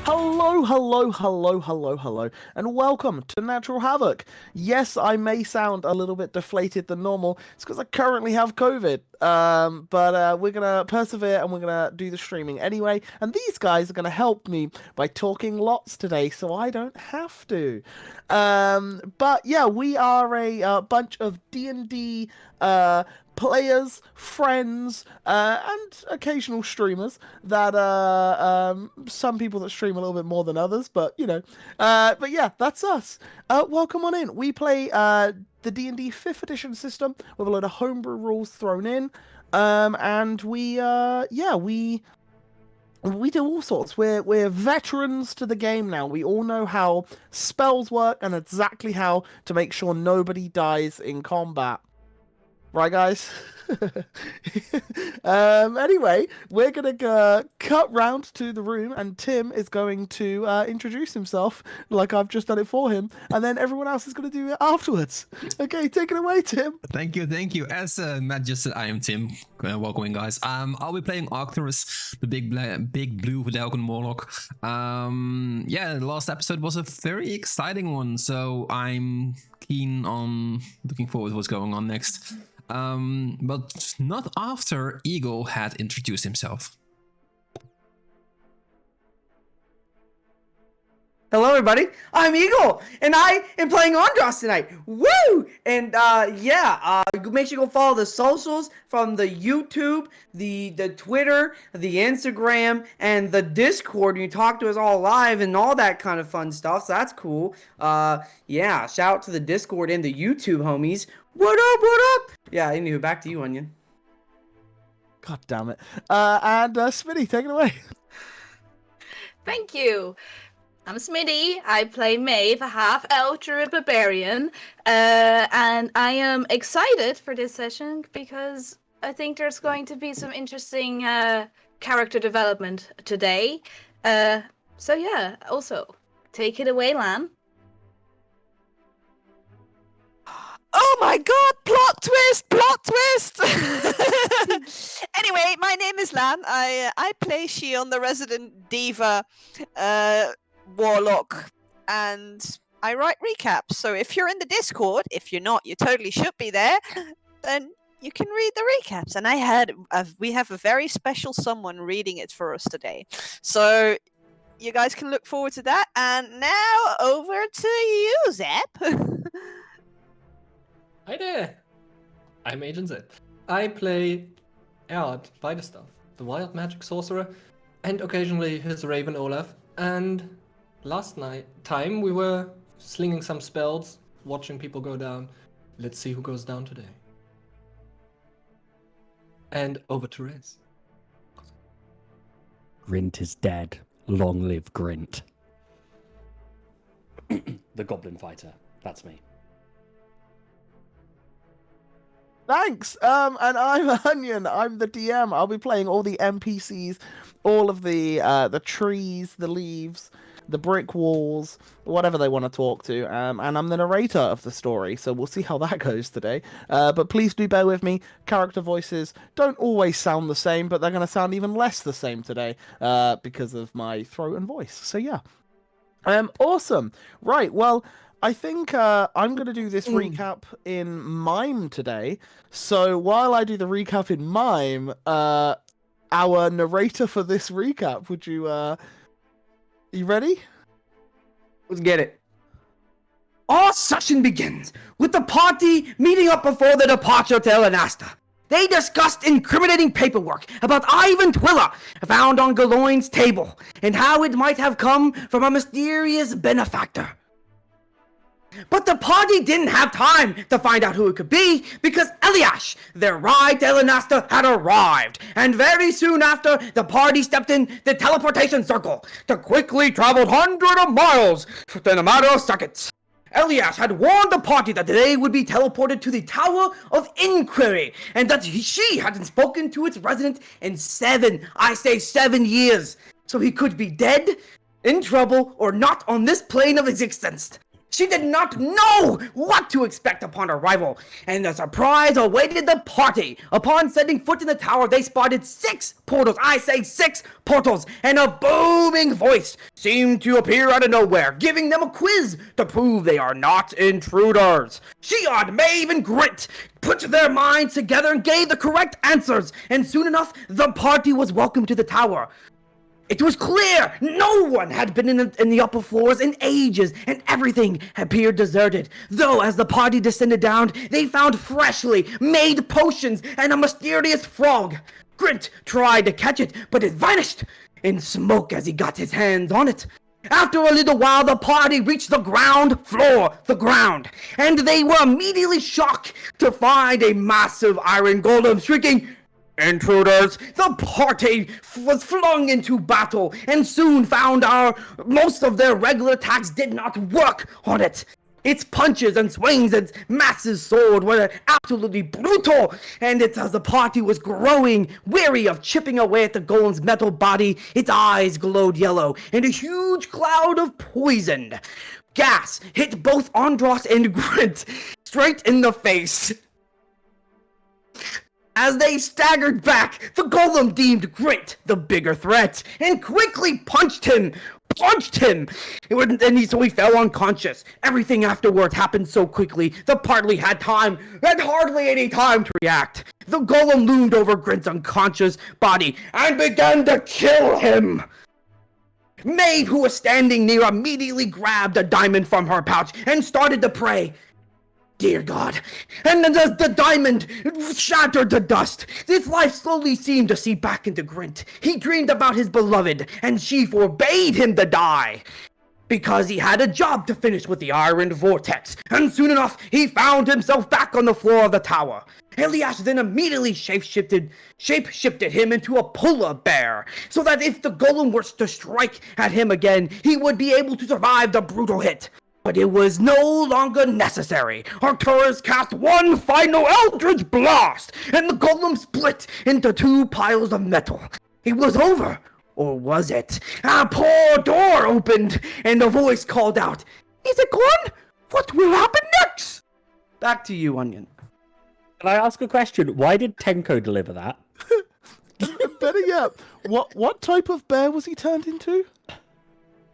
Hello, and welcome to Natural Havoc. Yes, I may sound a little bit deflated than normal. It's because I currently have COVID. But we're gonna persevere and we're gonna do the streaming anyway. And these guys are gonna help me by talking lots today, so I don't have to. But yeah, we are a bunch of D&D players, friends, and occasional streamers that some people that stream a little bit more than others, but you know. But yeah, that's us. Welcome on in. We play the D&D 5th edition system with a load of homebrew rules thrown in. And we do all sorts. We're veterans to the game now. We all know how spells work and exactly how to make sure nobody dies in combat. Right, guys? Anyway, we're going to cut round to the room, and Tim is going to introduce himself like I've just done it for him, and then everyone else is going to do it afterwards. Okay, take it away, Tim. Thank you. As Matt just said, I am Tim. Welcome, guys. I'll be playing Arcturus, the big blue Delgon Warlock. The last episode was a very exciting one, so I'm keen on looking forward to what's going on next. But not after Eagle had introduced himself. Hello, everybody. I'm Eagle, and I am playing Andros tonight. Woo! And make sure you go follow the socials from the YouTube, the Twitter, the Instagram, and the Discord. You talk to us all live and all that kind of fun stuff. So that's cool. Shout out to the Discord and the YouTube homies. What up? Yeah. Anywho, back to you, Onion. God damn it. And Smitty, take it away. Thank you. I'm Smitty. I play Maeve, a half-elf druid barbarian, and I am excited for this session because I think there's going to be some interesting character development today. Also, take it away, Lan. Oh my god, plot twist! Anyway, my name is Lan. I play Shion, the resident diva warlock, and I write recaps. So if you're in the Discord, if you're not, you totally should be there, then you can read the recaps. And we have a very special someone reading it for us today. So you guys can look forward to that. And now over to you, Zep. Hi there! I'm Agent Z. I play Erd Weidestuff, the wild magic sorcerer, and occasionally his raven Olaf. And last time we were slinging some spells, watching people go down. Let's see who goes down today. And over to Rez. Grint is dead. Long live Grint. The Goblin Fighter. That's me. Thanks. And I'm Onion. I'm the DM. I'll be playing all the NPCs, all of the trees, the leaves, the brick walls, whatever they want to talk to. And I'm the narrator of the story, so we'll see how that goes today. But please do bear with me. Character voices don't always sound the same, but they're going to sound even less the same today because of my throat and voice. So yeah. Awesome. Right. Well, I think I'm going to do this recap in mime today. So while I do the recap in mime, our narrator for this recap, would you... You ready? Let's get it. Our session begins with the party meeting up before the departure to Elenasta. They discussed incriminating paperwork about Ivan Twilla found on Galoin's table and how it might have come from a mysterious benefactor. But the party didn't have time to find out who it could be because Eliash, their ride to Elenasta, had arrived. And very soon after, the party stepped in the teleportation circle to quickly travel hundreds of miles in a matter of seconds. Eliash had warned the party that they would be teleported to the Tower of Inquiry and that she hadn't spoken to its resident in 7 years. So he could be dead, in trouble, or not on this plane of existence. She did not know what to expect upon arrival, and the surprise awaited the party. Upon setting foot in the tower, they spotted 6 portals. I say 6 portals, and a booming voice seemed to appear out of nowhere, giving them a quiz to prove they are not intruders. Shion, Maeve, and Grit put their minds together and gave the correct answers, and soon enough, the party was welcomed to the tower. It was clear no one had been in the upper floors in ages, and everything appeared deserted. Though, as the party descended down, they found freshly made potions and a mysterious frog. Grint tried to catch it, but it vanished in smoke as he got his hands on it. After a little while, the party reached the ground floor, and they were immediately shocked to find a massive iron golem shrieking, "Intruders!" The party was flung into battle and soon found most of their regular attacks did not work on it. Its punches and swings, its massive sword were absolutely brutal, and as the party was growing weary of chipping away at the golem's metal body, its eyes glowed yellow, and a huge cloud of poisoned gas hit both Andros and Grint straight in the face. As they staggered back, the golem deemed Grit the bigger threat and quickly punched him. So he fell unconscious. Everything afterward happened so quickly, the party had hardly any time to react. The golem loomed over Grit's unconscious body and began to kill him. Maeve, who was standing near, immediately grabbed a diamond from her pouch and started to pray. Dear God. And then the diamond shattered to dust. His life slowly seemed to seep back into Grint. He dreamed about his beloved, and she forbade him to die, because he had a job to finish with the Iron Vortex. And soon enough, he found himself back on the floor of the tower. Eliash then immediately shape-shifted him into a polar bear, so that if the golem were to strike at him again, he would be able to survive the brutal hit. But it was no longer necessary. Arcturus cast one final Eldritch Blast, and the golem split into 2 piles of metal. It was over. Or was it? A poor door opened, and a voice called out, "Is it gone? What will happen next?" Back to you, Onion. Can I ask a question? Why did Tenko deliver that? Better yet, what type of bear was he turned into?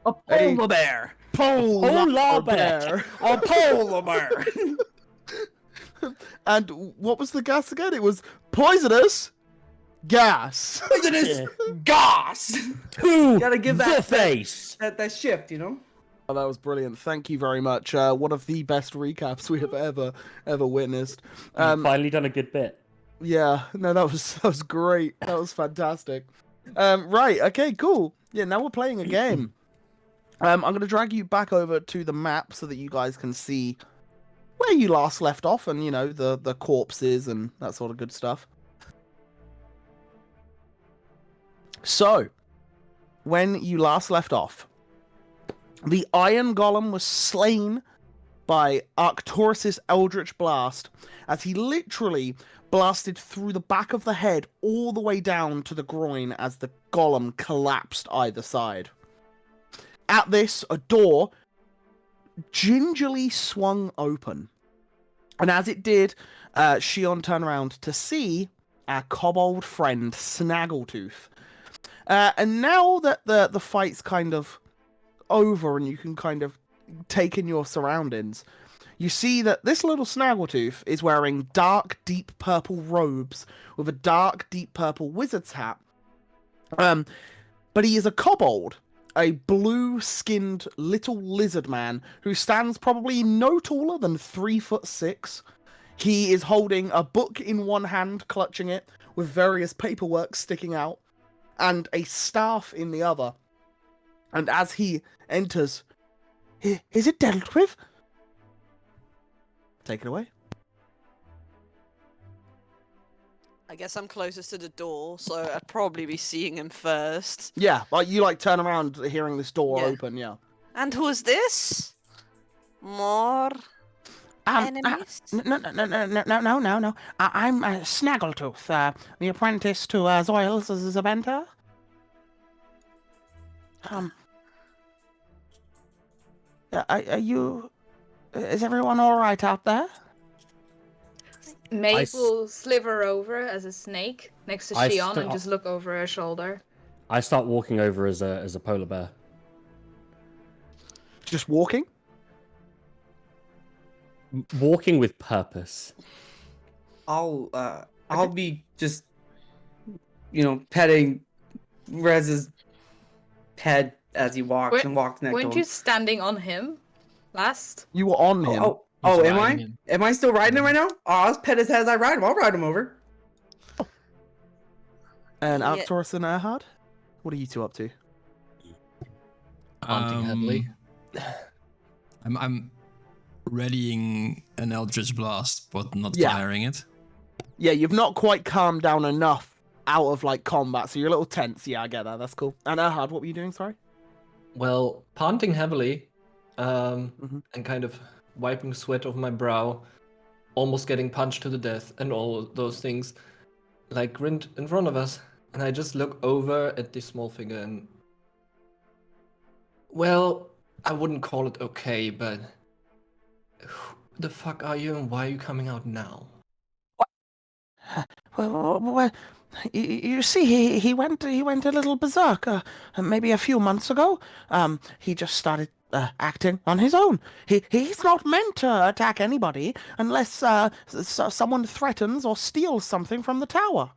A polar bear. Polar bear. A polar bear. And what was the gas again? It was poisonous gas. Poisonous gas. To Gotta give the that face. that shift, you know? Oh, that was brilliant. Thank you very much. One of the best recaps we have ever witnessed. You've finally done a good bit. Yeah, no, that was great. That was fantastic. Right, okay, cool. Yeah, now we're playing a game. I'm going to drag you back over to the map so that you guys can see where you last left off and, you know, the corpses and that sort of good stuff. So, when you last left off, the Iron Golem was slain by Arcturus' Eldritch Blast as he literally blasted through the back of the head all the way down to the groin as the golem collapsed either side. At this, a door gingerly swung open. And as it did, Shion turned around to see our kobold friend, Snaggletooth. And now that the fight's kind of over and you can kind of take in your surroundings, you see that this little Snaggletooth is wearing dark, deep purple robes with a dark, deep purple wizard's hat. But he is a kobold, a blue-skinned little lizard man who stands probably no taller than 3'6". He is holding a book in one hand, clutching it, with various paperwork sticking out, and a staff in the other. And as he enters, is it dealt with? Take it away. I guess I'm closest to the door, so I'd probably be seeing him first. Yeah, like you turn around hearing this door Yeah. open, yeah. And who's this? More enemies? No. I'm Snaggletooth, the apprentice to Zoils Zabenta. Are you Is everyone all right out there? Maeve will sliver over as a snake next to I Shion st- and just look over her shoulder. I start walking over as a polar bear. Just walking? Walking with purpose. I'll be just, petting Rez's head as he walks and walks next to Weren't him. you standing on him last? You were on him. Oh, am I? riding him. Am I still riding him right now? Oh, I'll pet his head as I ride him. I'll ride him over. And Yeah. Arcturus and Erhard? What are you two up to? Hunting heavily. I'm readying an Eldritch Blast, but not Yeah. firing it. Yeah, you've not quite calmed down enough out of like combat, so you're a little tense. Yeah, I get that. That's cool. And Erhard, what were you doing? Sorry. Well, panting heavily, Mhm. and kind of wiping sweat off my brow, almost getting punched to the death, and all those things, like grinned in front of us, and I just look over at this small figure and, well, I wouldn't call it okay, but who the fuck are you, and why are you coming out now? Well, you see, he went a little berserk. Maybe a few months ago. He just started acting on his own. He's not meant to attack anybody unless someone threatens or steals something from the tower.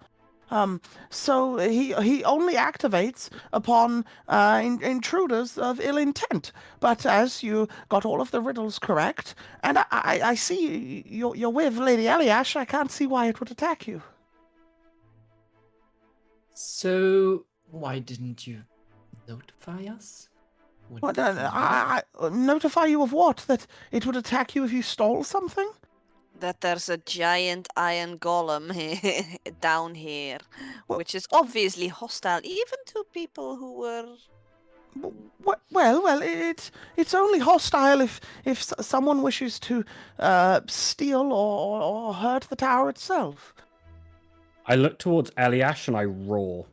So he only activates upon intruders of ill intent. But as you got all of the riddles correct, and I see you're with Lady Eliash, I can't see why it would attack you. So, why didn't you notify us? What, I notify you of what? That it would attack you if you stole something? That there's a giant iron golem down here, Well- which is obviously hostile even to people who were. Well, it's only hostile if someone wishes to steal or hurt the tower itself. I look towards Eliash and I roar.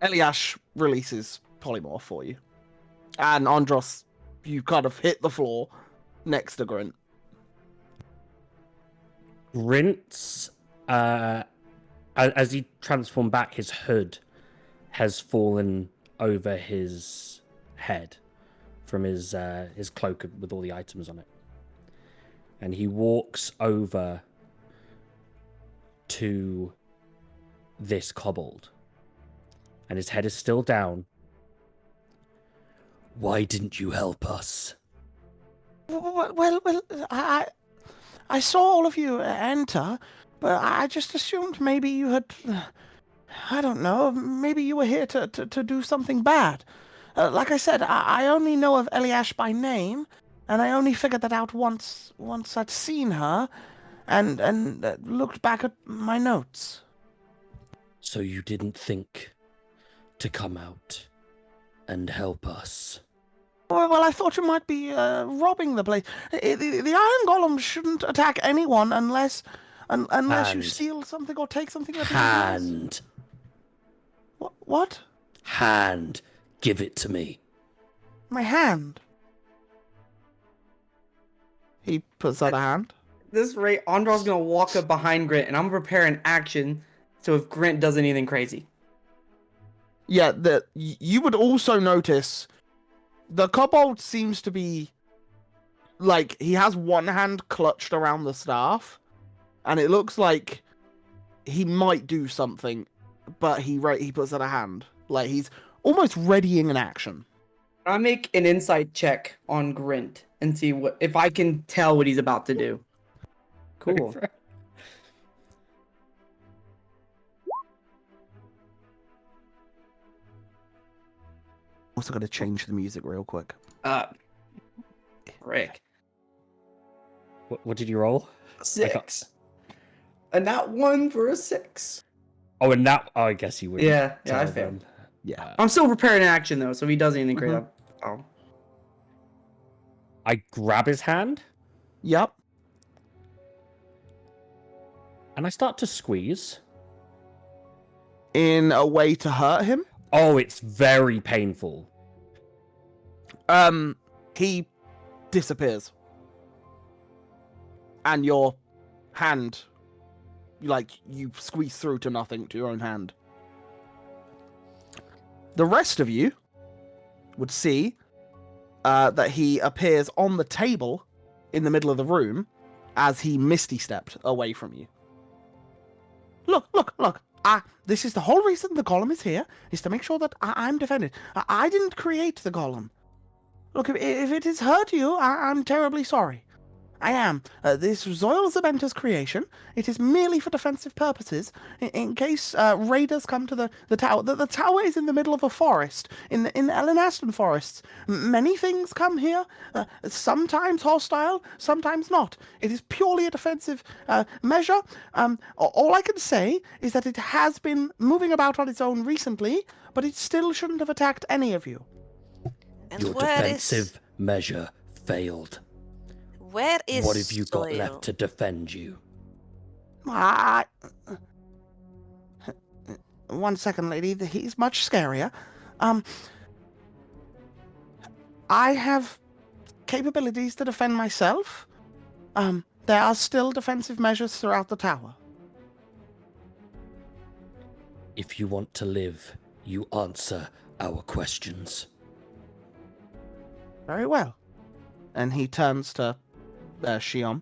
Eliash releases polymorph for you, and Andros, you kind of hit the floor next to Grint. Grint's, as he transformed back, his hood has fallen over his head from his cloak with all the items on it. And he walks over to this kobold. And his head is still down. Why didn't you help us? Well, I saw all of you enter, but I just assumed maybe you had, I don't know, maybe you were here to do something bad. Like I said, I only know of Eliash by name, and I only figured that out once I'd seen her, and looked back at my notes. So you didn't think to come out and help us? Well, I thought you might be robbing the place. The Iron Golem shouldn't attack anyone unless you Hand. steal something or take something that belongs. Hand. What? Hand. Give it to me. My hand. He puts out a hand. This rate, Andros gonna walk up behind Grint, and I'm gonna prepare an action. So if Grint does anything crazy, Yeah, you would also notice the kobold seems to be like he has one hand clutched around the staff, and it looks like he might do something, but he puts out a hand like he's almost readying an action. I make an insight check on Grint and see if I can tell what he's about to do. Cool. Also, got to change the music real quick. Rick. What did you roll? 6. And that one for a 6. Oh, and that. Oh, I guess you would. Yeah, I failed. Yeah. I'm still preparing an action though, so if he does anything crazy, oh. I grab his hand Yep. and I start to squeeze. In a way to hurt him. Oh, it's very painful. He disappears. And your hand, like, you squeeze through to nothing, to your own hand. The rest of you would see that he appears on the table in the middle of the room as he misty stepped away from you. Look. This is the whole reason the golem is here, is to make sure that I'm defended. I didn't create the golem. Look, if it has hurt you, I'm terribly sorry. I am. This is Zoil Zabenta's creation. It is merely for defensive purposes, in case raiders come to the tower. The tower is in the middle of a forest, in the Elenaston forests. Many things come here, sometimes hostile, sometimes not. It is purely a defensive measure. All I can say is that it has been moving about on its own recently, but it still shouldn't have attacked any of you. And Your where defensive measure failed. Where is What have you got Zoil? left to defend you? One second, lady. He's much scarier. I have capabilities to defend myself. There are still defensive measures throughout the tower. If you want to live, you answer our questions. Very well. And he turns to Shion.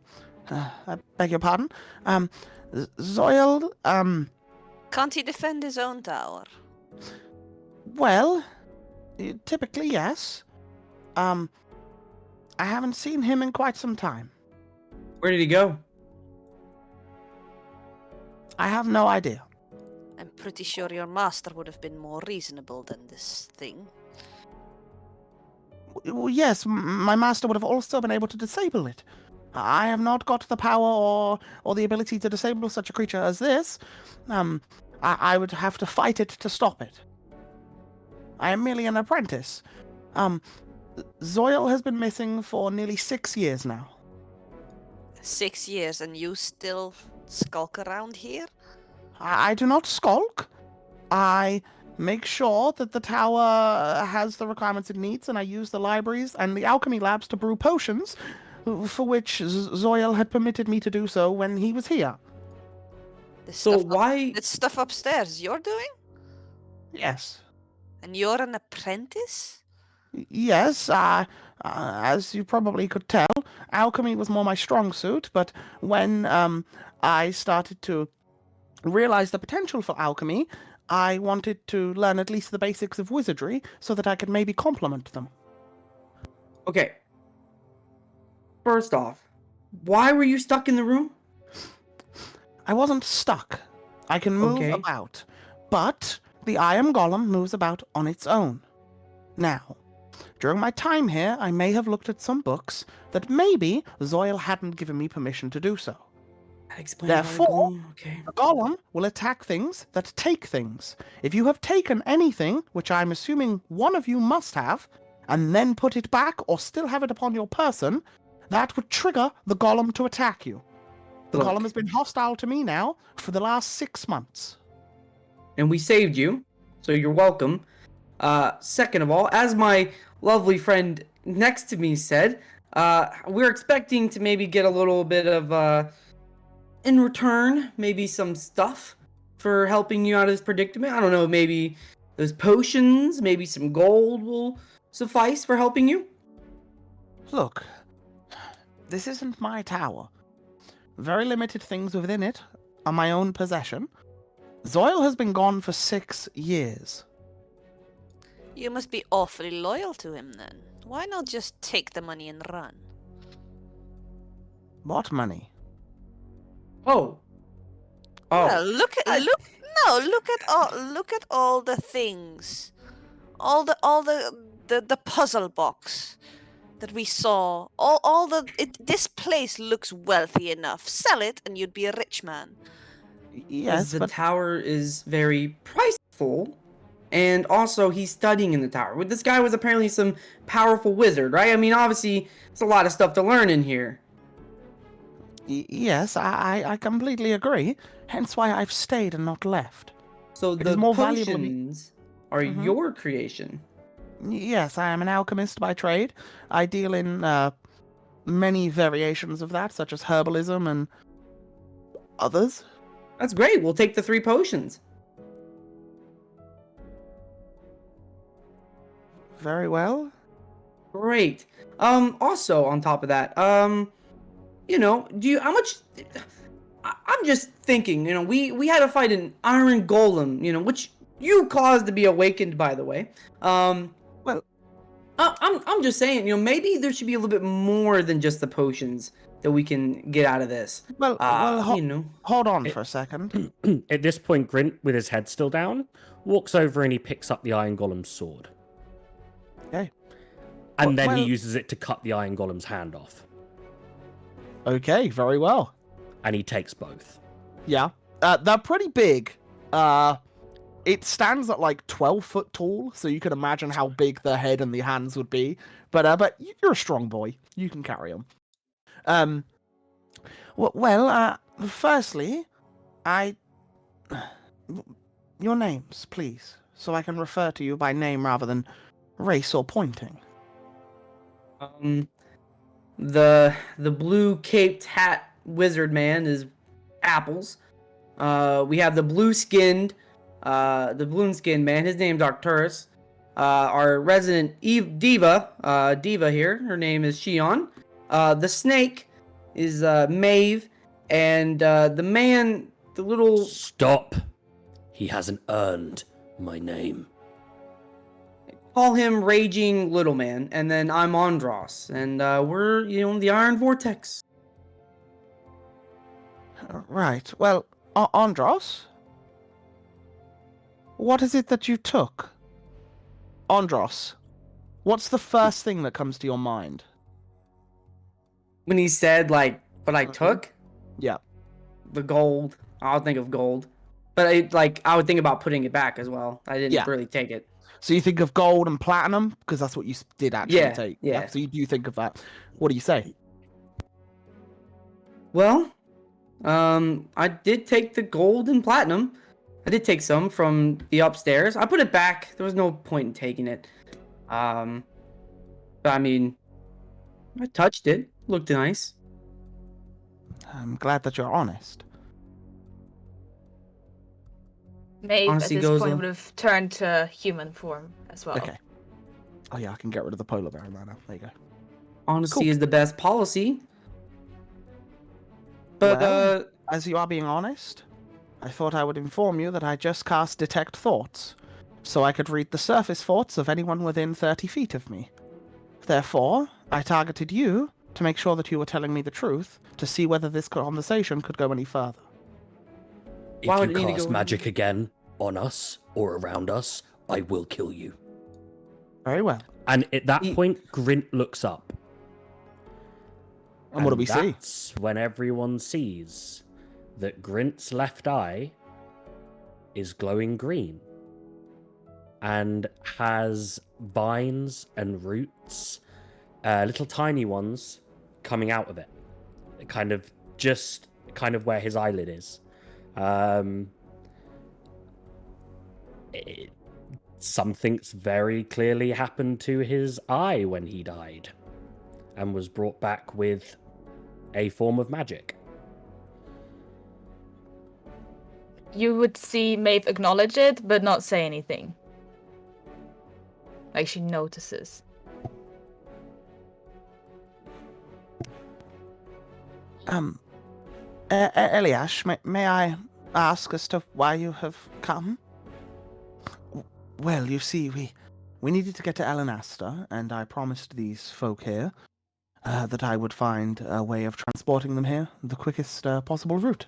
I beg your pardon? Zoil, Can't he defend his own tower? well, typically yes. I haven't seen him in quite some time. Where did he go? I have no idea. I'm pretty sure your master would have been more reasonable than this thing. Well, yes, my master would have also been able to disable it. I have not got the power or the ability to disable such a creature as this. I would have to fight it to stop it. I am merely an apprentice. Zoil has been missing for nearly 6 years now. 6 years and you still skulk around here? I do not skulk. I make sure that the tower has the requirements it needs, and I use the libraries and the alchemy labs to brew potions, for which Zoil had permitted me to do so when he was here. The stuff upstairs you're doing? Yes. And you're an apprentice? Yes, as you probably could tell, alchemy was more my strong suit, but when I started to realize the potential for alchemy, I wanted to learn at least the basics of wizardry so that I could maybe complement them. Okay. First off, why were you stuck in the room? I wasn't stuck. I can move Okay. about, but the I Am Golem moves about on its own. Now, during my time here, I may have looked at some books that maybe Zoil hadn't given me permission to do so. That explains why Therefore, you're going- okay. A golem will attack things that take things. If you have taken anything, which I'm assuming one of you must have, and then put it back or still have it upon your person, that would trigger the golem to attack you. The Look. golem has been hostile to me now for the last 6 months. And we saved you, so you're welcome. Second of all, as my lovely friend next to me said, we're expecting to maybe get a little bit of, in return, maybe some stuff for helping you out of this predicament. I don't know, maybe those potions, maybe some gold will suffice for helping you. Look, this isn't my tower. Very limited things within it are my own possession. Zoil has been gone for 6 years. You must be awfully loyal to him then. Why not just take the money and run? What money? Oh. Oh. Well, look at all the things, all the puzzle box that we saw. This place looks wealthy enough. Sell it, and you'd be a rich man. Yes, the but tower is very priceful, and also he's studying in the tower. This guy was apparently some powerful wizard, right? I mean, obviously, there's a lot of stuff to learn in here. Yes, I completely agree. Hence why I've stayed and not left. So It the is more valuable to me. potions are Mhm. your creation. Yes, I am an alchemist by trade. I deal in many variations of that, such as herbalism and others. That's great. We'll take the 3 potions. Very well. Great. Also on top of that, how much? I'm just thinking, we had to fight an iron golem, which you caused to be awakened, by the way. Well, I'm just saying, maybe there should be a little bit more than just the potions that we can get out of this. Well, hold on for a second. At this point, Grint, with his head still down, walks over and he picks up the Iron Golem's sword. Okay. And then he well- uses it to cut the Iron Golem's hand off. Okay, very well. And he takes both. Yeah. They're pretty big. It stands at like 12 foot tall, so you can imagine how big the head and the hands would be. But you're a strong boy. You can carry them. Firstly, your names, please, so I can refer to you by name rather than race or pointing. The blue caped hat wizard man is Apples. We have the blue skinned man. His name's Arcturus. Our resident diva here. Her name is Shion. The snake is Maeve, and the man, the little. Stop. He hasn't earned my name. Call him Raging Little Man, and then I'm Andros, and we're the Iron Vortex. Right. Well, Andros? What is it that you took? Andros, what's the first thing that comes to your mind? When he said what I took, Yeah. the gold, I'll think of gold, but I would think about putting it back as well. I didn't really take it. So you think of gold and platinum because that's what you did actually take. Yeah. So you do think of that. What do you say? Well, I did take the gold and platinum. I did take some from the upstairs. I put it back. There was no point in taking it. But I mean, I touched it. Looked nice. I'm glad that you're honest. Maeve Honesty at this goes point on. would have turned to human form as well. Okay. Oh yeah, I can get rid of the polar bear now. There you go. Honesty Cool. is the best policy. But Well, as you are being honest, I thought I would inform you that I just cast Detect Thoughts, so I could read the surface thoughts of anyone within 30 feet of me. Therefore, I targeted you to make sure that you were telling me the truth, to see whether this conversation could go any further. If Why you would it need to cast go- magic again on us or around us, I will kill you. Very well. And at that He- point, Grint looks up. And what do we see? That's when everyone sees that Grint's left eye is glowing green and has vines and roots, little tiny ones coming out of it, kind of where his eyelid is. Something's very clearly happened to his eye when he died and was brought back with a form of magic. You would see Maeve acknowledge it, but not say anything. Like she notices. Eliash, may I ask as to why you have come? Well, you see, we needed to get to Elenasta, and I promised these folk here that I would find a way of transporting them here the quickest possible route.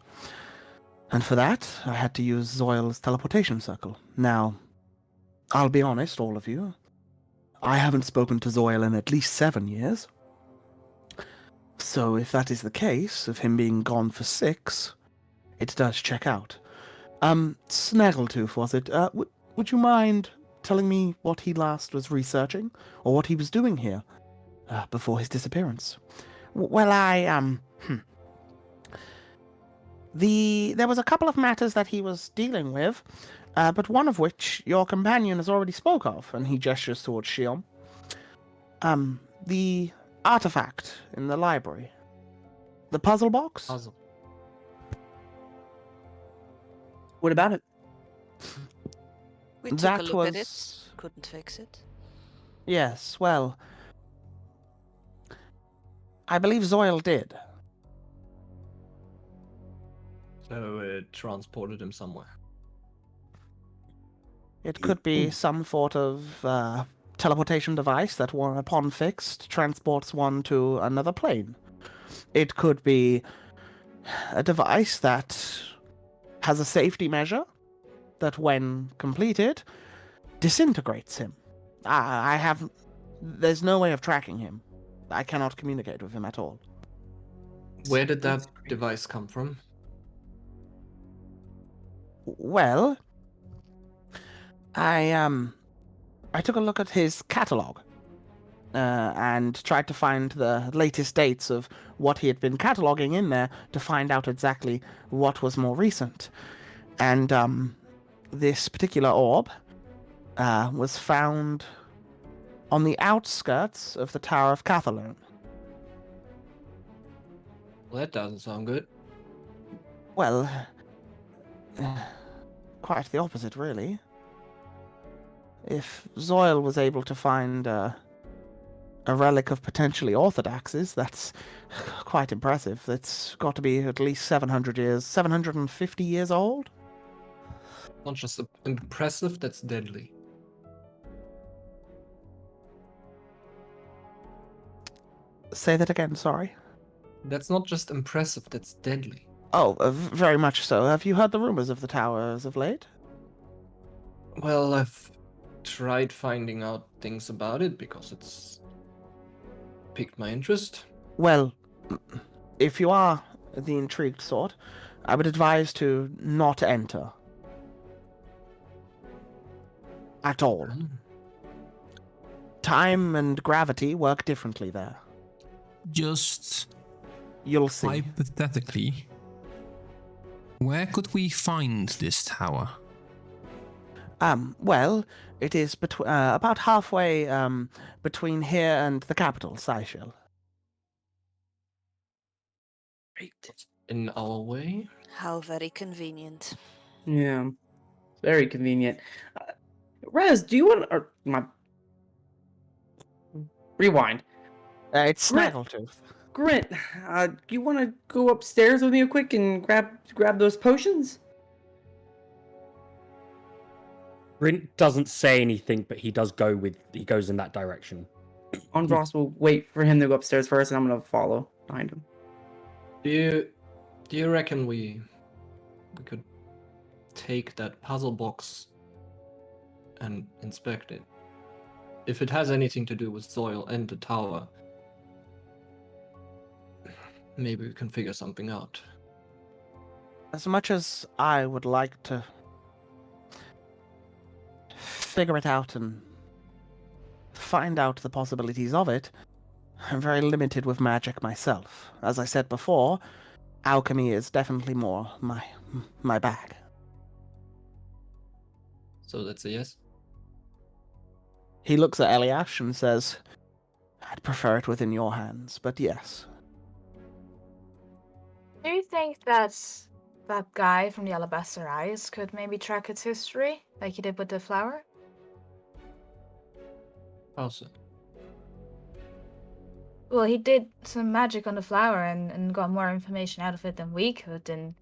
And for that, I had to use Zoil's teleportation circle. Now, I'll be honest, all of you, I haven't spoken to Zoil in at least 7 years. So if that is the case, of him being gone for 6, it does check out. Snaggletooth, was it? Would you mind telling me what he last was researching, or what he was doing here, before his disappearance? Well, there was a couple of matters that he was dealing with, but one of which your companion has already spoke of, and he gestures towards Shion. artifact in the library. The puzzle box? Puzzle. What about it? We took That a look at it. was- Couldn't fix it. Yes, well, I believe Zoil did. So it transported him somewhere. It could be some sort of teleportation device that, upon fixed, transports one to another plane. It could be a device that has a safety measure that, when completed, disintegrates him. I have... There's no way of tracking him. I cannot communicate with him at all. Where did that device come from? Well, I took a look at his catalog and tried to find the latest dates of what he had been cataloging in there to find out exactly what was more recent. And this particular orb was found on the outskirts of the Tower of Cathalone. Well, that doesn't sound good. Well, quite the opposite, really. If Zoil was able to find a relic of potentially orthodoxes, that's quite impressive. It's got to be at least 750 years old. Not just impressive, that's deadly. Say that again, sorry. That's not just impressive, that's deadly. Oh, very much so. Have you heard the rumors of the tower as of late? Well, I've tried finding out things about it because it's piqued my interest. Well, if you are the intrigued sort, I would advise to not enter. At all. Time and gravity work differently there. Just You'll see. hypothetically, where could we find this tower? Well, it is about halfway between here and the capital, Seychelles. Great. In our way? How very convenient. Yeah, very convenient. Rez, do you want or my rewind? It's Grant- Snaggletooth. Grant, do you want to go upstairs with me real quick and grab those potions? Brint doesn't say anything, but he goes in that direction. Andros will wait for him to go upstairs first, and I'm gonna follow behind him. Do you reckon we could take that puzzle box and inspect it? If it has anything to do with Zoil and the tower, maybe we can figure something out. As much as I would like to figure it out and find out the possibilities of it, I'm very limited with magic myself. As I said before, alchemy is definitely more my bag. So that's a yes? He looks at Eliash and says, I'd prefer it within your hands, but yes. Do you think that guy from the Alabaster Eyes could maybe track its history, like he did with the flower? How so? Well, he did some magic on the flower and got more information out of it than we could. And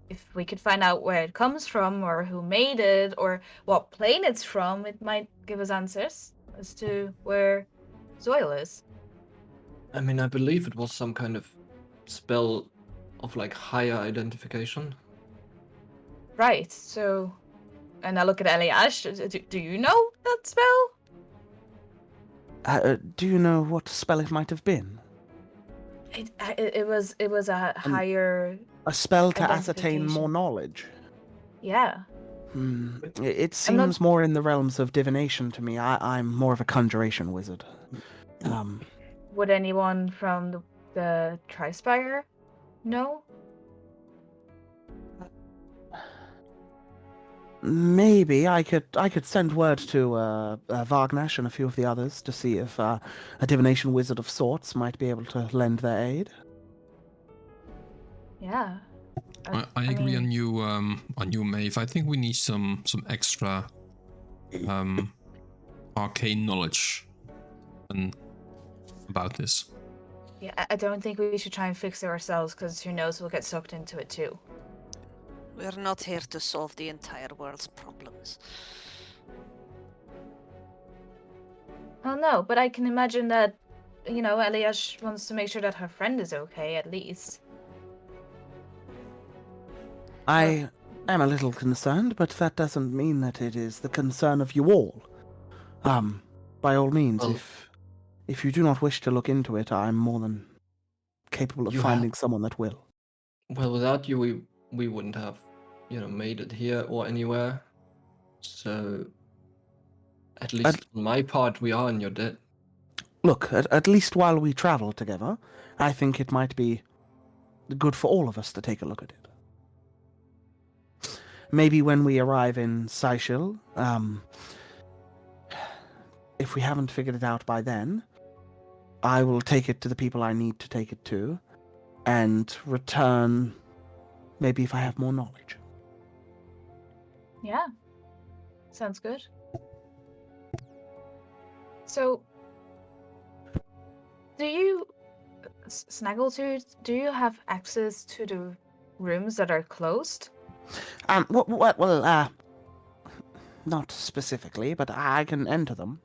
if we could find out where it comes from, or who made it, or what plane it's from, it might give us answers as to where Zoil is. I mean, I believe it was some kind of spell of like higher identification. Right, so... And I look at Eliash. Do you know that spell? Do you know what spell it might have been? It was a higher... A spell to ascertain more Identification. knowledge? Yeah. It I'm not- seems more in the realms of divination to me. I'm more of a conjuration wizard. Would anyone from the Maybe I could send word to Vargnash and a few of the others to see if a divination wizard of sorts might be able to lend their aid. Yeah. I agree mean, on you, Maeve. I think we need some extra arcane knowledge about this. yeah, I don't think we should try and fix it ourselves, because who knows, we'll get sucked into it too. We're not here to solve the entire world's problems. Oh no, but I can imagine that, Eliash wants to make sure that her friend is okay, at least. I am a little concerned, but that doesn't mean that it is the concern of you all. By all means, Well- if you do not wish to look into it, I'm more than capable of You finding someone that will. Well, without you, we wouldn't have, made it here or anywhere. So, at least on my part, we are in your debt. Look, at least while we travel together, I think it might be good for all of us to take a look at it. Maybe when we arrive in Seychelles, if we haven't figured it out by then, I will take it to the people I need to take it to, and return maybe if I have more knowledge. Yeah. Sounds good. So, do you, Snaggletooth, do you have access to the rooms that are closed? Not specifically, but I can enter them.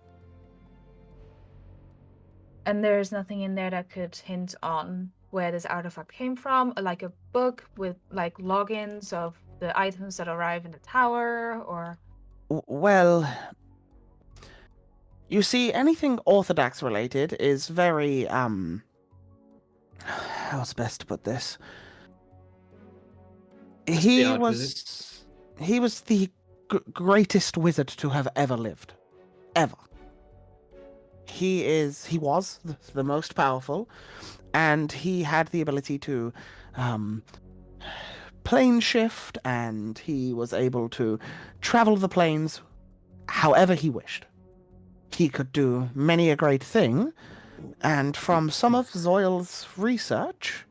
And there's nothing in there that could hint on where this artifact came from, like a book with like logins of the items that arrive in the tower, or Well, you see, anything Orthodox related is very, how's best to put this? He art was the greatest wizard to have ever lived. Ever. He was the most powerful, and he had the ability to plane shift, and he was able to travel the planes however he wished. He could do many a great thing, and from some of Zoil's research,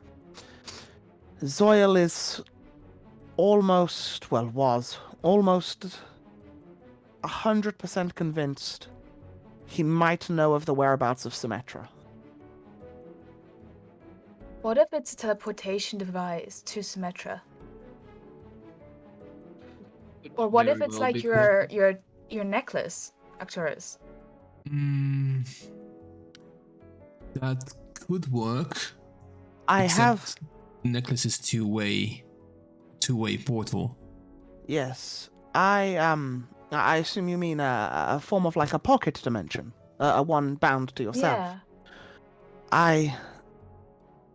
Zoil was almost 100% convinced he might know of the whereabouts of Symmetra. what if it's a teleportation device to Symmetra? Or what if it's like your necklace, Arcturus? That could work. I except have... necklace is two-way portal. Yes. I assume you mean a form of like a pocket dimension. A one bound to yourself. Yeah.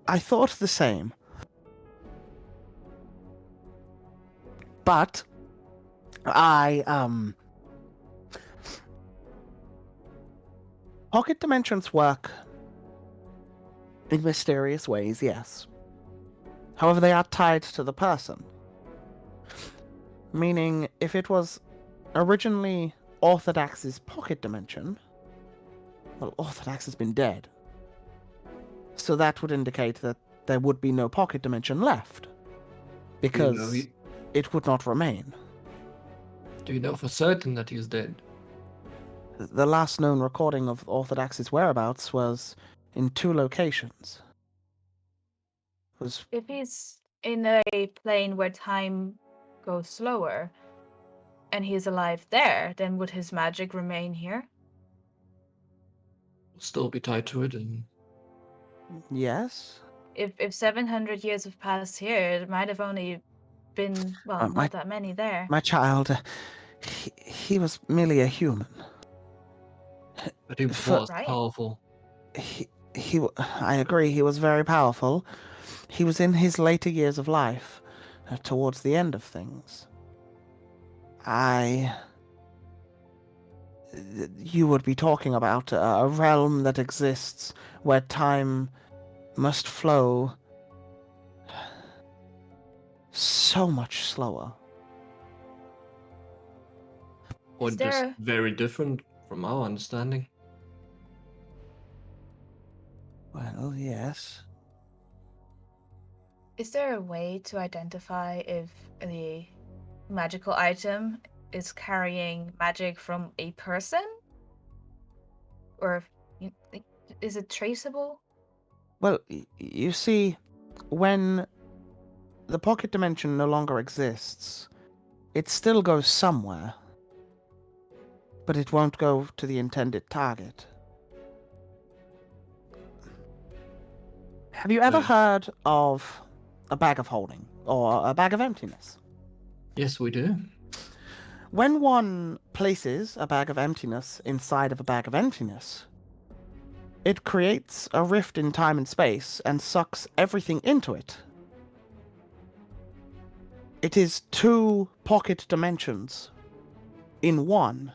I thought the same. But pocket dimensions work in mysterious ways, yes. However, they are tied to the person. Meaning, if it was originally Orthodox's pocket dimension, well, Orthodox has been dead. So that would indicate that there would be no pocket dimension left. Because it would not remain. Do you know for certain that he is dead? The last known recording of Orthodox's whereabouts was in 2 locations. If he's in a plane where time goes slower, and he's alive there, then would his magic remain here? Still be tied to it, and Yes. If 700 years have passed here, it might have only been, well, not that many there. My child, he was merely a human. but he was Right. powerful. I agree, he was very powerful. He was in his later years of life, towards the end of things. You would be talking about a realm that exists where time must flow so much slower. Or Is just there- very different from our understanding. Well, yes. Is there a way to identify if the magical item is carrying magic from a person? Or is it traceable? Well, you see, when the pocket dimension no longer exists, it still goes somewhere, but it won't go to the intended target. Have you ever heard of a bag of holding or a bag of emptiness? Yes, we do. When one places a bag of emptiness inside of a bag of emptiness, it creates a rift in time and space and sucks everything into it. It is two pocket dimensions in one.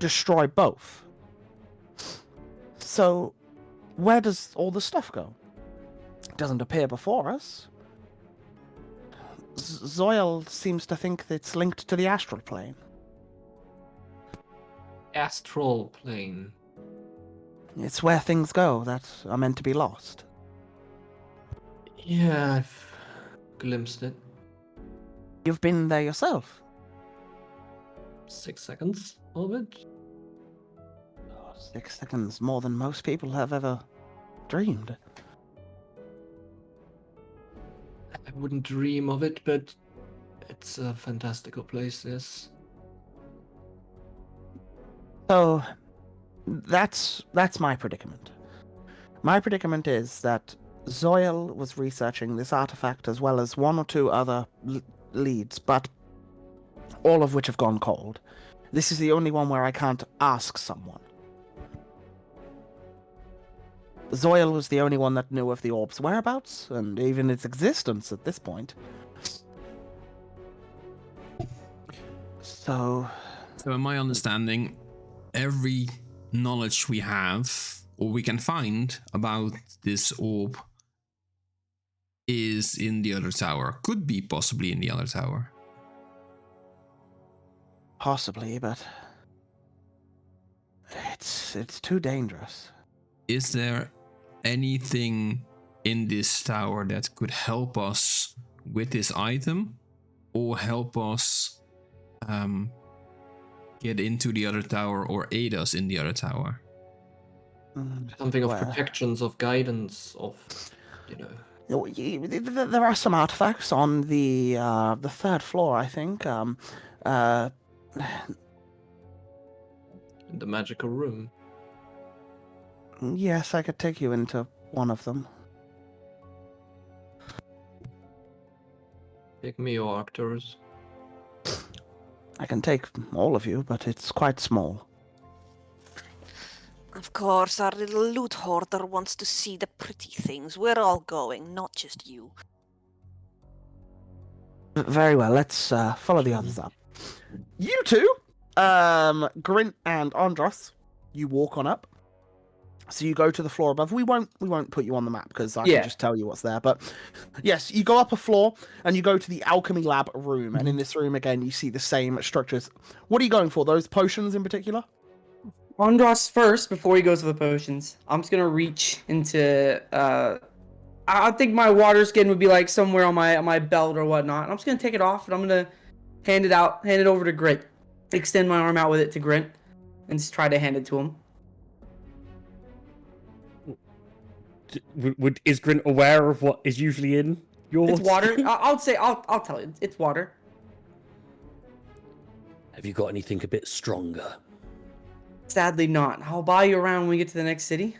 Destroy both. So, where does all the stuff go? It doesn't appear before us. Zoil seems to think that it's linked to the astral plane. Astral plane. It's where things go that are meant to be lost. Yeah, I've glimpsed it. You've been there yourself. 6 seconds of it. 6 seconds more than most people have ever dreamed. I wouldn't dream of it, but it's a fantastical place, yes. So, that's my predicament. My predicament is that Zoil was researching this artifact as well as one or two other leads, but all of which have gone cold. This is the only one where I can't ask someone. Zoil was the only one that knew of the orb's whereabouts, and even its existence at this point. So in my understanding, every knowledge we have or we can find about this orb is in the other tower. Could be possibly in the other tower. possibly, but it's too dangerous. Is there anything in this tower that could help us with this item or help us get into the other tower or aid us in the other tower? Something of Well, protections, of guidance, of, you know. there are some artifacts on the third floor, I think. In the magical room. Yes, I could take you into one of them. Take me, or Arcturus. I can take all of you, but it's quite small. Of course, our little loot hoarder wants to see the pretty things. We're all going, not just you. Very well, let's follow the others up. You two, Grint and Andros, you walk on up. So you go to the floor above. We won't put you on the map because I can just tell you what's there. But yes, you go up a floor and you go to the alchemy lab room. And in this room again, you see the same structures. What are you going for? Those potions in particular? Andros first before he goes to the potions. I'm just gonna reach into. I think my water skin would be like somewhere on my belt or whatnot. And I'm just gonna take it off and I'm gonna hand it over to Grint. Extend my arm out with it to Grint, and just try to hand it to him. Is Grint aware of what is usually in yours? It's water. I'll tell you. It's water. Have you got anything a bit stronger? Sadly not. I'll buy you around when we get to the next city.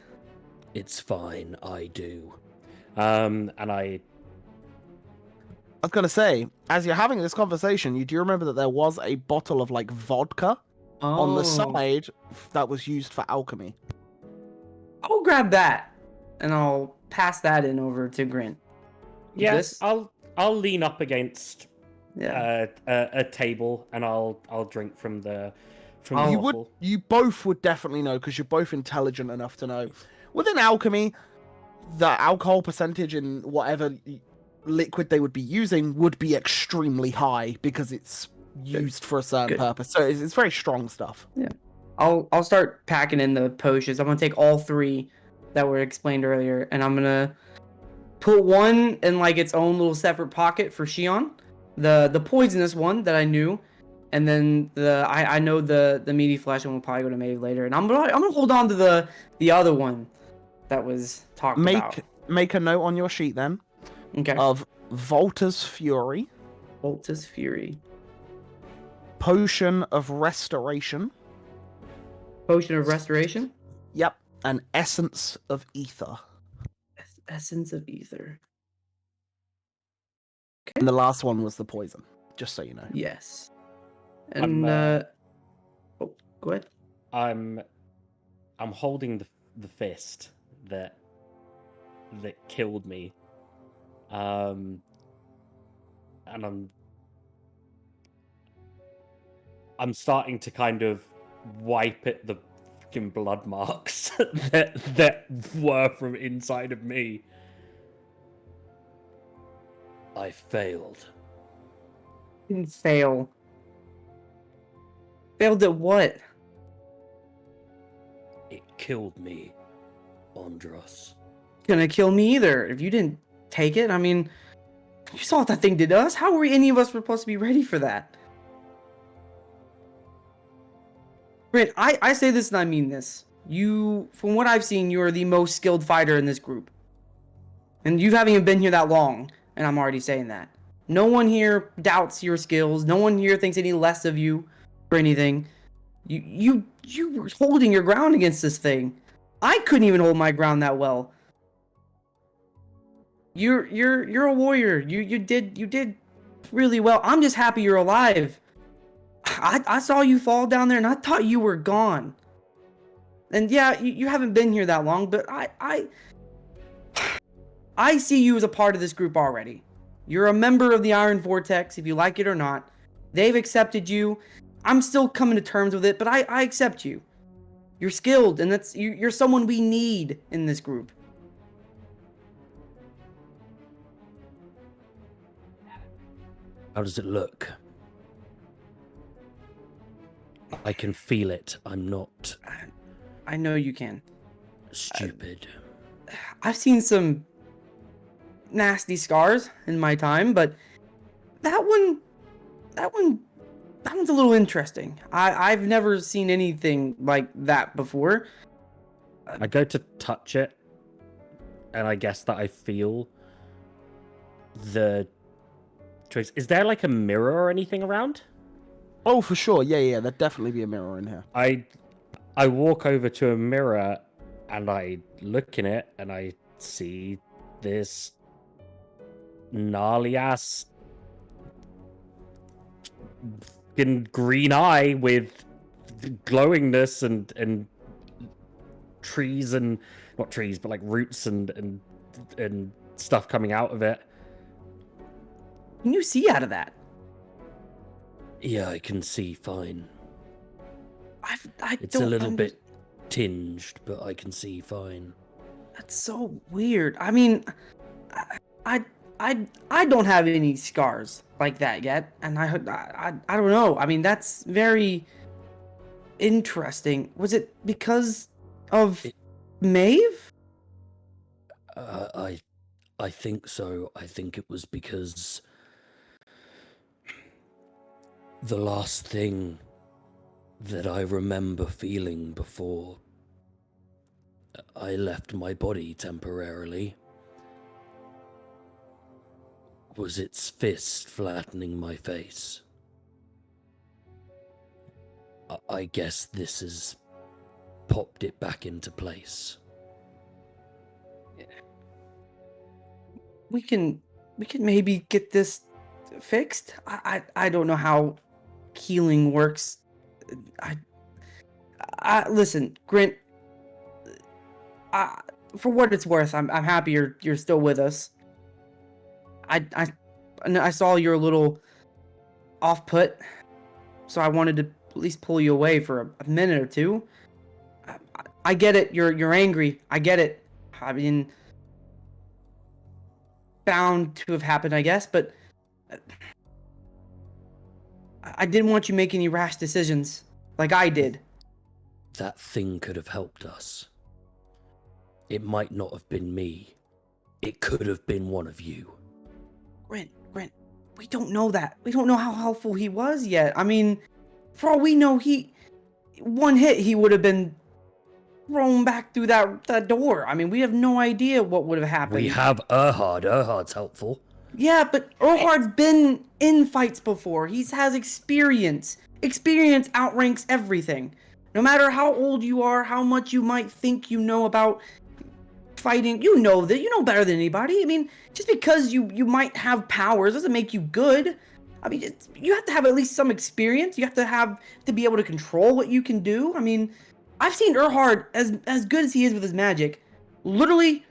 It's fine, I do. And I was going to say, as you're having this conversation, you do remember that there was a bottle of like vodka on the side that was used for alchemy. I'll grab that and I'll pass that in over to Grint. Yes, I'll lean up against a table and I'll drink from the bottle. You both would definitely know because you're both intelligent enough to know. Within alchemy, the alcohol percentage in whatever liquid they would be using would be extremely high because it's used for a certain Good. purpose. So it's very strong stuff. I'll start packing in the potions. I'm gonna take all 3 that were explained earlier, and I'm gonna put one in like its own little separate pocket for Shion, the poisonous one that I knew, and then I know the meaty flesh one will probably go to Maeve later, and I'm gonna hold on to the other one that was talked about. Make a note on your sheet then Okay. of Volta's Fury, Volta's Fury, Potion of Restoration. Potion of Restoration, Yep, and Essence of Ether. Essence of Ether. And the last one was the poison, just so you know. Yes. I'm, And oh, go ahead. I'm holding the fist that killed me. And I'm starting to kind of wipe at the fucking blood marks that were from inside of me. I failed. Didn't fail. Failed at what? It killed me, Andros. Gonna kill me either. If you didn't take it, I mean, you saw what that thing did to us. How were any of us supposed to be ready for that? Brent, I say this and I mean this. You, from what I've seen, you are the most skilled fighter in this group. And you haven't even been here that long, and I'm already saying that. No one here doubts your skills. No one here thinks any less of you or anything. You were holding your ground against this thing. I couldn't even hold my ground that well. You're a warrior. You did really well. I'm just happy you're alive. I saw you fall down there and I thought you were gone. And yeah, you haven't been here that long, but I see you as a part of this group already. You're a member of the Iron Vortex, if you like it or not. They've accepted you. I'm still coming to terms with it, but I accept you. You're skilled, and you're someone we need in this group. How does it look? I can feel it. I'm not I know you can. stupid. I've seen some nasty scars in my time, but that one's a little interesting. I've never seen anything like that before. I go to touch it, and I guess that I feel the choice. Is there like a mirror or anything around? Oh, for sure. Yeah. There'd definitely be a mirror in here. I walk over to a mirror and I look in it and I see this gnarly ass green eye with glowingness and trees, and not trees but like roots and stuff coming out of it. Can you see out of that? Yeah, I can see fine. It's don't a little under- bit tinged, but I can see fine. That's so weird. I mean, I don't have any scars like that yet, and I don't know. I mean, that's very interesting. Was it because of Maeve? I think so. I think it was because the last thing that I remember feeling before I left my body temporarily was its fist flattening my face. I guess this has popped it back into place. We can maybe get this fixed. I don't know how healing works. I listen, Grint. For what it's worth, I'm happy you're still with us. I saw you're a little off put, so I wanted to at least pull you away for a minute or two. I get it. You're angry. I get it. I mean, bound to have happened, I guess. But I didn't want you making any rash decisions like I did. That thing could have helped us. It might not have been me. It could have been one of you. Grint, we don't know that. We don't know how helpful he was yet. I mean, for all we know, one hit, he would have been thrown back through that door. I mean, we have no idea what would have happened. We have Erhard. Erhard's helpful. Yeah, but Erhard's been in fights before. He has experience. Experience outranks everything. No matter how old you are, how much you might think you know about fighting, you know better than anybody. I mean, just because you might have powers doesn't make you good. I mean, you have to have at least some experience. You have to be able to control what you can do. I mean, I've seen Erhard, as good as he is with his magic, literally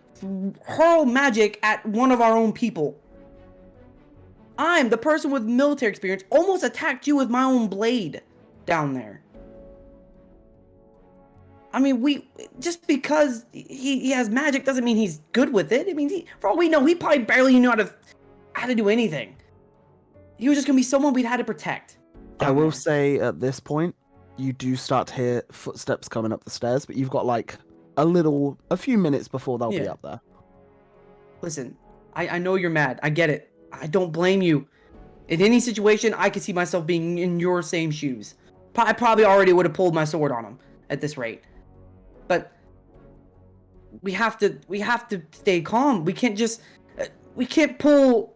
hurl magic at one of our own people. I'm the person with military experience, almost attacked you with my own blade down there. I mean, just because he has magic doesn't mean he's good with it. I mean, for all we know, he probably barely knew how to do anything. He was just gonna be someone we'd had to protect. I will say at this point, you do start to hear footsteps coming up the stairs, but you've got like a few minutes before they'll be up there. Listen, I know you're mad. I get it. I don't blame you. In any situation, I could see myself being in your same shoes. I probably already would have pulled my sword on him at this rate. But we have to stay calm. We can't pull.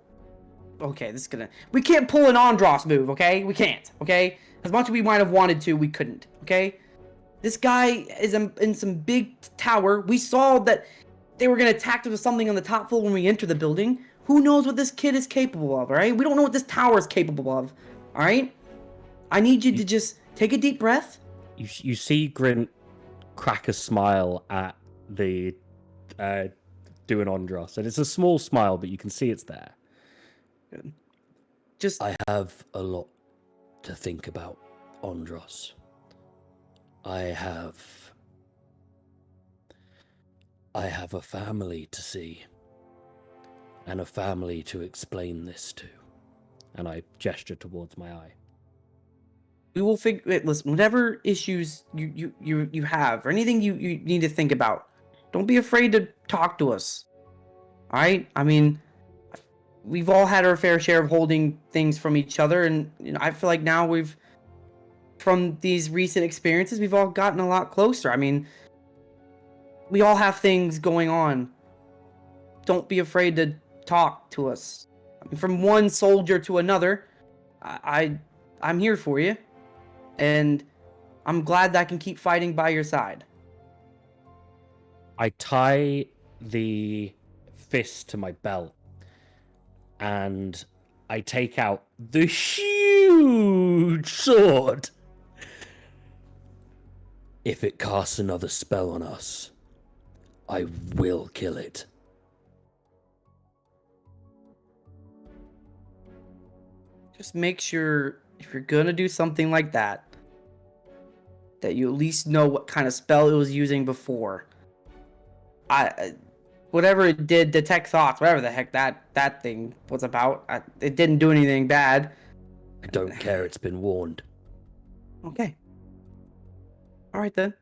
Okay, we can't pull an Andros move. Okay, we can't. Okay, as much as we might have wanted to, we couldn't. Okay, this guy is in some big tower. We saw that they were gonna attack us with something on the top floor when we entered the building. Who knows what this kid is capable of? All right, we don't know what this tower is capable of. All right, I need you to just take a deep breath. You see Grint crack a smile at the doing Andros, and it's a small smile, but you can see it's there. Just I have a lot to think about, Andros. I have a family to see, and a family to explain this to. And I gesture towards my eye. we will figure. Listen, whatever issues you have or anything you need to think about, don't be afraid to talk to us. All right? I mean, we've all had our fair share of holding things from each other, and I feel like now from these recent experiences, we've all gotten a lot closer. I mean, we all have things going on. Don't be afraid to talk to us. I mean, from one soldier to another, I'm here for you, and I'm glad that I can keep fighting by your side. I tie the fist to my belt, and I take out the huge sword. If it casts another spell on us, I will kill it. Just make sure, if you're gonna do something like that, that you at least know what kind of spell it was using before. Whatever it did, detect thoughts, whatever the heck that thing was about, it didn't do anything bad. I don't care, it's been warned. Okay. All right then.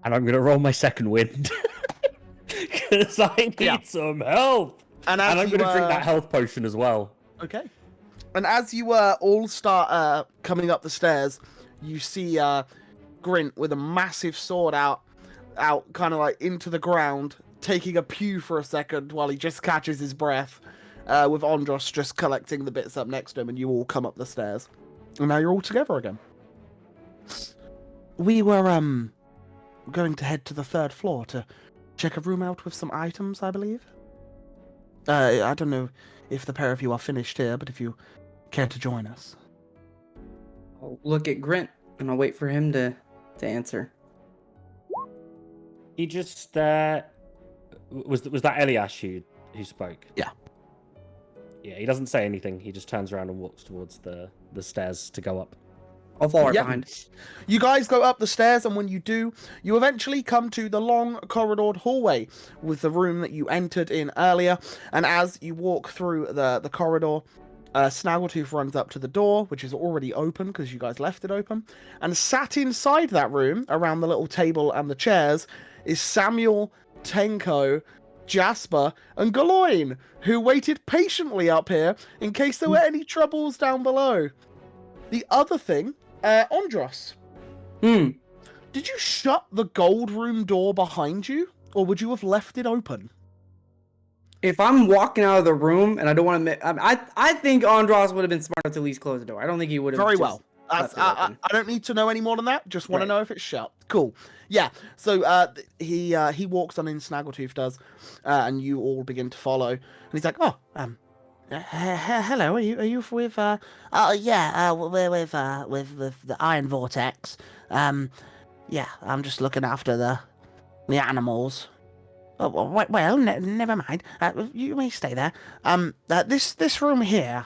And I'm gonna roll my second wind because I need some help. And I'm gonna drink that health potion as well. Okay. And as you all start coming up the stairs, you see Grint with a massive sword out kind of like into the ground, taking a pew for a second while he just catches his breath, with Andros just collecting the bits up next to him, and you all come up the stairs. And now you're all together again. We were going to head to the third floor to check a room out with some items, I believe. I don't know if the pair of you are finished here, but if you care to join us. I'll look at Grint and I'll wait for him to answer. He just was that Eliash who spoke? Yeah. Yeah, he doesn't say anything. He just turns around and walks towards the stairs to go up. I'll follow right Yep. behind. You guys go up the stairs, and when you do, you eventually come to the long corridored hallway with the room that you entered in earlier. And as you walk through the corridor, Snaggletooth runs up to the door, which is already open because you guys left it open. And sat inside that room, around the little table and the chairs, is Samuel, Tenko, Jasper, and Galoin, who waited patiently up here in case there were any troubles down below. The other thing, Andros. Hmm. Did you shut the gold room door behind you, or would you have left it open? If I'm walking out of the room and I don't want to, I think Andros would have been smart to at least close the door. I don't think he would have. Very just well. left it I open. don't need to know any more than that. Just want to Right. know if it's shut. Cool. Yeah. So he walks on in, Snaggletooth does, and you all begin to follow. And he's like, "Oh, hello. Are you with? Oh yeah. We're with the Iron Vortex. Yeah. I'm just looking after the animals. Oh, well, never mind. You may stay there. This room here.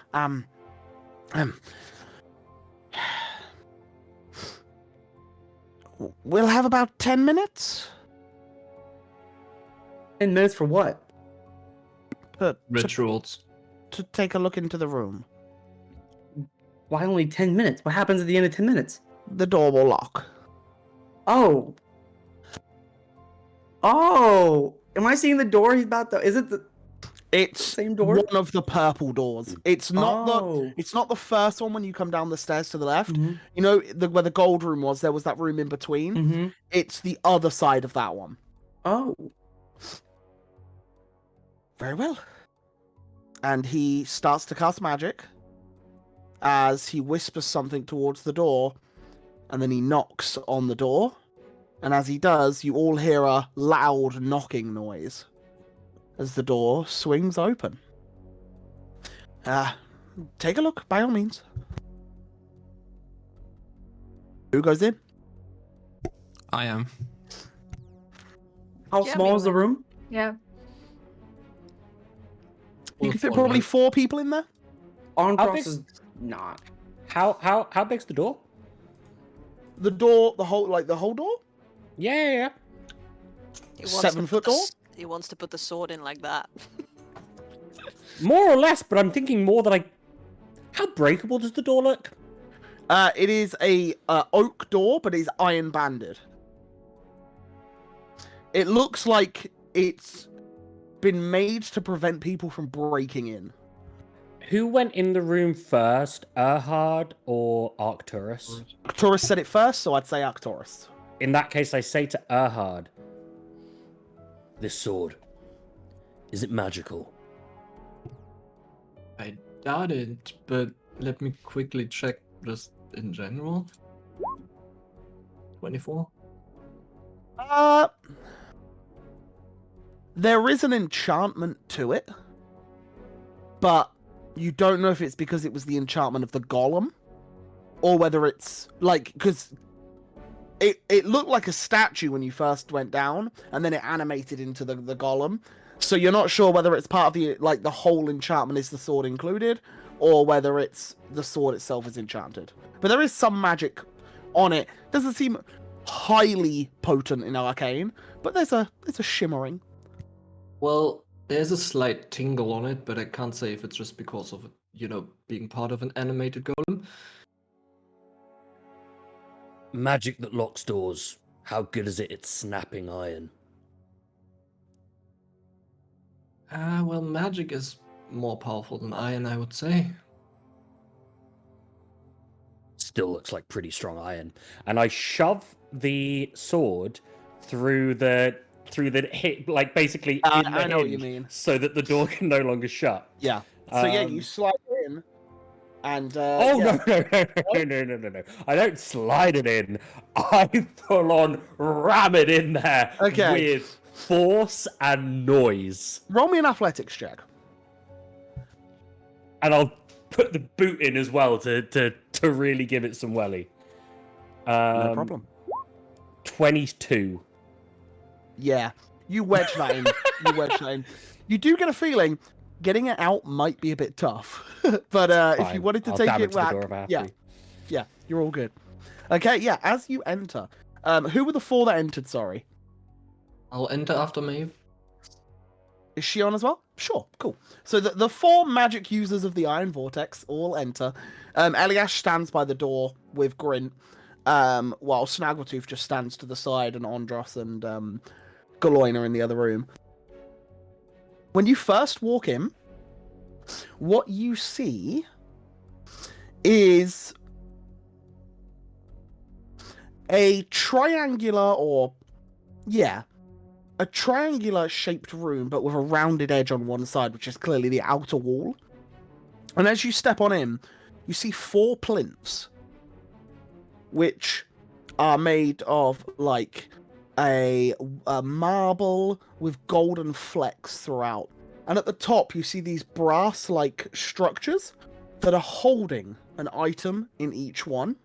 We'll have about 10 minutes. 10 minutes for what? Rituals. To take a look into the room. Why only 10 minutes? What happens at the end of 10 minutes? The door will lock. Oh. Oh. Am I seeing the door he's about to... Is it the It's same door? one of the purple doors. It's not Oh. it's not the first one when you come down the stairs to the left. Mhm. You know where the gold room was, there was that room in between. Mm-hmm. It's the other side of that one. Oh. Very well. And he starts to cast magic as he whispers something towards the door, and then he knocks on the door. And as he does, you all hear a loud knocking noise as the door swings open. Take a look, by all means. Who goes in? I am. How Yeah, small is the maybe. room? Yeah. You Or can fit four, probably right? 4 people in there. Andros big- is not. How big's the door? The door, the whole door? Yeah. He wants 7 to foot put the door? he wants to put the sword in like that. More or less, but I'm thinking more that how breakable does the door look? It is a oak door, but it's iron banded. It looks like it's been made to prevent people from breaking in. Who went in the room first, Erhard or Arcturus? Arcturus said it first, so I'd say Arcturus. In that case, I say to Erhard, This sword, is it magical? I doubt it, but let me quickly check just in general. 24? There is an enchantment to it, but you don't know if it's because it was the enchantment of the golem, or whether it's like, because it looked like a statue when you first went down, and then it animated into the golem. So you're not sure whether it's part of the whole enchantment is the sword included, or whether it's the sword itself is enchanted. But there is some magic on it. Doesn't seem highly potent in arcane, but there's a shimmering. Well, there's a slight tingle on it, but I can't say if it's just because of it, being part of an animated golem. Magic that locks doors. How good is it at snapping iron? Well, magic is more powerful than iron, I would say. Still looks like pretty strong iron. and I shove the sword through the hit, like basically in the I know what you hinge, mean. so that the door can no longer shut. Yeah. So yeah, you Um, slide in, and Oh yeah. no! I don't slide it in. I full on ram it in there Okay. with force and noise, Roll me an athletics check. and I'll put the boot in as well to really give it some welly. No problem. 22. Yeah, you wedge that in. You wedge that in. You do get a feeling getting it out might be a bit tough, but if you Fine. wanted to I'll take damage it the back, door if I have yeah, to. yeah, you're all good. Okay, yeah. As you enter, who were the 4 that entered? Sorry. I'll enter after Maeve. Is she on as well? Sure, cool. So the 4 magic users of the Iron Vortex all enter. Eliash stands by the door with Grint, while Snaggletooth just stands to the side, and Ondros and Galoin are in the other room. When you first walk in, what you see is a triangular a triangular shaped room, but with a rounded edge on one side, which is clearly the outer wall. And as you step on in, you see 4 plinths, which are made of like a marble with golden flecks throughout. And at the top, you see these brass-like structures that are holding an item in each one.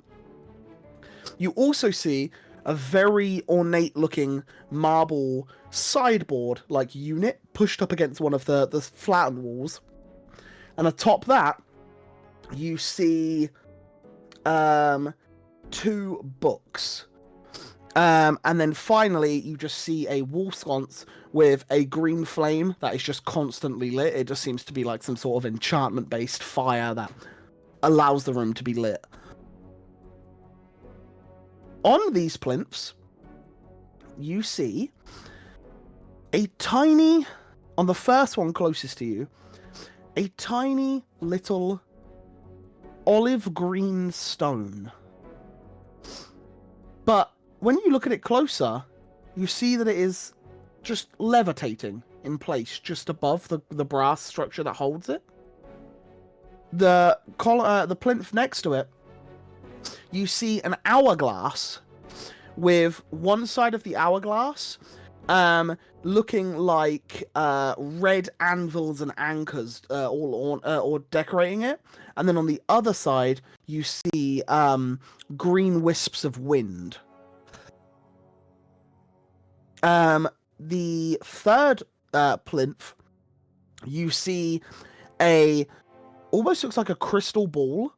You also see a very ornate-looking marble sideboard-like unit pushed up against one of the flattened walls. And atop that, you see 2 books. And then finally, you just see a wall sconce with a green flame that is just constantly lit. It just seems to be like some sort of enchantment-based fire that allows the room to be lit. On these plinths, you see a tiny, on the first one closest to you, a tiny little olive green stone. But when you look at it closer, you see that it is just levitating in place just above the brass structure that holds it. The plinth next to it, you see an hourglass with one side of the hourglass looking like red anvils and anchors or decorating it, and then on the other side you see green wisps of wind. The third plinth, you see almost looks like a crystal ball,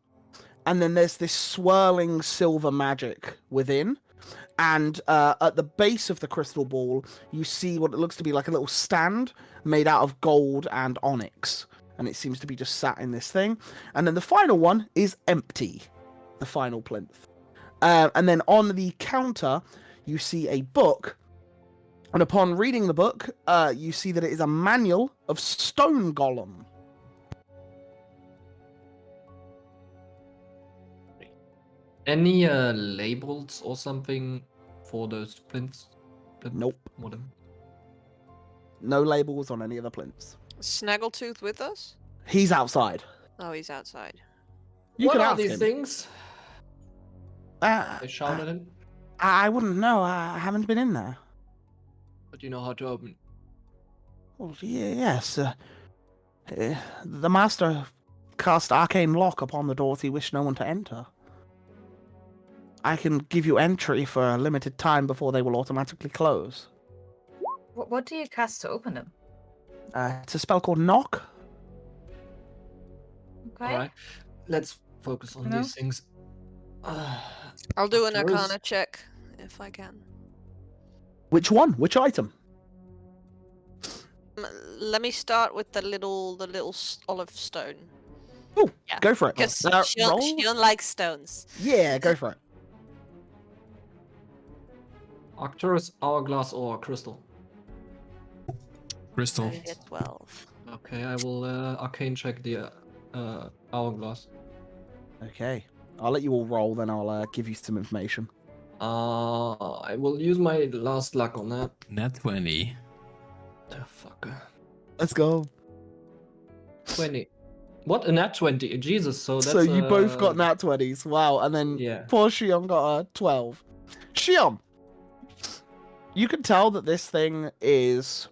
and then there's this swirling silver magic within. And at the base of the crystal ball, you see what it looks to be like a little stand made out of gold and onyx. And it seems to be just sat in this thing. And then the final one is empty, the final plinth. And then on the counter, you see a book. And upon reading the book, you see that it is a manual of Stone Golem. Any labels or something for those plinths? Nope. Whatever. No labels on any of the plinths. Snaggletooth with us? He's outside. Oh, he's outside. You What could are ask these him. things? They shouted him. I wouldn't know. I haven't been in there. But you know how to open. Well, yes. The master cast arcane lock upon the doors he wished no one to enter. I can give you entry for a limited time before they will automatically close. What do you cast to open them? It's a spell called Knock. Okay. Alright. Let's focus on these things. I'll do an Arcturus. Arcana check if I can. Which one? Which item? Let me start with the little olive stone. Oh, Yeah. go for it. Because Roll? she don't like stones. Yeah, go for it. Arcturus, hourglass, or crystal? Crystal. I get 12. Okay, I will arcane check the hourglass. Okay. I'll let you all roll, then I'll give you some information. I will use my last luck on that. Nat 20. The fucker. Let's go. 20. What? A nat 20? Jesus, so that's... So you both got nat 20s. Wow. And then Yeah. poor Shion got a 12. Shion! You can tell that this thing is...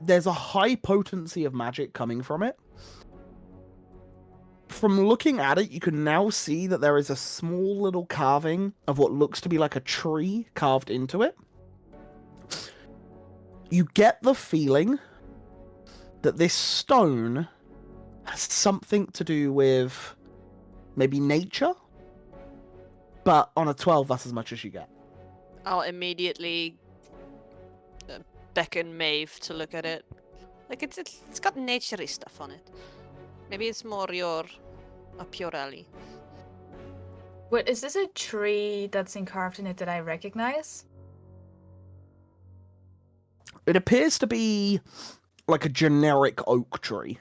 There's a high potency of magic coming from it. From looking at it, you can now see that there is a small little carving of what looks to be like a tree carved into it. You get the feeling that this stone has something to do with maybe nature, but on a 12, that's as much as you get. I'll immediately beckon Maeve to look at it. Like it's got naturey stuff on it. Maybe it's more up your alley. Wait, is this a tree that's carved in it that I recognize? It appears to be like a generic oak tree.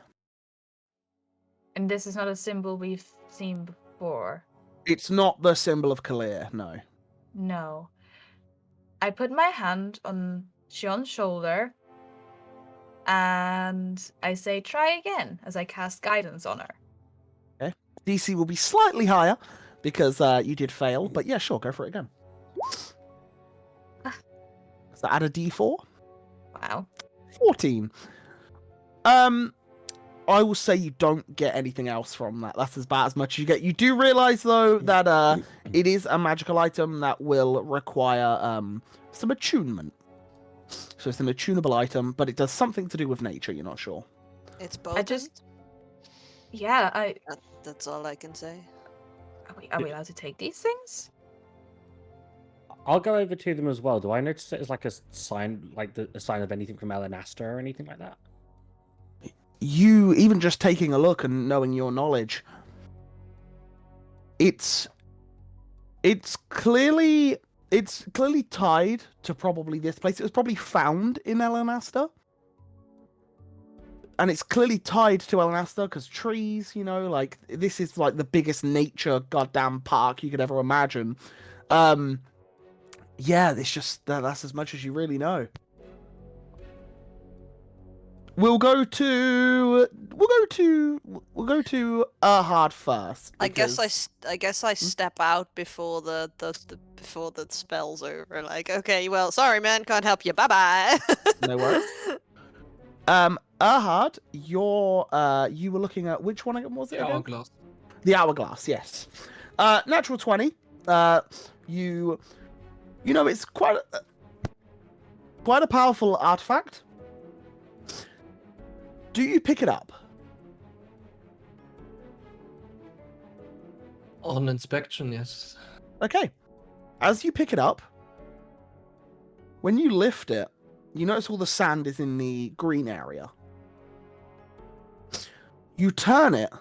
And this is not a symbol we've seen before. It's not the symbol of Kalir, no. No. I put my hand on Shion's shoulder and I say, try again, as I cast guidance on her. Okay. DC will be slightly higher because you did fail, but yeah, sure, go for it again. So add a D4. Wow. 14. I will say you don't get anything else from that. That's about as much as you get. You do realize though that it is a magical item that will require some attunement. So it's an attunable item, but it does something to do with nature. You're not sure. It's both. Yeah, That's all I can say. Are we allowed to take these things? I'll go over to them as well. Do I notice it as like a sign, like a sign of anything from Elenasta or anything like that? You, even just taking a look and knowing your knowledge, it's clearly tied to probably this place. It was probably found in Elenasta. And it's clearly tied to Elenasta because trees, you know, like this is like the biggest nature goddamn park you could ever imagine. Yeah, it's just that's as much as you really know. We'll go to Erhard first. I guess because- I step out before the before the spell's over. Like, okay, well, sorry, man, can't help you. Bye bye. No worries. Erhard, you were looking at which one again was it? The Again? hourglass. The hourglass, yes. Natural 20. You know it's quite a powerful artifact. Do you pick it up? On inspection, yes. Okay. As you pick it up, when you lift it, you notice all the sand is in the green area. You turn it,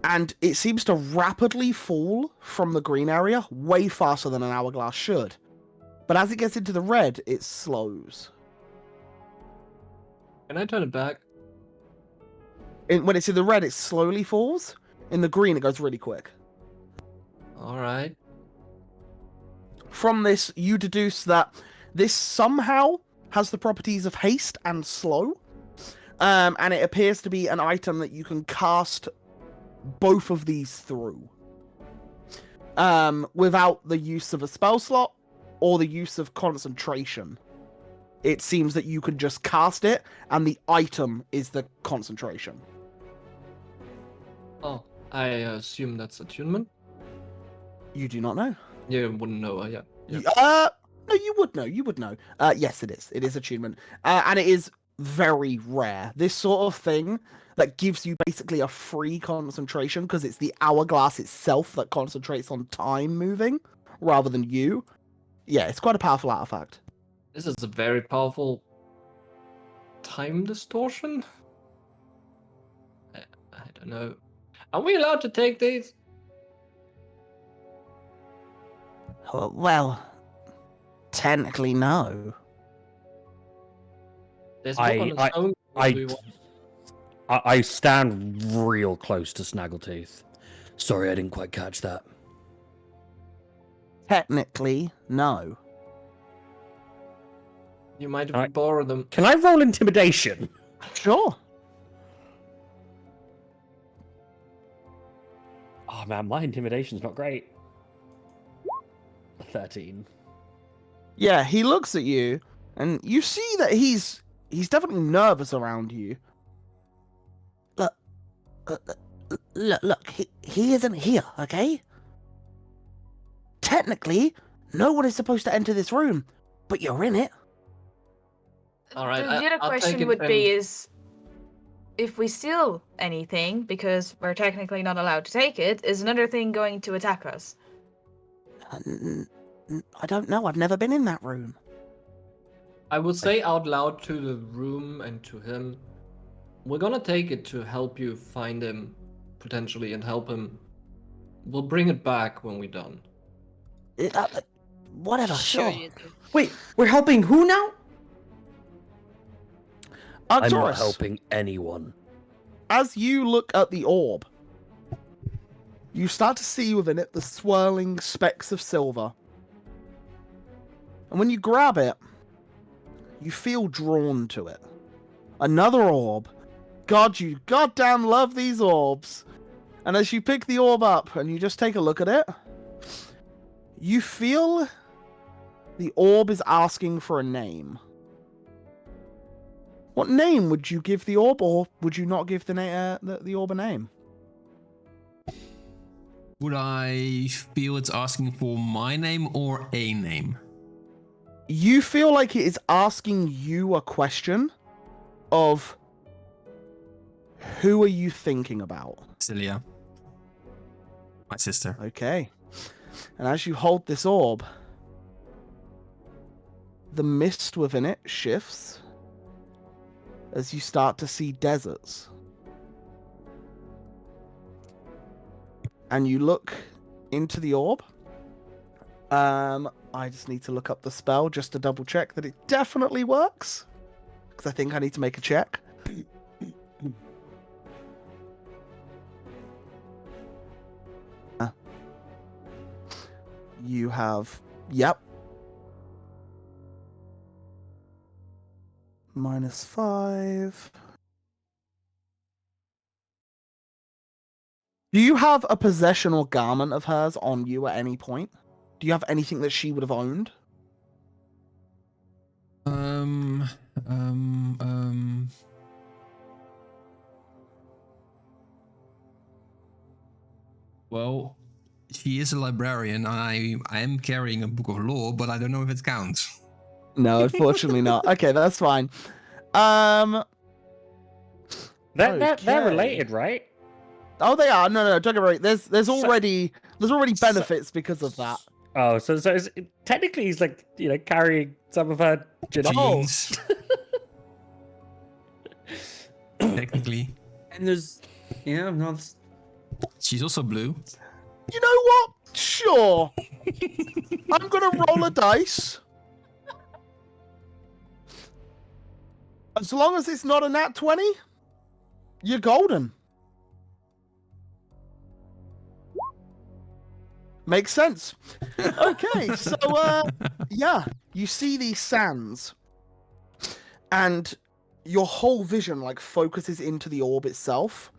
and it seems to rapidly fall from the green area way faster than an hourglass should. But as it gets into the red, it slows. Can I turn it back? When it's in the red, it slowly falls. In the green, it goes really quick. Alright. From this, you deduce that this somehow has the properties of haste and slow. And it appears to be an item that you can cast both of these through. Without the use of a spell slot or the use of concentration. It seems that you can just cast it, and the item is the concentration. Oh, I assume that's attunement. You do not know. You wouldn't know, yeah. No, you would know. You would know. Yes, it is. It is attunement. And it is very rare. This sort of thing that gives you basically a free concentration because it's the hourglass itself that concentrates on time moving rather than you. Yeah, it's quite a powerful artifact. This is a very powerful time distortion. I don't know. Are we allowed to take these? Well, technically no. There's one on its own. I stand real close to Snaggletooth. Sorry, I didn't quite catch that. Technically no. You might have borrowed them. Can I roll intimidation? Sure. Oh man, my intimidation's not great. 13. Yeah, he looks at you, and you see that he's definitely nervous around you. Look, he isn't here, okay? Technically, no one is supposed to enter this room, but you're in it. All right, The other I'll take question it would and- be is if we steal anything, because we're technically not allowed to take it, is another thing going to attack us? I don't know. I've never been in that room. I will say out loud to the room and to him, we're gonna take it to help you find him, potentially, and help him. We'll bring it back when we're done. Whatever, sure. you do. Wait, we're helping who now? I'm not Arcturus, helping anyone. as you look at the orb, you start to see within it the swirling specks of silver. And when you grab it, you feel drawn to it. Another orb. God, you goddamn love these orbs. And as you pick the orb up and you just take a look at it, you feel the orb is asking for a name. What name would you give the orb, or would you not give the orb a name? Would I feel it's asking for my name or a name? You feel like it is asking you a question of who are you thinking about? Celia. My sister. Okay. And as you hold this orb, the mist within it shifts as you start to see deserts. And you look into the orb. I just need to look up the spell just to double check that it definitely works. Because I think I need to make a check. You have... Yep. -5. Do you have a possession or garment of hers on you at any point? Do you have anything that she would have owned? Well, she is a librarian. I am carrying a book of lore, but I don't know if it counts. No, unfortunately not. Okay, that's fine. They're Okay. related, right? Oh, they are. No, don't get me wrong. There's already benefits because of that. Oh, so it's, technically he's like, carrying some of her Jeans. Technically. And there's, no. She's also blue. You know what? Sure. I'm gonna roll a dice. As long as it's not a nat 20, you're golden. Makes sense. Okay, so yeah, you see these sands, and your whole vision like focuses into the orb itself,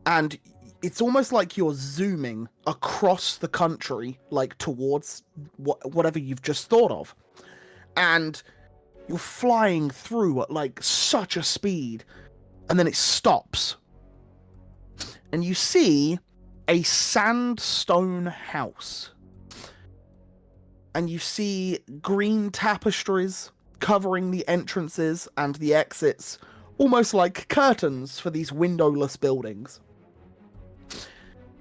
and it's almost like you're zooming across the country, like towards whatever you've just thought of, and you're flying through at like such a speed, and then it stops, and you see a sandstone house, and you see green tapestries covering the entrances and the exits, almost like curtains for these windowless buildings.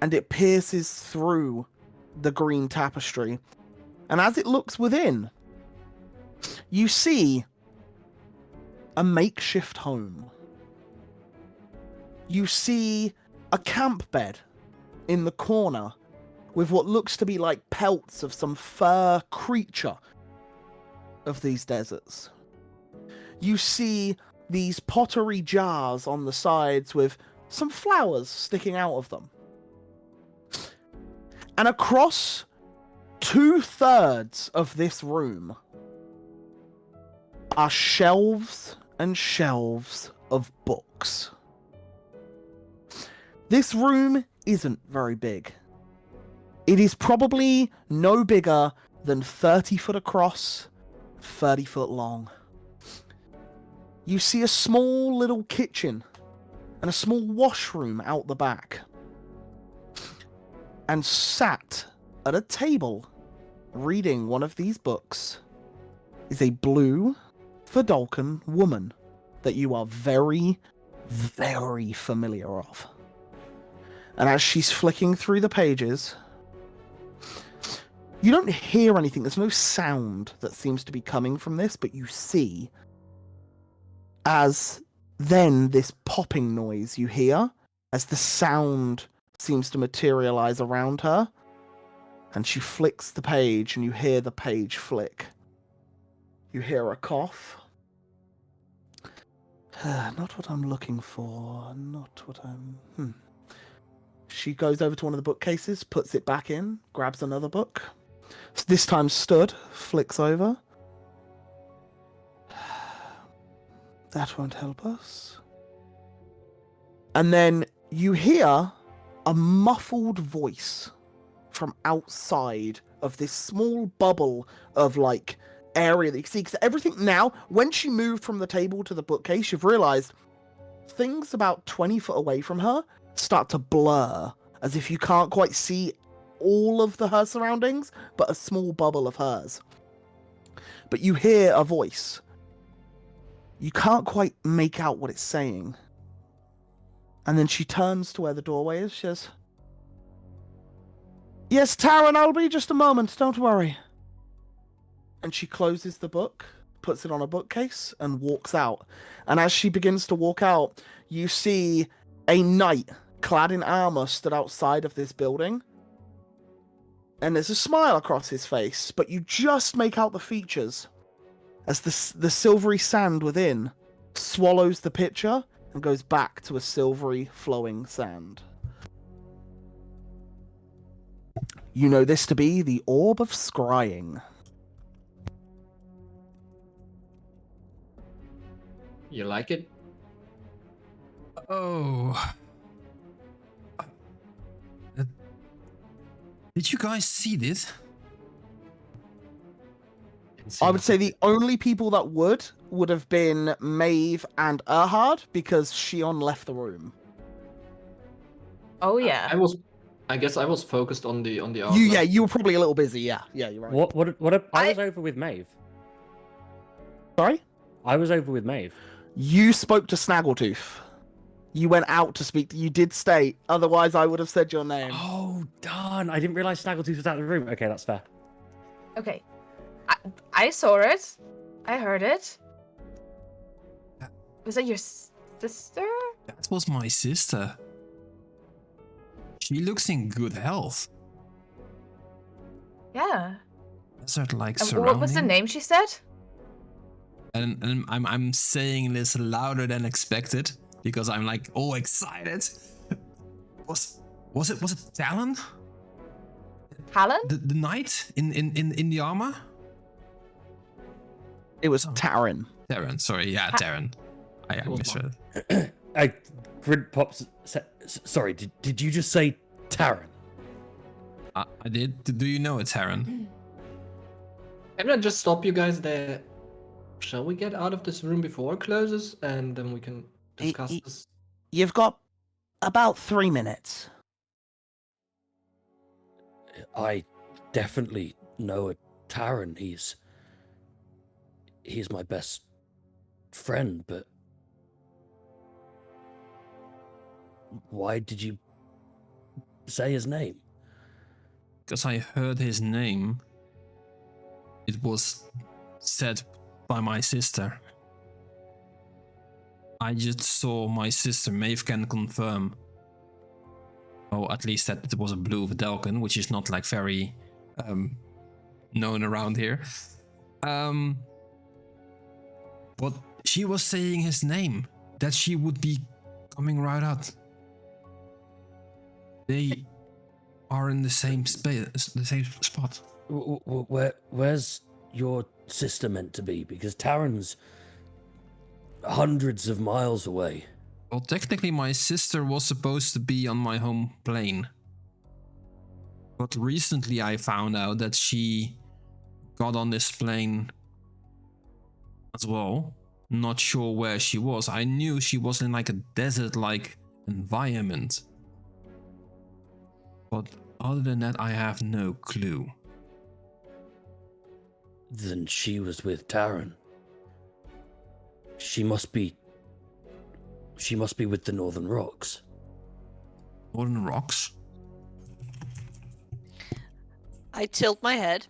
And it pierces through the green tapestry, and as it looks within, you see a makeshift home. You see a camp bed in the corner with what looks to be like pelts of some fur creature of these deserts. You see these pottery jars on the sides with some flowers sticking out of them. And across 2/3 of this room are shelves and shelves of books. This room isn't very big. It is probably no bigger than 30 foot across, 30 foot long. You see a small little kitchen and a small washroom out the back. And sat at a table, reading one of these books, is a blue Vidalcan woman that you are very, very familiar of. And as she's flicking through the pages, You don't hear anything. There's no sound that seems to be coming from this, but you see as then this popping noise you hear as the sound seems to materialize around her, and she flicks the page and you hear the page flick. You hear a cough. Not what I'm looking for. Not what I'm... She goes over to one of the bookcases, puts it back in, grabs another book. This time stood, flicks over. That won't help us. And then you hear a muffled voice from outside of this small bubble of like area that you can see. Because everything now, when she moved from the table to the bookcase, you've realized things about 20 foot away from her start to blur, as if you can't quite see all of her surroundings, but a small bubble of hers. But you hear a voice. You can't quite make out what it's saying. And then she turns to where the doorway is. She says, "Yes, Taran, I'll be just a moment, don't worry." And she closes the book, puts it on a bookcase, and walks out. And as she begins to walk out, you see a knight clad in armor stood outside of this building. And there's a smile across his face, but you just make out the features as the silvery sand within swallows the picture and goes back to a silvery flowing sand. You know this to be the Orb of Scrying. You like it? Oh. Did you guys see this? I would say the only people that would have been Maeve and Erhard, because Shion left the room. Oh yeah. I guess I was focused on the art. You were probably a little busy. Yeah, you're right. I was over with Maeve. Sorry? I was over with Maeve. You spoke to Snaggletooth. You went out to speak. You did stay. Otherwise, I would have said your name. Oh, darn. I didn't realize Snaggletooth was out of the room. Okay, that's fair. Okay. I saw it. I heard it. Was that your sister? That was my sister. She looks in good health. Yeah. Desert-like And surrounding. what was the name she said? And I'm saying this louder than expected because I'm like all excited. Was it Talon? Talon? The knight in the armor? It was Taran. Taran, sorry, yeah, Taran. I misread it. Grid pops. Sorry, did you just say Taran? I did. Do you know it, Taran? Can I just stop you guys there? Shall we get out of this room before it closes, and then we can discuss this? You've got about 3 minutes. I definitely know a Taran. He's my best friend, but why did you say his name? Because I heard his name. It was said by my sister. I just saw my sister. Maeve can confirm. Oh, at least that it was a blue Vidalcan, which is not like very known around here. But she was saying his name, that she would be coming right out. They are in the same space, the same spot. Where's your sister meant to be? Because Taran's hundreds of miles away. Well, technically my sister was supposed to be on my home plane. But recently I found out that she got on this plane as well. Not sure where she was. I knew she was in like a desert-like environment. But other than that, I have no clue. Then she was with Taran. She must be with the Northern Rocks. Northern Rocks? I tilt my head.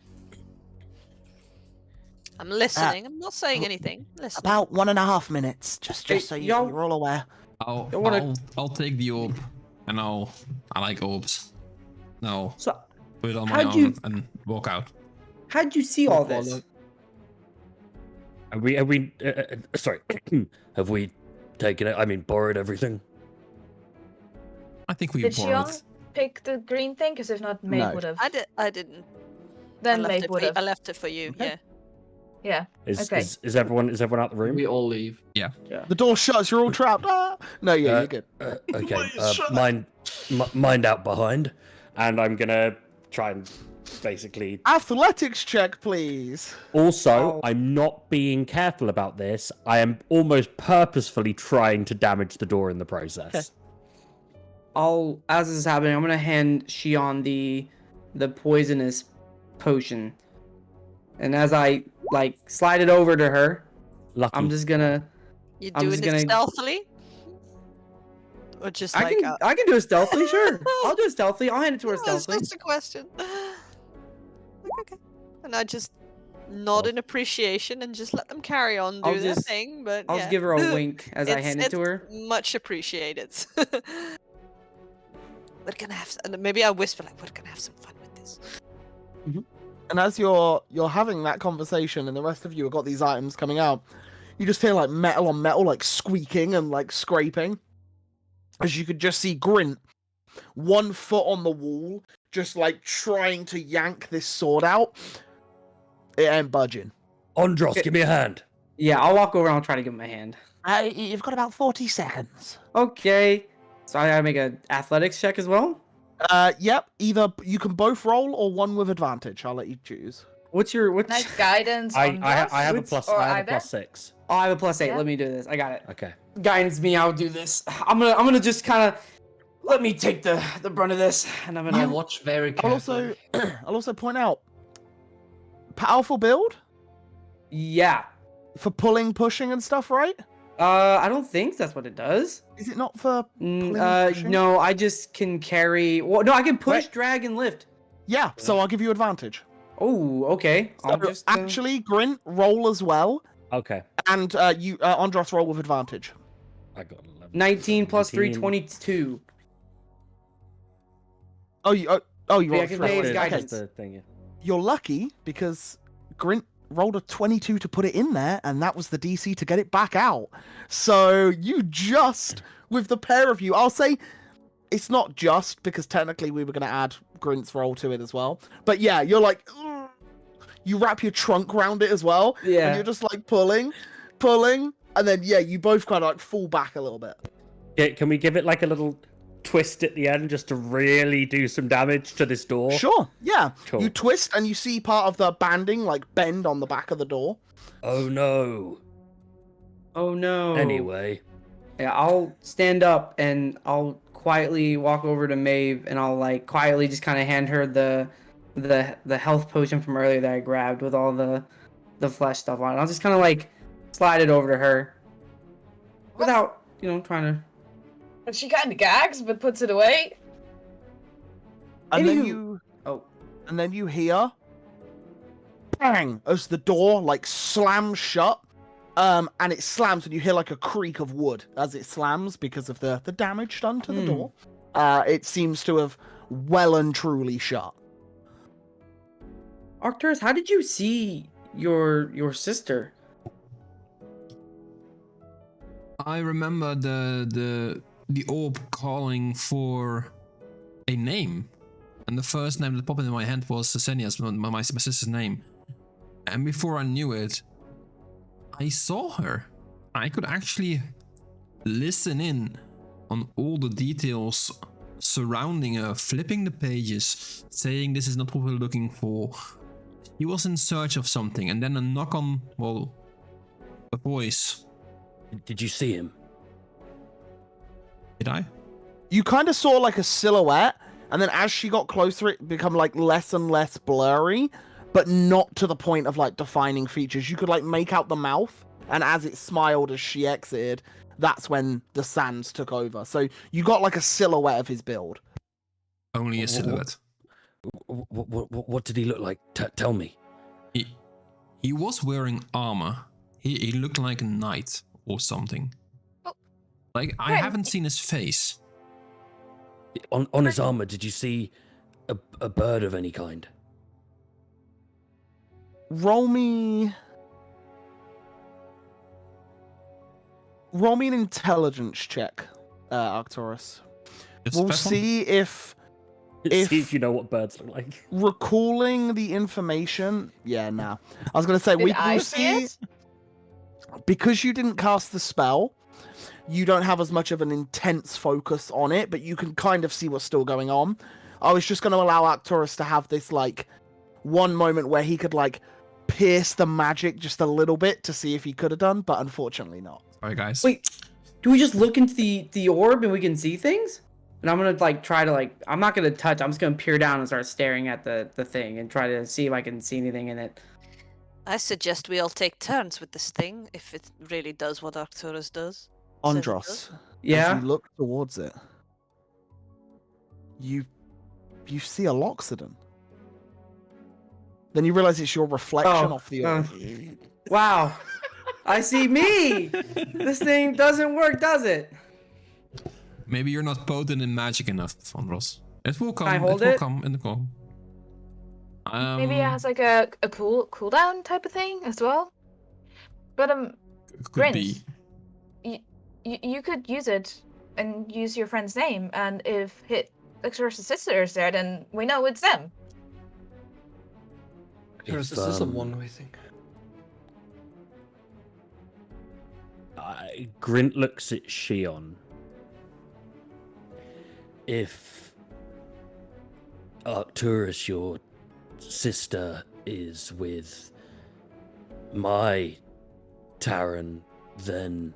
I'm listening. I'm not saying anything. Listening. About 1.5 minutes, just Hey, so y'all- you're all aware. I'll take the orb, and I like orbs. No, So, put it on my how'd arm you- and walk out. how'd you see all this? Are we sorry, have we taken it? I mean, borrowed everything? I think we Did borrowed. Xion pick the green thing? Because if not, Maeve No. would have. I didn't. Then I left Maeve it would for, have. I left it for you. Okay. Yeah. Yeah. Okay. Is everyone out the room? We all leave. The door shuts. You're all trapped. Ah! No, yeah, you're good. Okay, mind out behind. And I'm gonna try and basically. Athletics check, please. Also, I'm not being careful about this. I am almost purposefully trying to damage the door in the process. As this is happening, I'm gonna hand Xion the poisonous potion, and as I slide it over to her, Lucky. I'm just gonna. You I'm doing just it gonna- stealthily? Or just I like can do it stealthily, sure. I'll do it stealthily. I'll hand it to her Oh, it's stealthily. just a question. Okay. And I just nod in appreciation and just let them carry on do I'll their just- thing. But I'll yeah. just give her a wink as I hand it to her. Much appreciated. We're gonna have, and maybe I whisper like, "We're gonna have some fun with this." And as you're having that conversation, and the rest of you have got these items coming out, you just hear like metal on metal, like squeaking and like scraping. As you could just see Grint, 1 foot on the wall, just like trying to yank this sword out. It ain't budging. Andros, Okay. give me a hand. Yeah, I'll walk over and I'll try to give him a hand. You've got about 40 seconds. Okay. So I gotta make an athletics check as well. Yep. Either you can both roll or one with advantage. I'll let you choose. What's Nice guidance. I on have Joss, a plus. or I have a either. +6. Oh, I have a +8. Yeah. Let me do this. I got it. Okay. Guidance me. I'll do this. I'm gonna just kind of let me take the brunt of this, and I'm I gonna. watch very I'll carefully. I'll also point out, powerful build Yeah. for pulling, pushing, and stuff, right? I don't think that's what it does. Is it not for? Pulling, pushing? No, I just can carry. Well, no, I can push, Wait. drag, and lift. Yeah. So I'll give you advantage. Oh, okay. I'll So just actually, Grint, roll as well, Okay. and you Andros, roll with advantage. I got 11. 19 plus 3, 19. 22. Oh, you Yeah, rolled I can three. pay his Okay. guidance. The thing, yeah. You're lucky because Grint rolled a 22 to put it in there, and that was the DC to get it back out. So you just, with the pair of you, I'll say it's not just because technically we were going to add Grint's roll to it as well. But yeah, you're like, "Ugh." You wrap your trunk around it as well, and Yeah. you're just like pulling, and then yeah, you both kind of like fall back a little bit. Yeah, can we give it like a little twist at the end just to really do some damage to this door? Sure, yeah. Cool. You twist and you see part of the banding like bend on the back of the door. Oh no. Oh no. Anyway, Yeah, I'll stand up and I'll quietly walk over to Maeve and I'll like quietly just kind of hand her the health potion from earlier that I grabbed with all the flesh stuff on it. I'll just kind of like slide it over to her without, trying to. And she kind of gags, but puts it away. And then Anywho- you Oh, and then you hear bang as the door like slams shut. And it slams and you hear like a creak of wood as it slams because of the damage done to the door. It seems to have well and truly shut. Arcturus, how did you see your sister? I remember the orb calling for a name, and the first name that popped into my head was Sesenia's, my sister's name. And before I knew it, I saw her. I could actually listen in on all the details surrounding her, flipping the pages, saying this is not what we're looking for. He was in search of something, and then a knock on, well, a voice. did you see him? Did I? You kind of saw like a silhouette, and then as she got closer, it became like less and less blurry, but not to the point of like defining features. You could like make out the mouth, and as it smiled as she exited, that's when the sands took over. So you got like a silhouette of his build. Only a silhouette. What did he look like? Tell me. He was wearing armor. He looked like a knight or something. Oh. Like, I Right. haven't seen his face. On his armor, did you see a bird of any kind? Roll me an intelligence check, Arcturus. Just We'll that one? see if See if you know what birds look like. recalling the information. Yeah, nah. I was gonna say Did we I will see see it? because you didn't cast the spell. You don't have as much of an intense focus on it, but you can kind of see what's still going on. I was just going to allow Arcturus to have this like one moment where he could like pierce the magic just a little bit to see if he could have done, but unfortunately not. Sorry, guys. Wait, do we just look into the orb and we can see things? And I'm gonna like try to like I'm not gonna touch. I'm just gonna peer down and start staring at the thing and try to see if I can see anything in it. I suggest we all take turns with this thing if it really does what Arcturus does. Says it Andros, does. as Yeah. you look towards it, you see a Loxodon. Then you realize it's your reflection Oh, off the orb. Wow. I see me. This thing doesn't work, does it? Maybe you're not potent in magic enough, Andros. It will come. I hold it will it? come in the call. Maybe it has like a cooldown type of thing as well. But Could be. you could use it and use your friend's name, and if Arcturus' sister is there, then we know it's them. There's If, this is a um, one, I think. Grint looks at Shion. If Arcturus, your sister, is with my Taran, then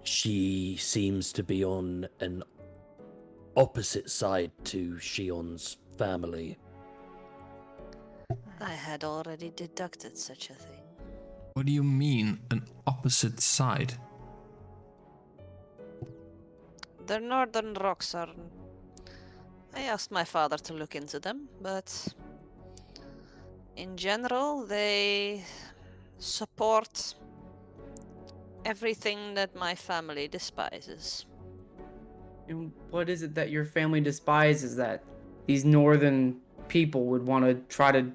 she seems to be on an opposite side to Shion's family. I had already deducted such a thing. What do you mean, an opposite side? The northern rocks are. I asked my father to look into them, but in general, they support everything that my family despises. And what is it that your family despises that these northern people would want to try to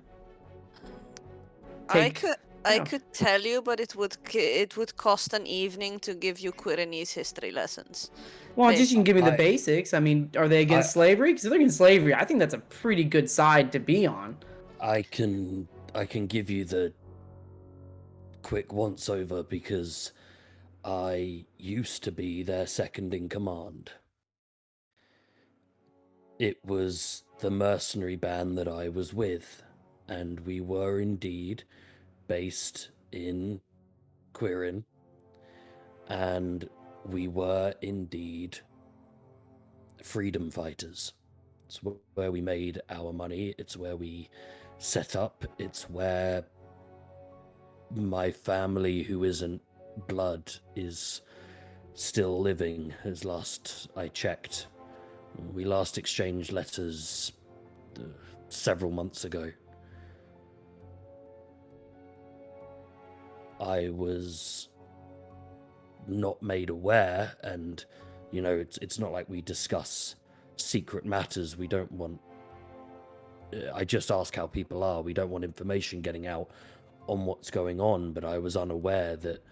take? I Yeah. could tell you, but it would cost an evening to give you Quirinese history lessons. Well, just you can give me the I- basics. I mean, are they against slavery? Because if they're against slavery, I think that's a pretty good side to be on. I can give you the quick once over because I used to be their second in command. It was the mercenary band that I was with, and we were indeed based in Quirin, and we were indeed freedom fighters. It's where we made our money, it's where we set up, it's where my family, who isn't blood, is still living, as last I checked. We last exchanged letters several months ago. I was not made aware, and you know, it's not like we discuss secret matters. We don't want. I just ask how people are. We don't want information getting out on what's going on. But I was unaware that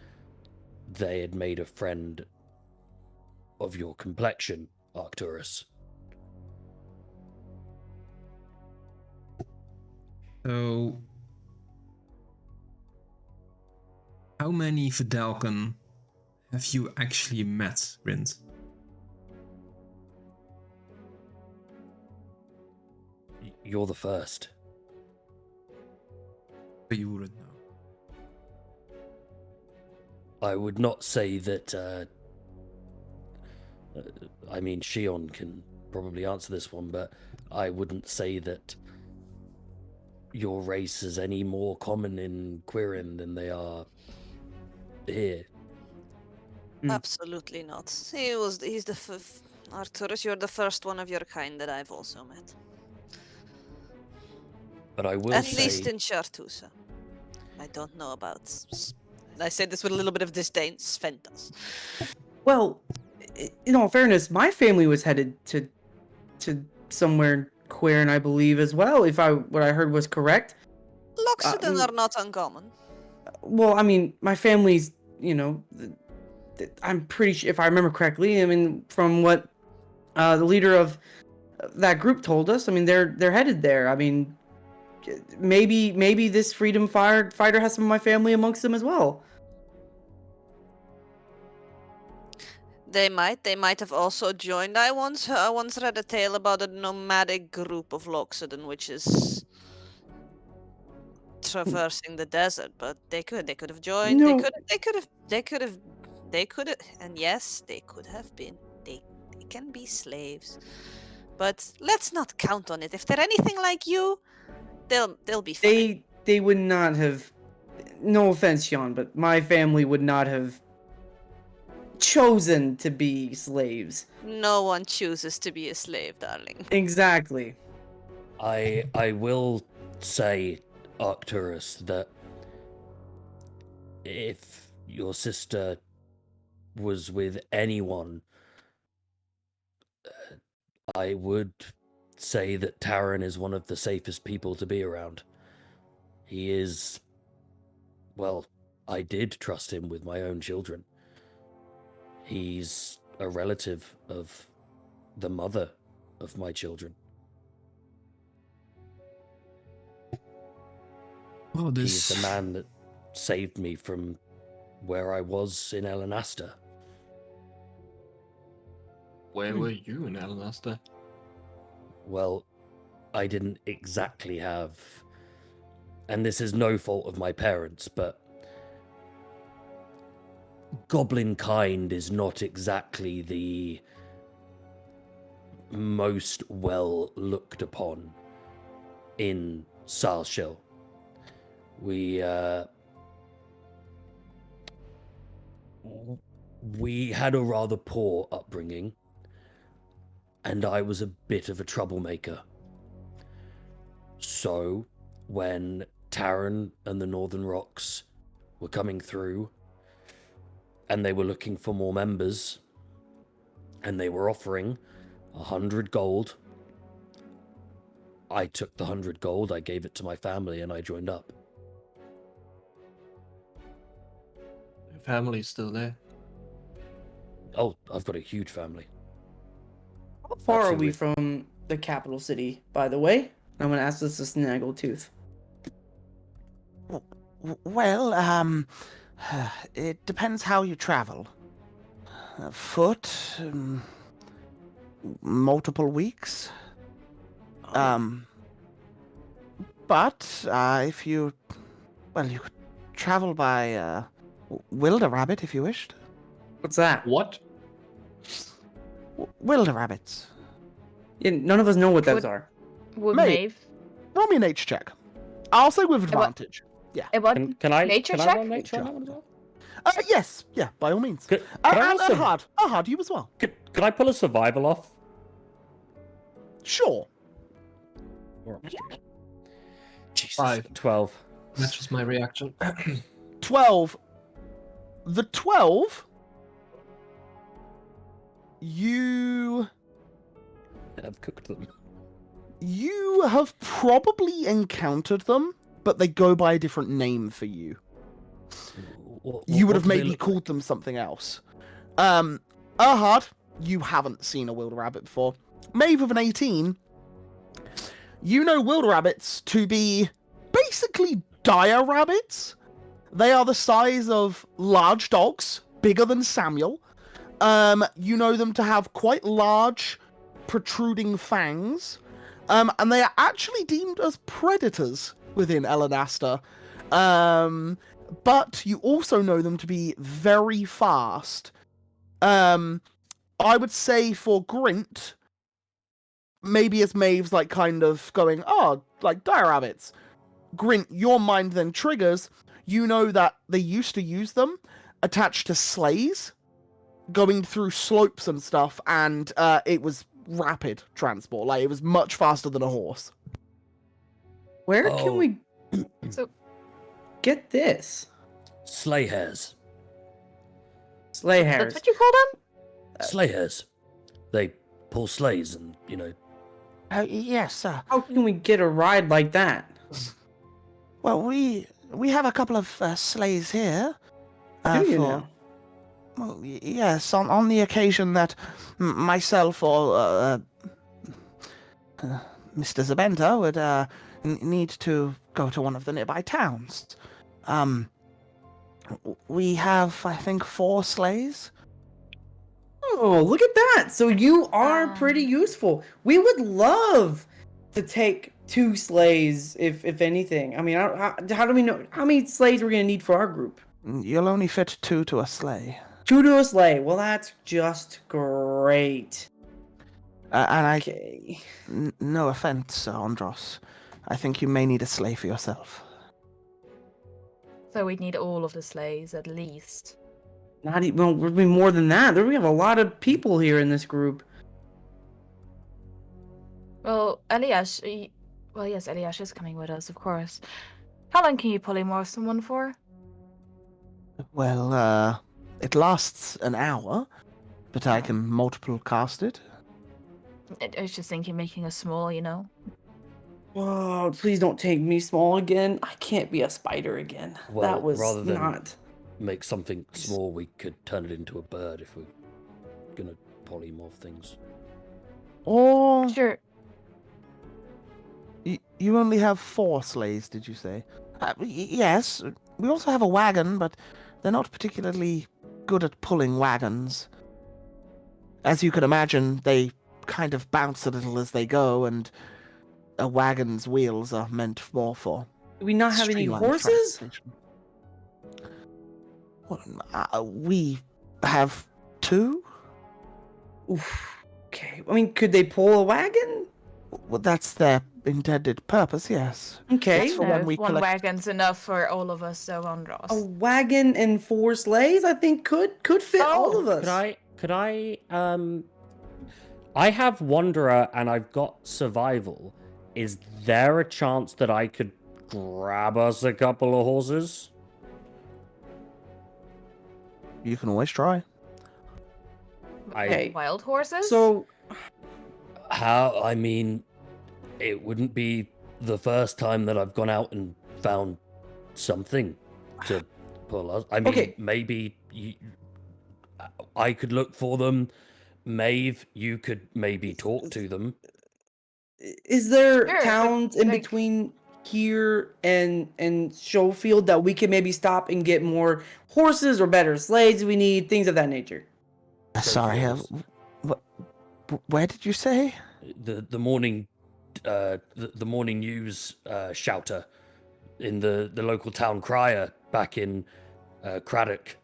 they had made a friend of your complexion, Arcturus. So, how many Vidalcan have you actually met, Rind? You're the first. You wouldn't know. I would not say that. I mean, Shion can probably answer this one, but I wouldn't say that your race is any more common in Quirin than they are here. Mm. Absolutely not. He's the Arcturus, you're the first one of your kind that I've also met. But I will At say, least in Chartusa. I don't know about. I say this with a little bit of disdain. Sventas. Well, in all fairness, my family was headed to somewhere queer, and I believe as well, if what I heard was correct. Loxodon are not uncommon. Well, I mean, my family's, I'm pretty sure, if I remember correctly, I mean, from what the leader of that group told us, I mean, they're headed there. I mean, maybe this freedom fighter has some of my family amongst them as well. They might have also joined. I once read a tale about a nomadic group of Loxodon, which is traversing the desert. But they could have joined. No. They could have, and yes, they could have been. They can be slaves, but let's not count on it. If they're anything like you, they'll be fine. They would not have. No offense, Sean, but my family would not have chosen to be slaves. No one chooses to be a slave, darling. Exactly. I will say, Arcturus, that if your sister was with anyone, I would say that Taran is one of the safest people to be around. He is... Well, I did trust him with my own children. He's a relative of the mother of my children. Oh, He's the man that saved me from where I was in Elenasta. Where were you in Alanasta? Well, I didn't exactly have... And this is no fault of my parents, but... Goblin kind is not exactly the most well looked upon in Salshil. We had a rather poor upbringing, and I was a bit of a troublemaker. So, when Taran and the Northern Rocks were coming through, and they were looking for more members, and they were offering 100 gold, I took the 100 gold, I gave it to my family, and I joined up. Your family's still there. Oh, I've got a huge family. How far are we Absolutely. from the capital city, by the way? I'm gonna ask this to Snaggletooth. Well, it depends how you travel. Foot, multiple weeks. But if you could travel by wilder rabbit if you wished. What's that? What? Wilder rabbits. Yeah, none of us know what those Would- are. Would Mate. Maeve? Roll me a nature check. I'll say with advantage. What? Can I Nature can I check? roll nature on that one as well? Yes, yeah, by all means. Could I And also- hard, you as well. Could I pull a survival off? Sure. Jesus. 5. 12. That's just my reaction. 12. The 12. You I've cooked them. have probably encountered them, but they go by a different name for you. You would have maybe called them something else. Erhard, you haven't seen a wilder rabbit before. Maeve with an 18, you know wilder rabbits to be basically dire rabbits. They are the size of large dogs, bigger than Samuel. You know them to have quite large, protruding fangs. And they are actually deemed as predators within Elenasta. But you also know them to be very fast. I would say for Grint, maybe as Maeve's like kind of going, oh, like dire rabbits. Grint, your mind then triggers. You know that they used to use them attached to sleighs. going through slopes and stuff, and it was rapid transport. Like, it was much faster than a horse. Where Oh. can we So get this? Sleigh hares. Sleigh that's hares. what you call them? Sleigh hares. They pull sleighs and, Yes, sir. How can we get a ride like that? Well, we have a couple of sleighs here. Do you for, now? Well, yes, on the occasion that myself or Mr. Zabenta would need to go to one of the nearby towns. We have, I think, 4 sleighs. Oh, look at that! So you are pretty Um. useful. We would love to take 2 sleighs, if anything. I mean, how do we know how many sleighs we're gonna need for our group? You'll only fit 2 to a sleigh. 2 to a sleigh. Well, that's just great. And Okay. no offense, Andros. I think you may need a sleigh for yourself. So we'd need all of the sleighs at least. Not even. Well, we'd be more than that. We have a lot of people here in this group. Well, Eliash, well, yes, Eliash is coming with us, of course. How long can you polymorph someone for? Well, it lasts an hour, but I can multiple cast it. I was just thinking making us small, you know? Whoa! Please don't take me small again. I can't be a spider again. Well, that was rather than- not. make something small, we could turn it into a bird if we're gonna polymorph things. Or Sure. you only have 4 sleighs, did you say? Yes. We also have a wagon, but they're not particularly good at pulling wagons. As you can imagine, they kind of bounce a little as they go, and a wagon's wheels are meant more for Do we not have any streamlined horses? transportation. Well, we have 2. Oof. Okay. I mean, could they pull a wagon? Well, that's their intended purpose, yes. Okay. That's for when we one collect- wagon's enough for all of us, so Andros. A wagon and 4 sleighs, I think, could fit all Oh, of us. I have Wanderer and I've got Survival. Is there a chance that I could grab us a couple of horses? You can always try. Okay. Wild horses? So, How? I mean, it wouldn't be the first time that I've gone out and found something to pull us. I mean, Okay. maybe I could look for them. Maeve, you could maybe talk to them. is there Sure, but, towns in like- between here and Schofield that we can maybe stop and get more horses or better sleighs we need, things of that nature? Sorry, where did you say? The morning, the morning news shouter in the local town crier back in Craddock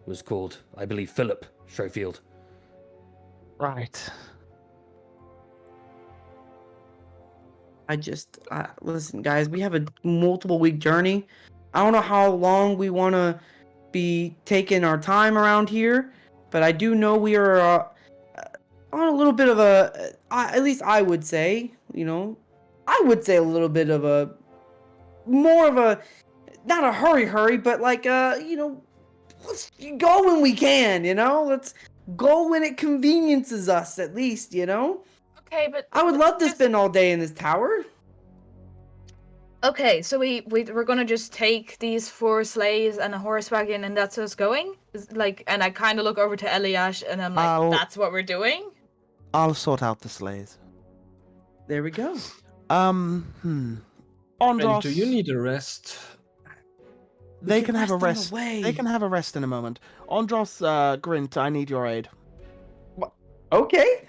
was called, I believe, Philip Schofield. Right. Listen, guys, we have a multiple week journey. I don't know how long we want to be taking our time around here, but I do know we are on a little bit of at least I would say, I would say a little bit of more of a, not a hurry, but like, let's go when we can, let's go when it conveniences us at least, Okay, but I would love to just- spend all day in this tower. Okay, so we're gonna just take these 4 sleighs and a horse wagon, and that's us going. And I kind of look over to Eliash, and I'm like, I'll- "That's what we're doing." I'll sort out the sleighs. There we go. And Andros, do you need a rest? they We can have a on the rest. way. They can have a rest in a moment. Andros, Grint, I need your aid. Okay.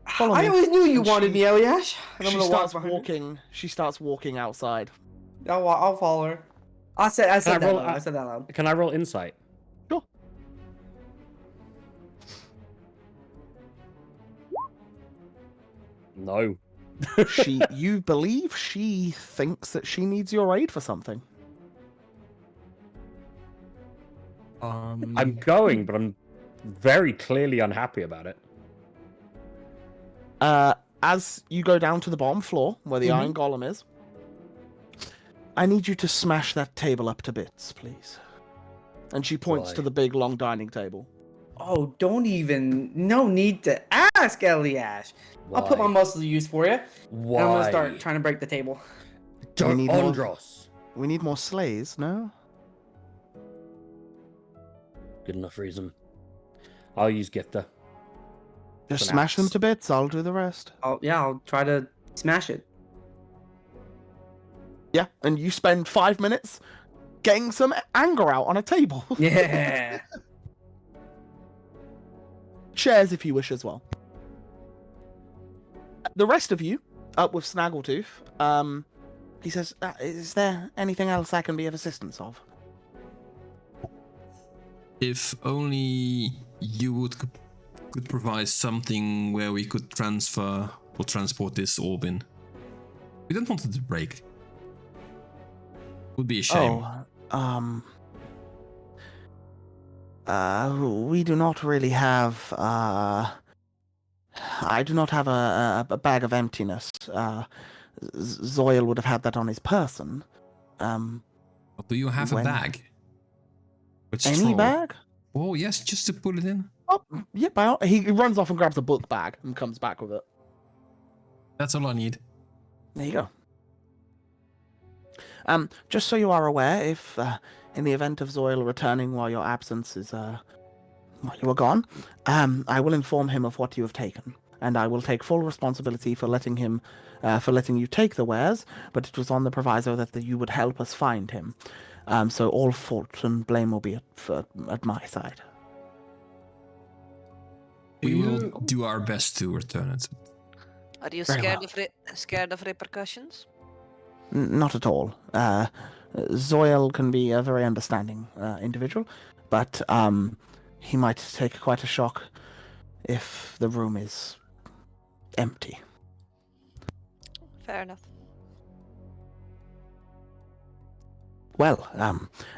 Follow I me. always knew you And wanted she- me, Eliash. And I'm She gonna starts walk behind her. walking. She starts walking outside. I'll follow her. I said I that roll- loud. I said that loud. Can I roll insight? Sure. No. You believe she thinks that she needs your aid for something. I'm going, but I'm very clearly unhappy about it. As you go down to the bottom floor where the iron golem is, I need you to smash that table up to bits, please. And she points Why? to the big long dining table. Oh, don't even. No need to ask, Eliash. I'll put my Why? muscle to use for you. And I'm Why? gonna start trying to break the table. Don't need more- Andros. We need more sleighs, no? Good enough reason. I'll use Gifter. Just An smash them axe. to bits, I'll do the rest. I'll try to smash it. Yeah, and you spend 5 minutes getting some anger out on a table. Yeah. Chairs if you wish as well. The rest of you, up with Snaggletooth, he says, is there anything else I can be of assistance of? If only you could provide something where we could transfer or transport this orb in. We don't want it to break. Would be a shame. We do not really have, I do not have a bag of emptiness. Zoil would have had that on his person. But do you have a when- bag? With Any straw? bag? Oh yes, just to put it in. Oh, yeah, he runs off and grabs a book bag and comes back with it. That's all I need. There you go. Just so you are aware, if in the event of Zoil returning while your absence is while you are gone, I will inform him of what you have taken, and I will take full responsibility for letting you take the wares. But it was on the proviso that you would help us find him. So all fault and blame will be at my side. We will do our best to return it. Are you Very scared well. scared of repercussions? Not at all. Zoil can be a very understanding individual, but he might take quite a shock if the room is empty. Fair enough. Well,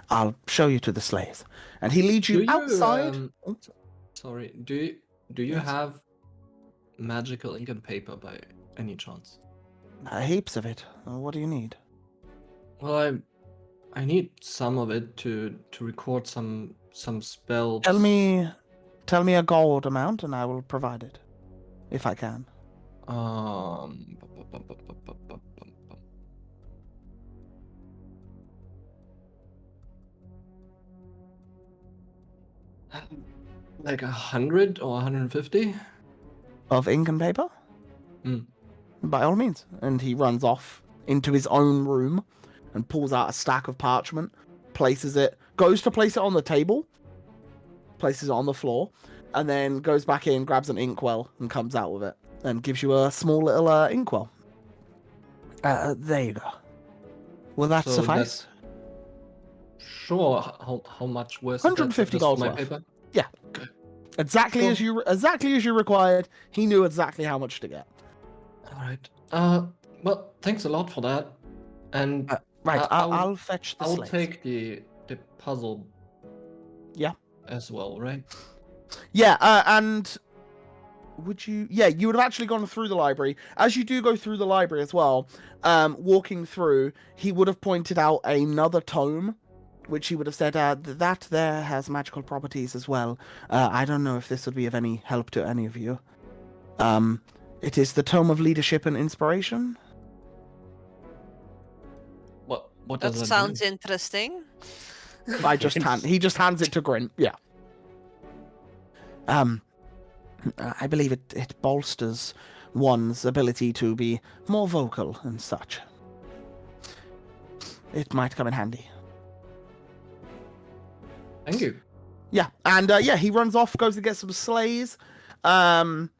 I'll show you to the sleighs. And he leads you outside. Sorry, do you have magical ink and paper by any chance? Heaps of it. What do you need? Well, I need some of it to record some spells. Tell me a gold amount, and I will provide it, if I can. Um. bu- bu- bu- bu- bu- bu- bu- bu- Like 100 or 150? Of ink and paper? Mm. By all means. And he runs off into his own room and pulls out a stack of parchment, goes to place it on the table, places it on the floor, and then goes back in, grabs an inkwell, and comes out with it, and gives you a small little inkwell. There you go. Will that So suffice? Sure. How much was it? 150 Just for gold my worth. paper? Exactly Sure. as you required. He knew exactly how much to get. All right. Well, thanks a lot for that. And Right, I'll- I'll fetch the I'll slates. take the puzzle. Yeah. As well, right? Yeah, and would you? Yeah, you would have actually gone through the library. As you do go through the library as well, walking through, he would have pointed out another tome, which he would have said, that there has magical properties as well. I don't know if this would be of any help to any of you. It is the Tome of Leadership and Inspiration. What That does that sounds mean? interesting. He just hands it to Grin. Yeah. I believe it bolsters one's ability to be more vocal and such. It might come in handy. Thank you. Yeah, and he runs off, goes to get some sleighs, and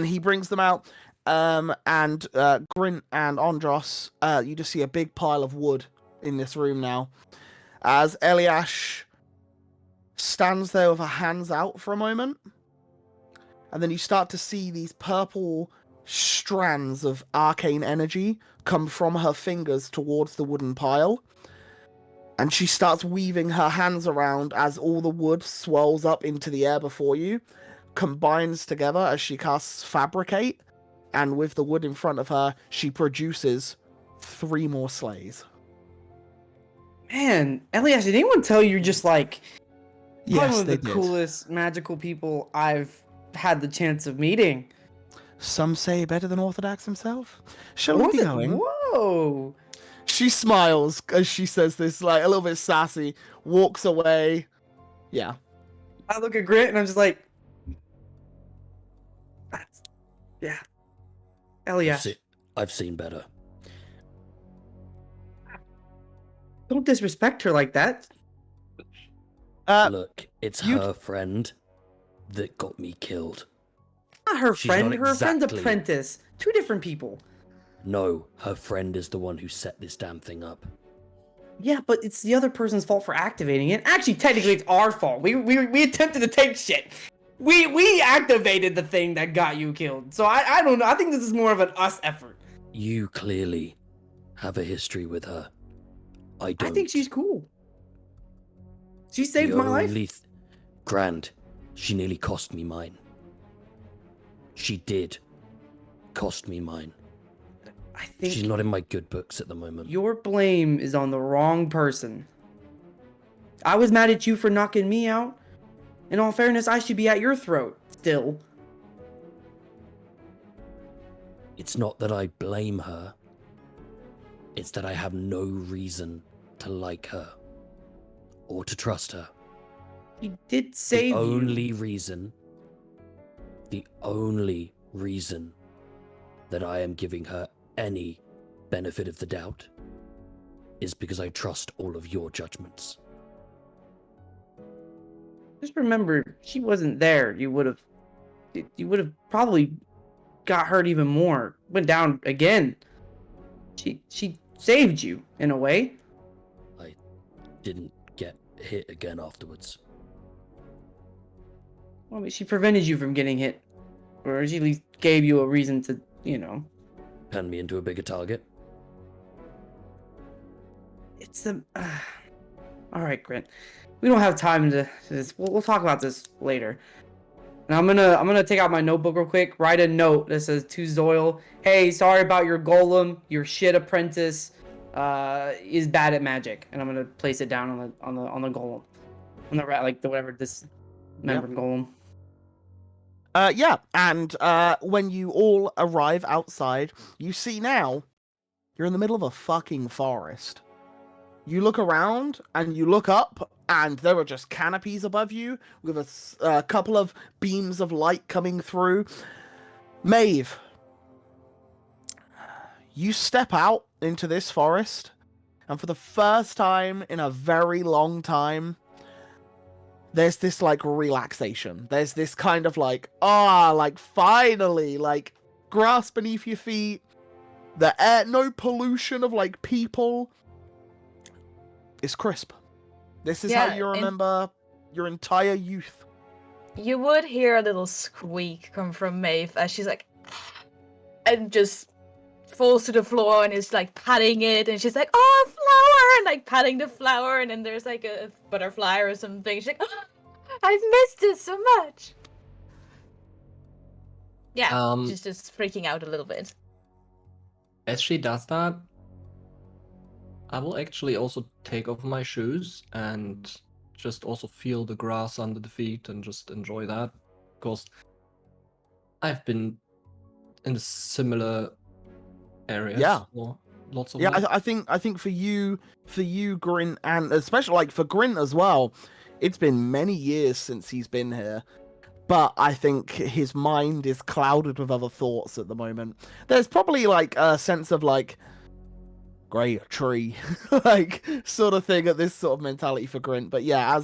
he brings them out. And Grint and Andros, you just see a big pile of wood in this room now, as Eliash stands there with her hands out for a moment, and then you start to see these purple strands of arcane energy come from her fingers towards the wooden pile. And she starts weaving her hands around as all the wood swirls up into the air before you, combines together as she casts Fabricate, and with the wood in front of her, she produces 3 more sleighs. Man, Elias, did anyone tell you you're just like probably Yes, one of they the did. coolest magical people I've had the chance of meeting? Some say better than Orthodox himself. Shall we Was be it? going? Whoa! She smiles as she says this, like a little bit sassy, walks away. Yeah. I look at Grit and I'm just like, that's, yeah. Elias, I've seen better. don't disrespect her like that. Look, it's you'd- her friend that got me killed. Not her She's friend, not her friend's exactly- apprentice. 2 different people. No, her friend is the one who set this damn thing up. Yeah, but it's the other person's fault for activating it. Actually, technically, it's our fault. We attempted to take shit. We activated the thing that got you killed. So I don't know. I think this is more of an us effort. You clearly have a history with her. I don't. I think she's cool. She saved my life. Grand, she nearly cost me mine. She did cost me mine. I think She's not in my good books at the moment. your blame is on the wrong person. I was mad at you for knocking me out. In all fairness, I should be at your throat still. It's not that I blame her. It's that I have no reason to like her or to trust her. She did save The you. only reason that I am giving her any benefit of the doubt is because I trust all of your judgments. Just remember, if she wasn't there, you would have probably got hurt even more. Went down again. She saved you in a way. I didn't get hit again afterwards. Well, I mean, she prevented you from getting hit, or she at least gave you a reason to, Turn me into a bigger target. It's the. All right, Grant. We don't have time to this. We'll talk about this later. And I'm gonna take out my notebook real quick. Write a note that says to Zoil, "Hey, sorry about your golem. Your shit apprentice is bad at magic." And I'm gonna place it down on the golem, on the like the whatever this member golem. Yeah, and when you all arrive outside, you see now you're in the middle of a fucking forest. You look around and you look up, and there are just canopies above you with a couple of beams of light coming through. Maeve, you step out into this forest, and for the first time in a very long time, there's this like relaxation. There's this kind of like, like finally, like grass beneath your feet, the air, no pollution of like people. It's crisp. This is how Yeah, you remember your entire youth. You would hear a little squeak come from Maeve as she's like, and just falls to the floor and is like patting it, and she's like, "Oh, a flower!" and like patting the flower, and then there's like a butterfly or something. She's like, "Oh, I've missed it so much." Yeah, she's just freaking out a little bit. As she does that, I will actually also take off my shoes and just also feel the grass under the feet and just enjoy that. Because I've been in a similar areas for lots of Yeah, I think for you, Grin, and especially like for Grin as well, it's been many years since he's been here. But I think his mind is clouded with other thoughts at the moment. There's probably like a sense of like, great tree, like sort of thing at this sort of mentality for Grint. But yeah,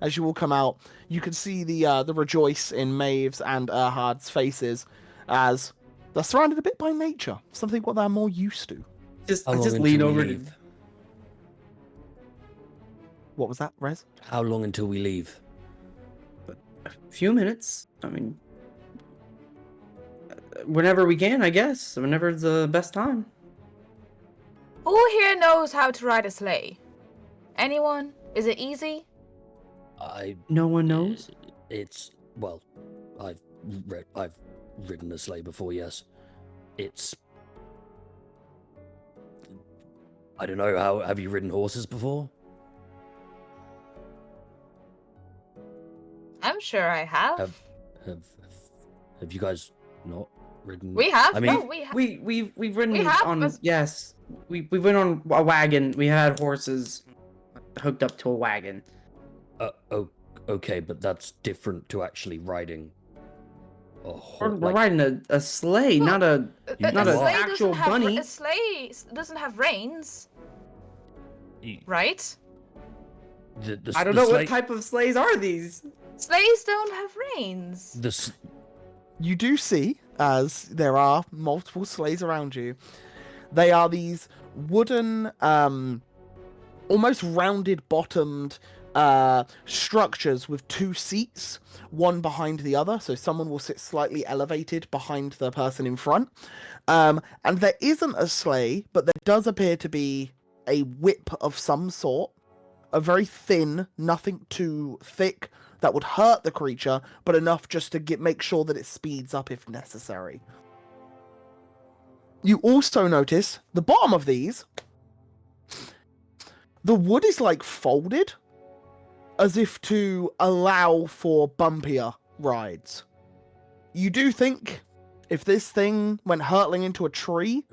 as you all come out, you can see the rejoice in Maeve's and Erhard's faces as they're surrounded a bit by nature, something what they're more used to. I just lean until we over to. leave? What was that, Rez? How long until we leave? A few minutes. I mean, whenever we can, I guess. Whenever's the best time. Who here knows how to ride a sleigh? Anyone? Is it easy? No one knows. It's well, I've ridden a sleigh before. Yes, it's. I don't know. How have you ridden horses before? I'm sure I have. Have you guys not ridden? We have. I mean, No, we have. We've ridden We have, on but- yes. We went on a wagon. We had horses hooked up to a wagon. Okay, but that's different to actually riding a We're, horse. we're riding a sleigh, Well, not a not a an sleigh actual doesn't have, bunny. A sleigh doesn't have reins, You- right? I don't know what type of sleighs are these. Sleighs don't have reins. You do see, as there are multiple sleighs around you, they are these wooden, almost rounded bottomed structures with two seats, one behind the other, so someone will sit slightly elevated behind the person in front. And there isn't a sleigh, but there does appear to be a whip of some sort, a very thin, nothing too thick that would hurt the creature, but enough just to make sure that it speeds up if necessary. You also notice the bottom of these, the wood is like folded, as if to allow for bumpier rides. You do think if this thing went hurtling into a tree,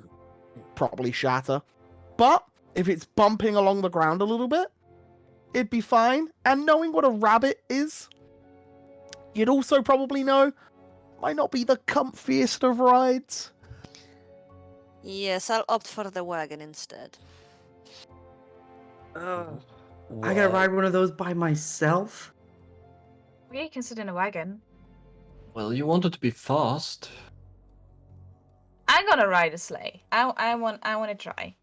probably shatter. But if it's bumping along the ground a little bit, it'd be fine. And knowing what a rabbit is, you'd also probably know might not be the comfiest of rides. Yes, I'll opt for the wagon instead. I gotta ride one of those by myself. Yeah, you can sit in a wagon. Well, you wanted to be fast. I'm gonna ride a sleigh. I want to try.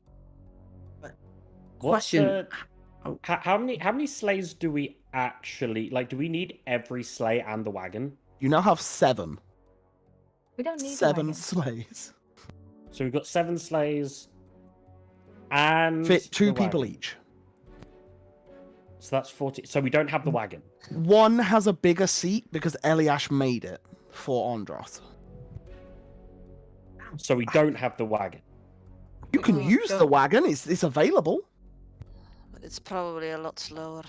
Question. How many sleighs do we actually like? Do we need every sleigh and the wagon? You now have 7. We don't need a 7 wagon. sleighs. So we've got 7 sleighs and Fit 2 the people wagon. each. So that's 40. So we don't have the wagon. One has a bigger seat because Eliash made it for Andros. So we don't have the wagon. You can use the wagon, it's available. But it's probably a lot slower.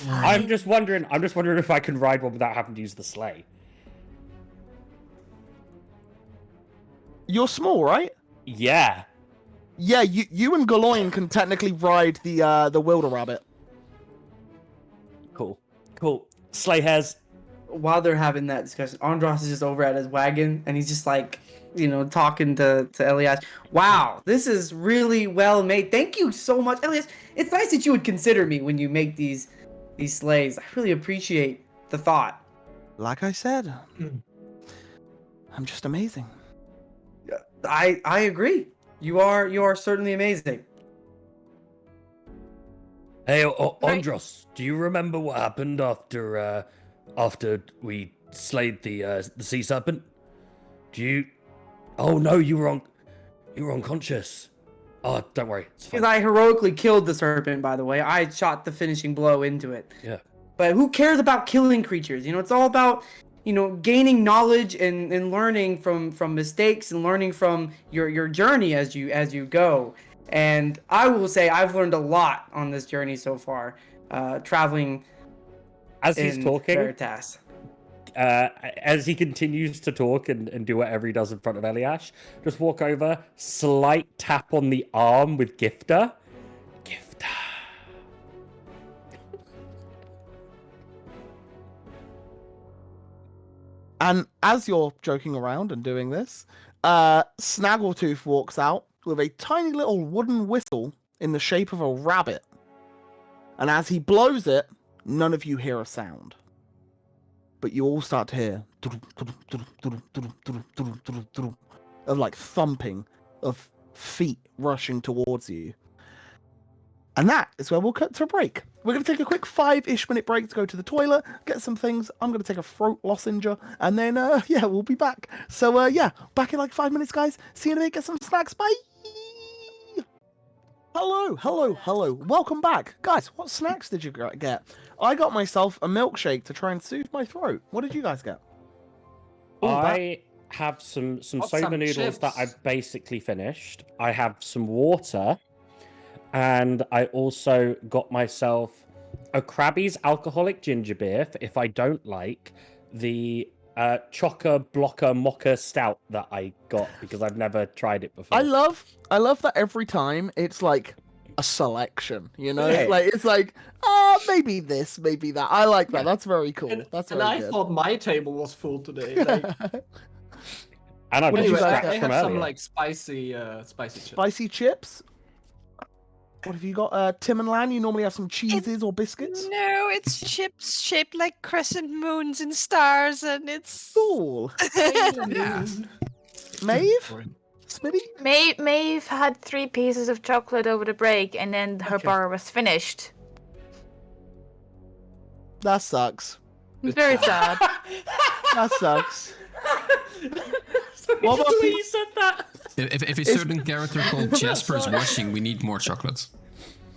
I'm just wondering if I can ride one without having to use the sleigh. You're small, right? Yeah. Yeah, you and Galoin can technically ride the Wilder Rabbit. Cool. Sleigh hairs. While they're having that discussion, Andros is just over at his wagon and he's just like, talking to Elias. Wow, this is really well made. Thank you so much, Elias. It's nice that you would consider me when you make these sleighs. I really appreciate the thought. Like I said, I'm just amazing. I agree. You are certainly amazing. Hey, Andros, do you remember what happened after we slayed the sea serpent? Do you? Oh no, you were unconscious. Oh, don't worry, it's fine. Because I heroically killed the serpent, by the way. I shot the finishing blow into it. Yeah. But who cares about killing creatures? It's all about, gaining knowledge and learning from mistakes and learning from your journey as you go. And I will say I've learned a lot on this journey so far, traveling As he's in talking, Veritas. as he continues to talk and do whatever he does in front of Eliash, just walk over, slight tap on the arm with Gifter. Gifter. And as you're joking around and doing this, Snaggletooth walks out with a tiny little wooden whistle in the shape of a rabbit. And as he blows it, none of you hear a sound. But you all start to hear of like thumping of feet rushing towards you. And that is where we'll cut to a break. We're going to take a quick 5-ish minute break to go to the toilet, get some things. I'm going to take a throat lozenge, and then, we'll be back. So, back in like 5 minutes, guys. See you in a bit, get some snacks. Bye! Hello. Welcome back. Guys, what snacks did you get? I got myself a milkshake to try and soothe my throat. What did you guys get? I have some Got soba some noodles that chips. I've basically finished. I have some water, and I also got myself a Krabby's alcoholic ginger beer if I don't like the Chocker Blocker Mocha Stout that I got because I've never tried it before. I love that every time it's like a selection, you know? Yeah. Like it's like, maybe this, maybe that. I like that. That's very cool. That's And very I good. thought my table was full today. Like, And I've What did you just anyway, guys scratched I from have some earlier. like spicy chips. Spicy chips. What have you got, Tim and Lan? You normally have some cheeses or biscuits. No, it's chips shaped like crescent moons and stars, and it's. Cool. Yeah. Maeve? Smitty? Maeve had 3 pieces of chocolate over the break, and then her Okay. bar was finished. That sucks. It's very sad. That sucks. What What about you said that? If a certain character called Jasper is watching, we need more chocolate.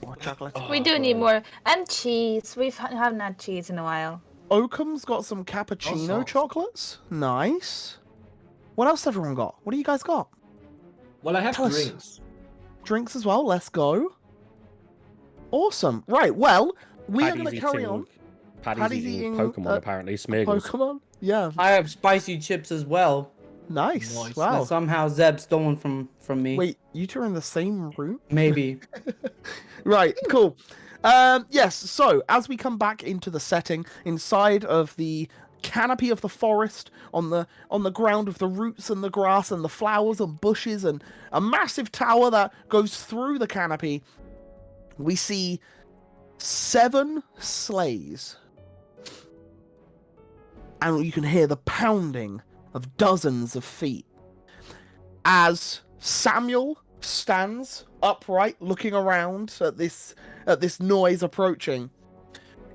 More chocolate. We do need more. And cheese. We haven't had cheese in a while. Oakham's got some cappuccino Also- chocolates. Nice. What else everyone got? What do you guys got? Well, I have Tell us. drinks. Drinks as well. Let's go. Awesome. Right. Well, we are going to carry on. Paddy's Paddy's eating eating, Pokemon, apparently. Smeagol's. Pokemon. Yeah. I have spicy chips as well. Nice. Nice. That Wow. somehow Zeb stolen from me. Wait, you two are in the same room? Maybe. Right, cool. Yes, so as we come back into the setting inside of the canopy of the forest, on the ground of the roots and the grass and the flowers and bushes and a massive tower that goes through the canopy, we see 7 sleighs. And you can hear the pounding of dozens of feet as Samuel stands upright looking around at this noise approaching.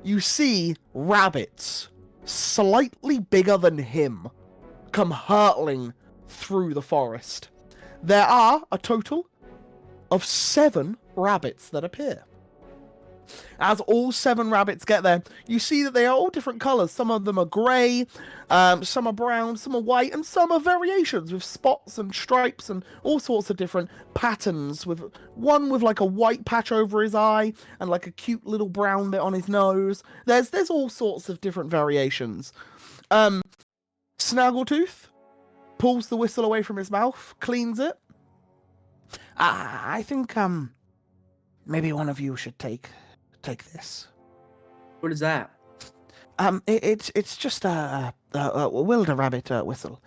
You see rabbits slightly bigger than him come hurtling through the forest. There are a total of 7 rabbits that appear. As all 7 rabbits get there, you see that they are all different colors. Some of them are grey, some are brown, some are white, and some are variations with spots and stripes and all sorts of different patterns. With one with like a white patch over his eye and like a cute little brown bit on his nose. There's all sorts of different variations. Snaggletooth pulls the whistle away from his mouth, cleans it. I think maybe one of you should take this. What is that? It's just a wilder rabbit whistle.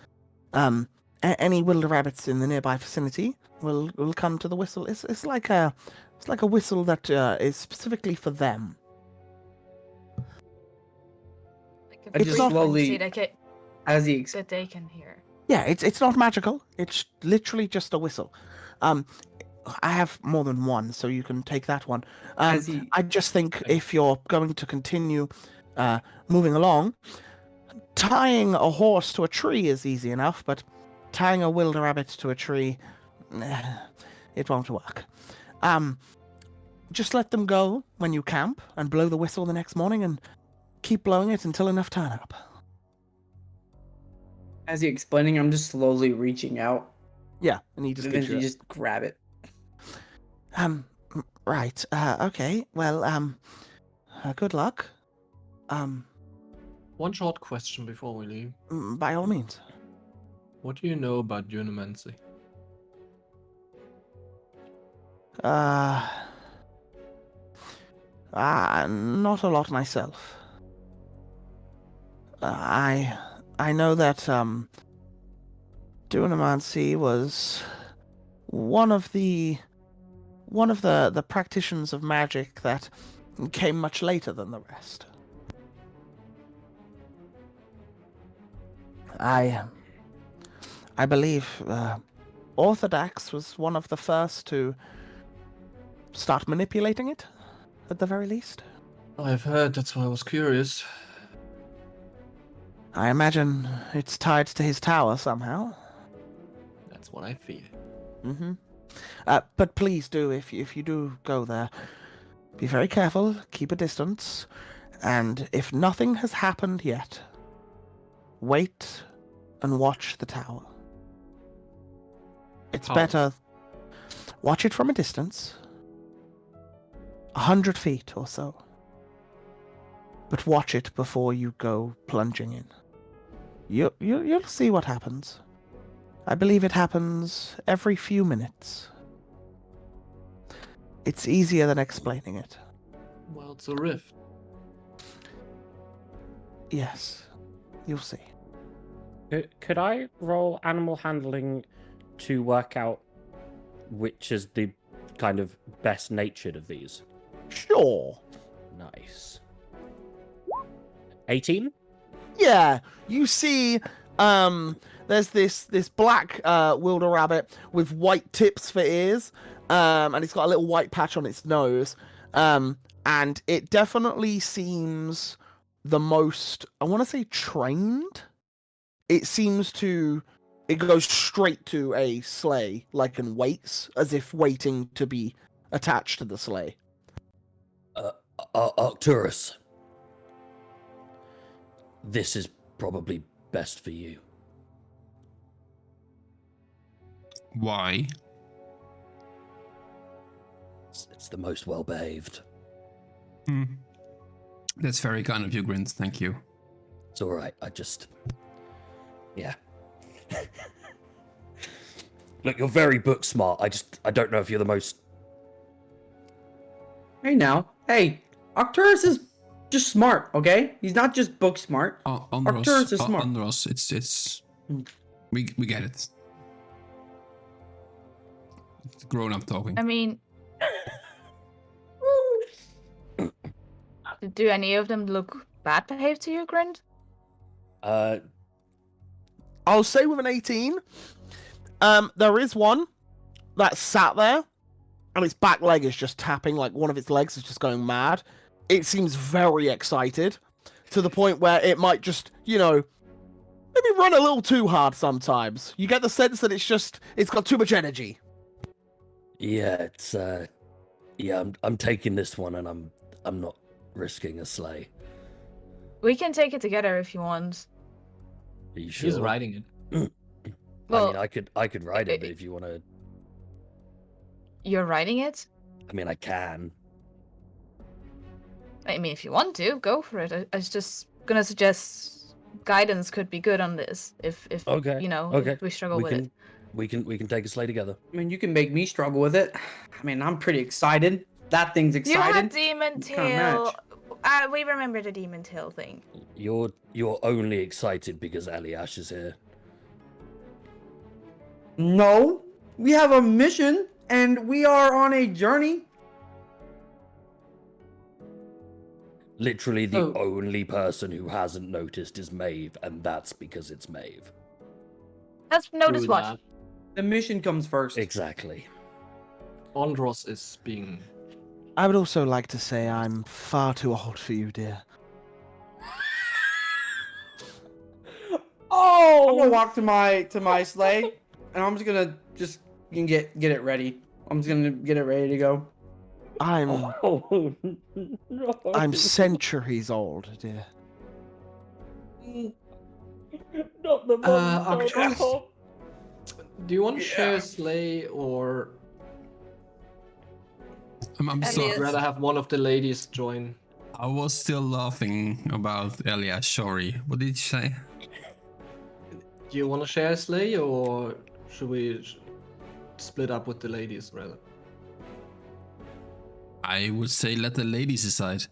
Any wilder rabbits in the nearby vicinity will come to the whistle. It's like a whistle that is specifically for them. Like a I just frequency slowly- As he that they can hear. Yeah, it's not magical. It's literally just a whistle. I have more than one, so you can take that one. As he- I just think if you're going to continue moving along, tying a horse to a tree is easy enough, but tying a wilder rabbit to a tree, it won't work. Just let them go when you camp and blow the whistle the next morning and keep blowing it until enough turn up. As he explaining, I'm just slowly reaching out, Yeah, and he just and then gives you you it. just grab it. Right. Okay. Well, good luck. One short question before we leave. By all means. What do you know about Unimancy? Not a lot myself. I know that Dunamancy was one of the practitioners of magic that came much later than the rest. I believe Orthodox was one of the first to start manipulating it, at the very least. I've heard, that's why I was curious. I imagine it's tied to his tower somehow. That's what I feel. Mm-hmm. But please do, if you do go there, be very careful, keep a distance, and if nothing has happened yet, wait and watch the tower. It's How? better. Watch it from a distance, 100 feet or so. But watch it before you go plunging in. You'll see what happens. I believe it happens every few minutes. It's easier than explaining it. Well, it's a rift. Yes, you'll see. Could I roll animal handling to work out which is the kind of best natured of these? Sure. Nice. 18? Yeah, you see, there's this black wilder rabbit with white tips for ears, and it's got a little white patch on its nose, and it definitely seems the most, I want to say, trained. It goes straight to a sleigh, like, and waits, as if waiting to be attached to the sleigh. Arcturus. This is probably best for you. Why? It's the most well behaved. That's very kind of you, Grint. Thank you. It's all right. Yeah. Look, you're very book smart. I don't know if you're the most. Hey now. Hey, Arcturus is just smart, okay? He's not just book smart. Arcturus is smart. Andros, it's we get it. It's grown up talking. I mean, do any of them look bad behaved to you, Grind? I'll say with an 18, there is one that sat there, and its back leg is just tapping, like one of its legs is just going mad. It seems very excited, to the point where it might just, maybe run a little too hard sometimes. You get the sense that it's got too much energy. Yeah, I'm taking this one, and I'm not risking a sleigh. We can take it together if you want. Are you sure? He's riding it. Well, I mean, I could ride it, but if you want to, you're riding it? I mean, I can. I mean, if you want to, go for it. I was just gonna suggest guidance could be good on this. If Okay. if we struggle with it. We can take a sleigh together. I mean, you can make me struggle with it. I mean, I'm pretty excited. That thing's You excited. had demon What kind of tail. match? We remember the demon tail thing. You're only excited because Eliash is here. No, we have a mission and we are on a journey. Literally, the Oh. only person who hasn't noticed is Maeve, and that's because it's Maeve. Let's notice True what. that. The mission comes first. Exactly. Andros is being. I would also like to say I'm far too old for you, dear. I'm gonna walk to my sleigh, and I'm just gonna get it ready. I'm just gonna get it ready to go. I'm Oh, no. I'm centuries old, dear. Not the Arcturus, monster. do you want to share a sleigh, or I'm Elias. sorry. would rather have one of the ladies join? I was still laughing about Elias. Sorry. What did you say? Do you want to share a sleigh, or should we split up with the ladies rather? I would say let the ladies decide.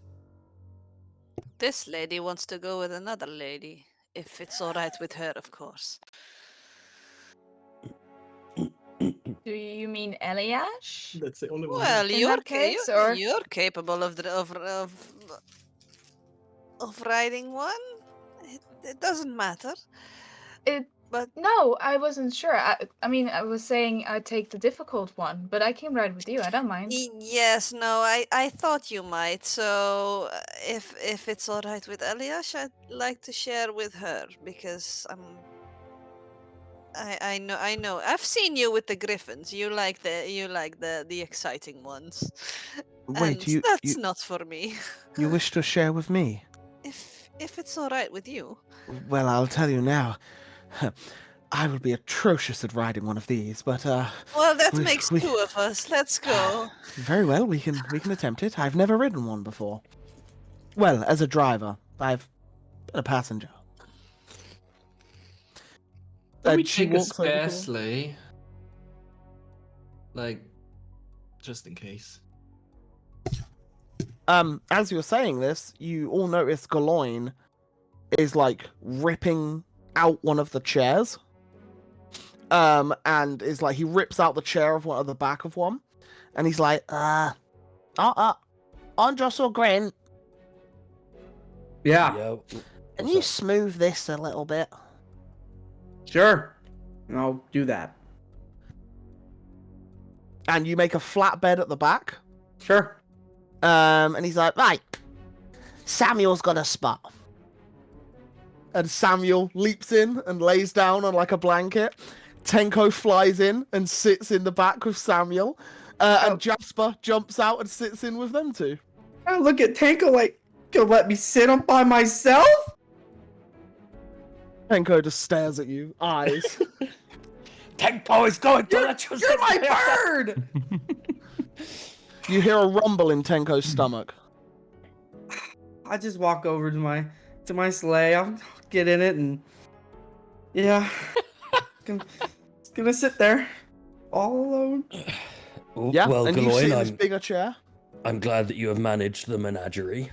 This lady wants to go with another lady, if it's all right with her, of course. Do you mean Eliash? That's the only one. Well, In you're that case, or- you're capable of riding one. It doesn't matter. No, I wasn't sure. I mean, I was saying I'd take the difficult one, but I can ride with you. I don't mind. Yes, no, I thought you might. So if it's all right with Eliash, I'd like to share with her because I know. I've seen you with the griffins. You like the exciting ones. And Wait, you that's not for me. you wish to share with me? If it's all right with you. Well, I'll tell you now. I would be atrocious at riding one of these, but Well, that we, makes we, two of us. Let's go. very well, we can attempt it. I've never ridden one before. Well, as a driver, I've been a passenger. Can we she take a walks over spare to her. sleigh? Like, just in case. As you're saying this, you all notice Galoin is like ripping out one of the chairs. And is like he rips out the chair of one of the back of one, and he's like, Andros or Grin, Yeah, Yeah. can what's you up? smooth this a little bit? sure. I'll do that. And you make a flat bed at the back. Sure. And he's like, right, Samuel's got a spot. And Samuel leaps in and lays down on like a blanket. Tenko flies in and sits in the back with Samuel. And Jasper jumps out and sits in with them two. I look at Tanko like, gonna let me sit on by myself? Tenko just stares at you, eyes. Tempo is going to let you You're my bird! You hear a rumble in Tenko's stomach. I just walk over to my sleigh. I'll get in it and yeah, it's gonna sit there all alone. Yeah, Well, and you sit in this Galoin, bigger chair. I'm glad that you have managed the menagerie.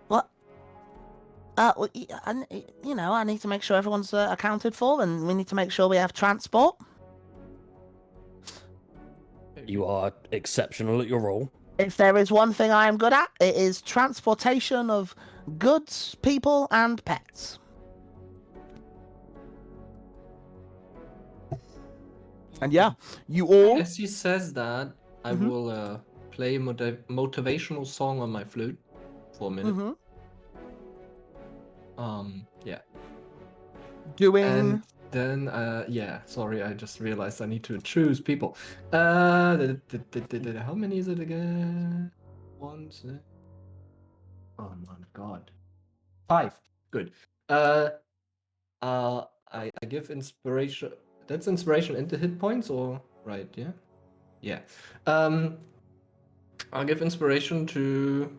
What? Well, I need to make sure everyone's accounted for, and we need to make sure we have transport. You are exceptional at your role. If there is one thing I am good at, it is transportation of goods, people, and pets. And yeah, you all. As he says that, I Mhm. will play a motivational song on my flute for a minute. Mhm. Yeah. Doing. And then, yeah, sorry, I just realized I need to choose people. How many is it again? One, six. Oh my god. 5. Good. I give inspiration. That's inspiration into hit points, or right? Yeah. Yeah. I'll give inspiration to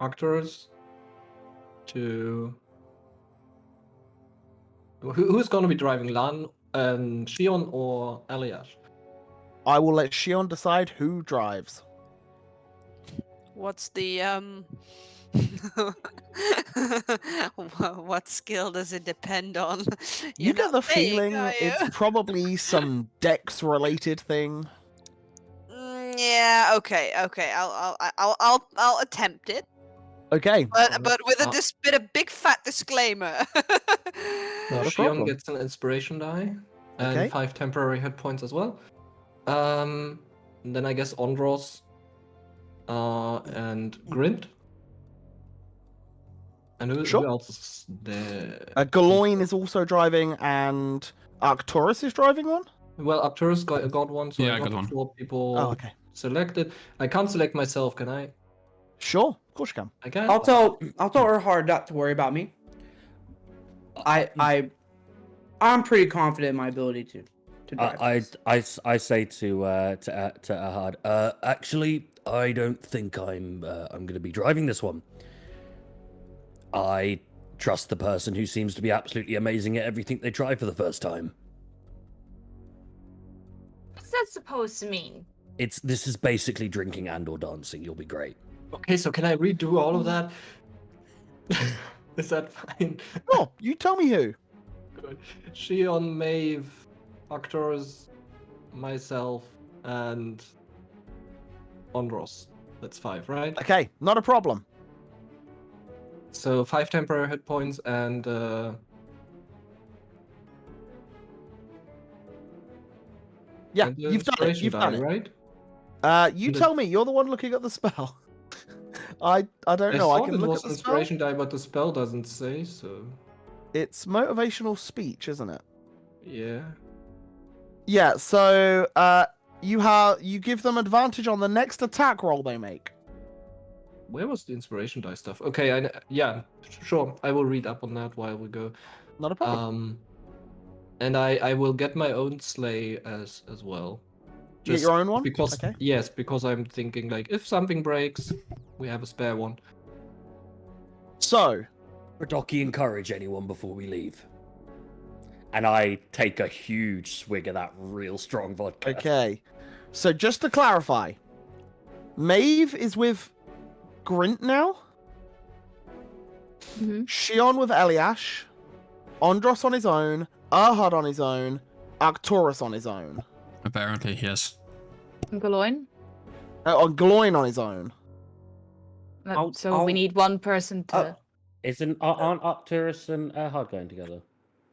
actors. To who's gonna be driving, Lan, Shion, or Eliash? I will let Shion decide who drives. What's the what skill does it depend on? You You're get not the saying, feeling are it's you? probably some Dex-related thing. Yeah. Okay. I'll attempt it, Okay, but with Uh, a big fat disclaimer. Not a Shion problem. gets an inspiration die and Okay. 5 temporary hit points as well. Then I guess Ondros, and Grint. And who Sure. else is there? Galoin is also driving, and Arcturus is driving one. Well, Arcturus got one, so Yeah, I I got got one. 4 people Oh, okay. selected. I can't select myself, can I? Sure, of course you can. I can. I'll tell Erhard not to worry about me. I'm pretty confident in my ability to drive. I say to Ahad, actually, I don't think I'm going to be driving this one. I trust the person who seems to be absolutely amazing at everything they try for the first time. What's that supposed to mean? This is basically drinking and/or dancing. You'll be great. Okay, so can I redo all of that? Is that fine? Oh, you tell me who. Good. Shion, Maeve, Arcturus, myself, and Ondros. That's 5, right? Okay, not a problem. So 5 temporary hit points and Yeah, and the you've done it. inspiration You've die, done it. right? You The- tell me. You're the one looking at the spell. I don't know. I thought can it look was at the spell. inspiration die, but the spell doesn't say so. It's motivational speech, isn't it? Yeah. Yeah. So you give them advantage on the next attack roll they make. Where was the inspiration die stuff? Okay, yeah, sure. I will read up on that while we go. Not a problem. And I will get my own sleigh as well. You get your own one? Because Okay. yes, because I'm thinking like if something breaks, we have a spare one. So, Radoki, encourage anyone before we leave. And I take a huge swig of that real strong vodka. okay. So just to clarify, Maeve is with Grint now. Mhm. Shion with Eliash. Andros on his own. Ahad on his own. Arcturus on his own. Apparently, yes. Galoin. Gloin on his own. So we need one person to. Aren't Arcturus and Erhard going together?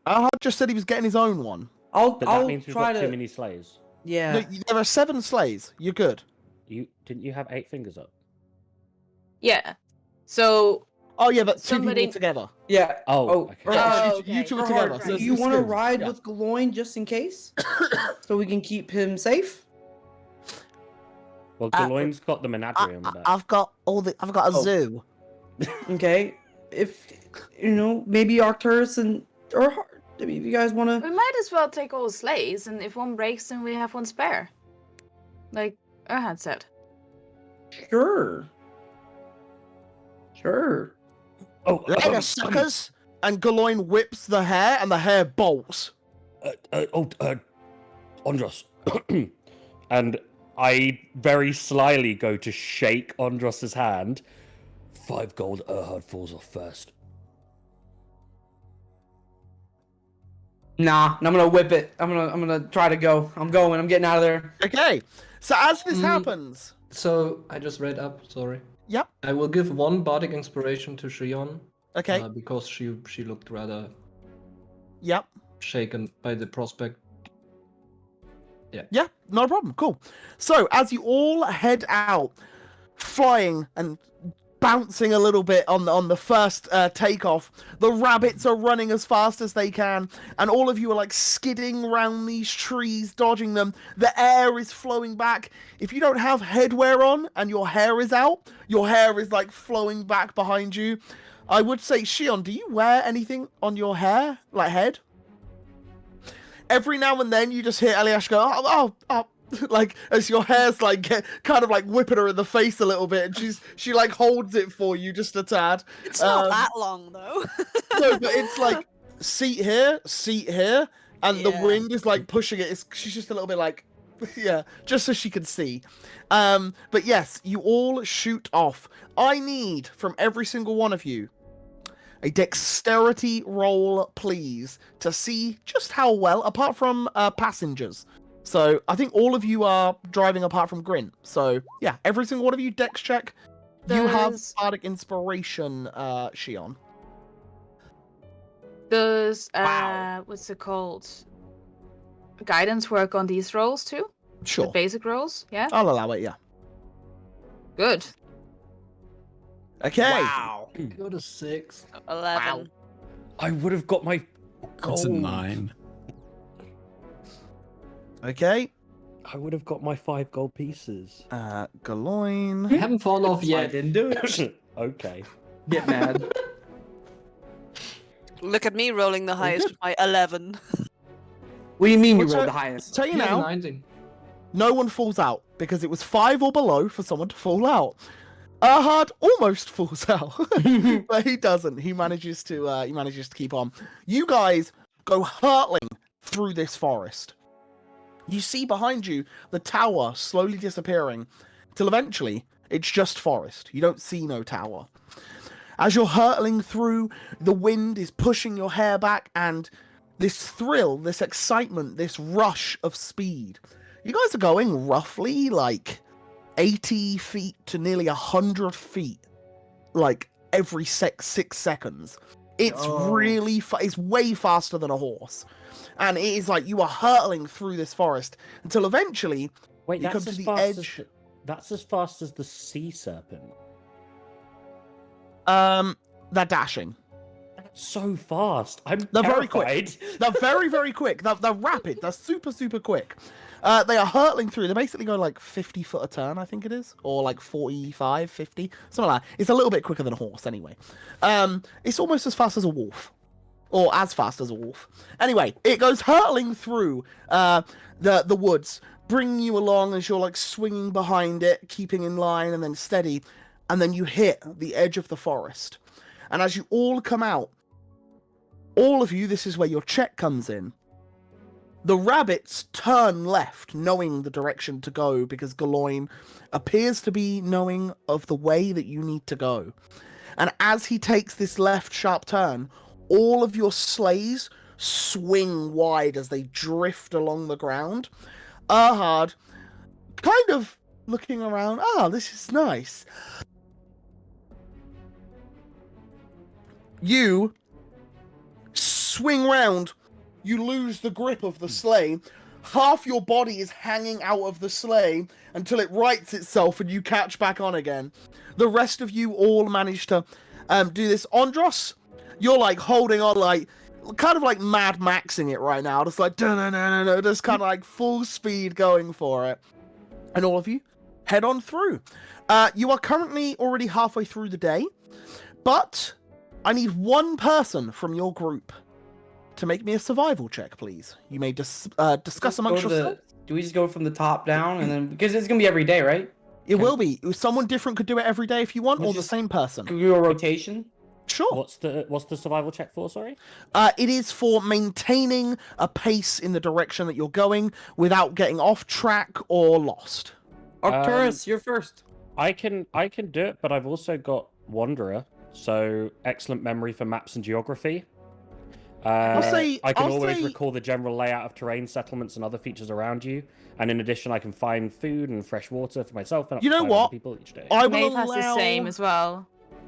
Ahad just said he was getting his own one. But that I'll means we've try got to. too many slays. Yeah. No, there are 7 sleighs. You're good. Didn't you have 8 fingers up? Yeah. So Oh yeah, but 2 Somebody- people together. Yeah. Oh, okay. or- Yeah, Oh, you okay. two are or together. Hard, So do it's you want to good. ride Yeah. with Galoin just in case, so we can keep him safe? Well, Galoin's got the menagerie on that. I've got a Oh. zoo. Okay. If maybe Arcturus or Hard. I mean, if you guys want to. we might as well take all the sleighs, and if one breaks, then we have one spare. Like Erhard said. Sure. Sure. Later, suckers! And Galoin whips the hair, and the hair bolts. Andros. And I very slyly go to shake Andros's hand. 5 gold, Erhard falls off first. Nah, I'm gonna whip it. I'm gonna try to go. I'm going. I'm getting out of there. Okay, so as this happens, So I just read up. Sorry. yep, I will give 1 bardic inspiration to Shion. okay, Because she looked rather yep, shaken by the prospect. yeah, not a problem, cool. So as you all head out, flying and bouncing a little bit on the first takeoff, the rabbits are running as fast as they can, and all of you are like skidding around these trees, dodging them. The air is flowing back. If you don't have headwear on and your hair is out, your hair is like flowing back behind you. I would say, Shion, do you wear anything on your hair, like head? Every now and then you just hear Eliash go, oh, like as your hair's like kind of like whipping her in the face a little bit, and she like holds it for you just a tad. It's not that long though. No, but it's like seat here, and the Yeah. wind is like pushing it. She's just a little bit like, yeah, just so she can see. But yes, you all shoot off. I need from every single one of you a dexterity roll, please, to see just how well, apart from passengers. So I think all of you are driving apart from Grin. So yeah, every single one of you dex check. You have Does- bardic inspiration, Shion. Does Wow. what's it called? Guidance work on these rolls too? The Sure, basic rolls? Yeah. I'll allow it. Yeah. Good. Okay. Go to 6. 11. I would have got my gold. It's a 9. Okay. I would have got my 5 gold pieces. Galoin. I haven't fallen off I yet. didn't do it. Okay. Get mad. Look at me rolling the highest with my 11. What do you mean you Well, rolled so- the highest? Tell you Yeah, now, 19. no one falls out because it was 5 or below for someone to fall out. Ahad almost falls out, but he doesn't. He manages to keep on. You guys go hurtling through this forest. You see behind you the tower slowly disappearing, till eventually it's just forest. You don't see no tower. As you're hurtling through, the wind is pushing your hair back, and this thrill, this excitement, this rush of speed. You guys are going roughly like 80 feet to nearly 100 feet, like every 6 seconds. It's Oh. really, it's way faster than a horse. And it is like you are hurtling through this forest until eventually Wait, you come that's to as the fast edge. as that's as fast as the sea serpent. They're dashing. so fast. I'm They're very terrified. quick. They're very, very quick. They're rapid. They're super, super quick. They are hurtling through. They basically go like 50 foot a turn, I think it is, or like 45, 50, something like that. It's a little bit quicker than a horse, anyway. It's almost as fast as a wolf, or as fast as a wolf. Anyway, it goes hurtling through the woods, bringing you along as you're like swinging behind it, keeping in line and then steady, and then you hit the edge of the forest. And as you all come out, all of you, this is where your check comes in. The rabbits turn left, knowing the direction to go, because Galoin appears to be knowing of the way that you need to go. And as he takes this left sharp turn, all of your sleighs swing wide as they drift along the ground. Erhard, kind of looking around, this is nice. You swing round, you lose the grip of the sleigh, half your body is hanging out of the sleigh until it rights itself and you catch back on again. The rest of you all manage to do this. Andros, you're like holding on, like kind of like Mad Maxing it right now, just like no, just kind of like full speed going for it. And all of you head on through. You are currently already halfway through the day, but I need one person from your group to make me a survival check, please. You may discuss amongst yourselves. Do we just go from the top down and then, because it's gonna be every day, right? It will be. Someone different could do it every day if you want, or the same person. Can we do a rotation? Sure. What's the survival check for? Sorry. It is for maintaining a pace in the direction that you're going without getting off track or lost. Arcturus, you're first. I can do it, but I've also got Wanderer, so excellent memory for maps and geography. I can always recall the general layout of terrain, settlements, and other features around you. And in addition, I can find food and fresh water for myself and up you to know 500 what? people each day. I will Maeve has allow the same as well.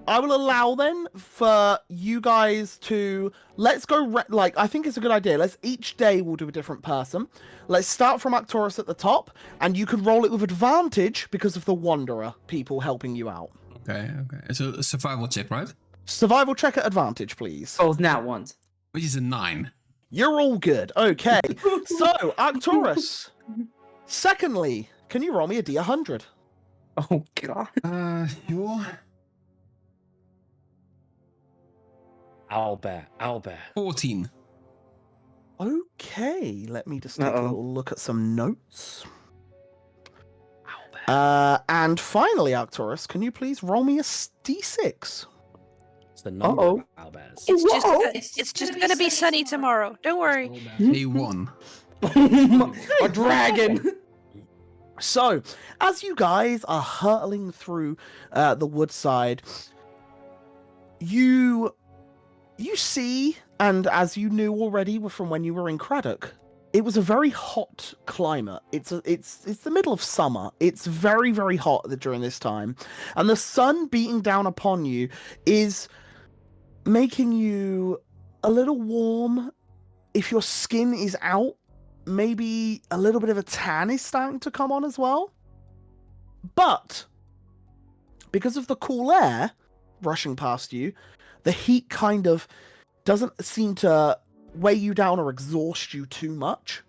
I will allow then for you guys to let's go I think it's a good idea. Let's each day we'll do a different person. Let's start from Arcturus at the top, and you can roll it with advantage because of the Wanderer people helping you out. Okay. So a survival check, right? Survival check at advantage, please. Both nat ones. Which is a 9. You're all good. Okay. So, Arcturus. Secondly, can you roll me a D100? Oh god. You're Owlbear. 14. Okay, let me just take a little look at some notes. And finally, Arcturus, can you please roll me a D6? It's the number of owlbears. It's just gonna be sunny tomorrow. Don't worry. A 1. A dragon. So, as you guys are hurtling through the woodside, you see, and as you knew already from when you were in Craddock, it was a very hot climate. It's the middle of summer. It's very, very hot during this time, and the sun beating down upon you is making you a little warm. If your skin is out, maybe a little bit of a tan is starting to come on as well. But because of the cool air rushing past you, the heat kind of doesn't seem to weigh you down or exhaust you too much.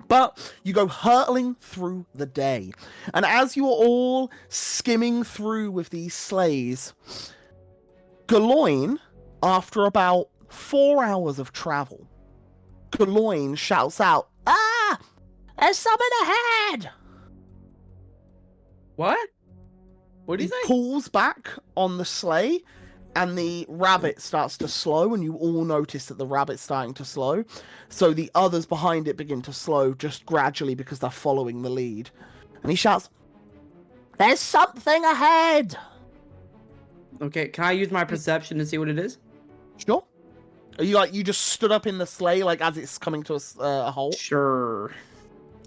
But you go hurtling through the day. And as you are all skimming through with these sleighs, Galoin, after about 4 hours of travel, Galoin shouts out, there's someone ahead! What? What do you He say? pulls back on the sleigh, and the rabbit starts to slow, and you all notice that the rabbit's starting to slow. So the others behind it begin to slow just gradually because they're following the lead. And he shouts, there's something ahead! Okay, can I use my perception to see what it is? Sure. Are you you just stood up in the sleigh as it's coming to a halt? Sure.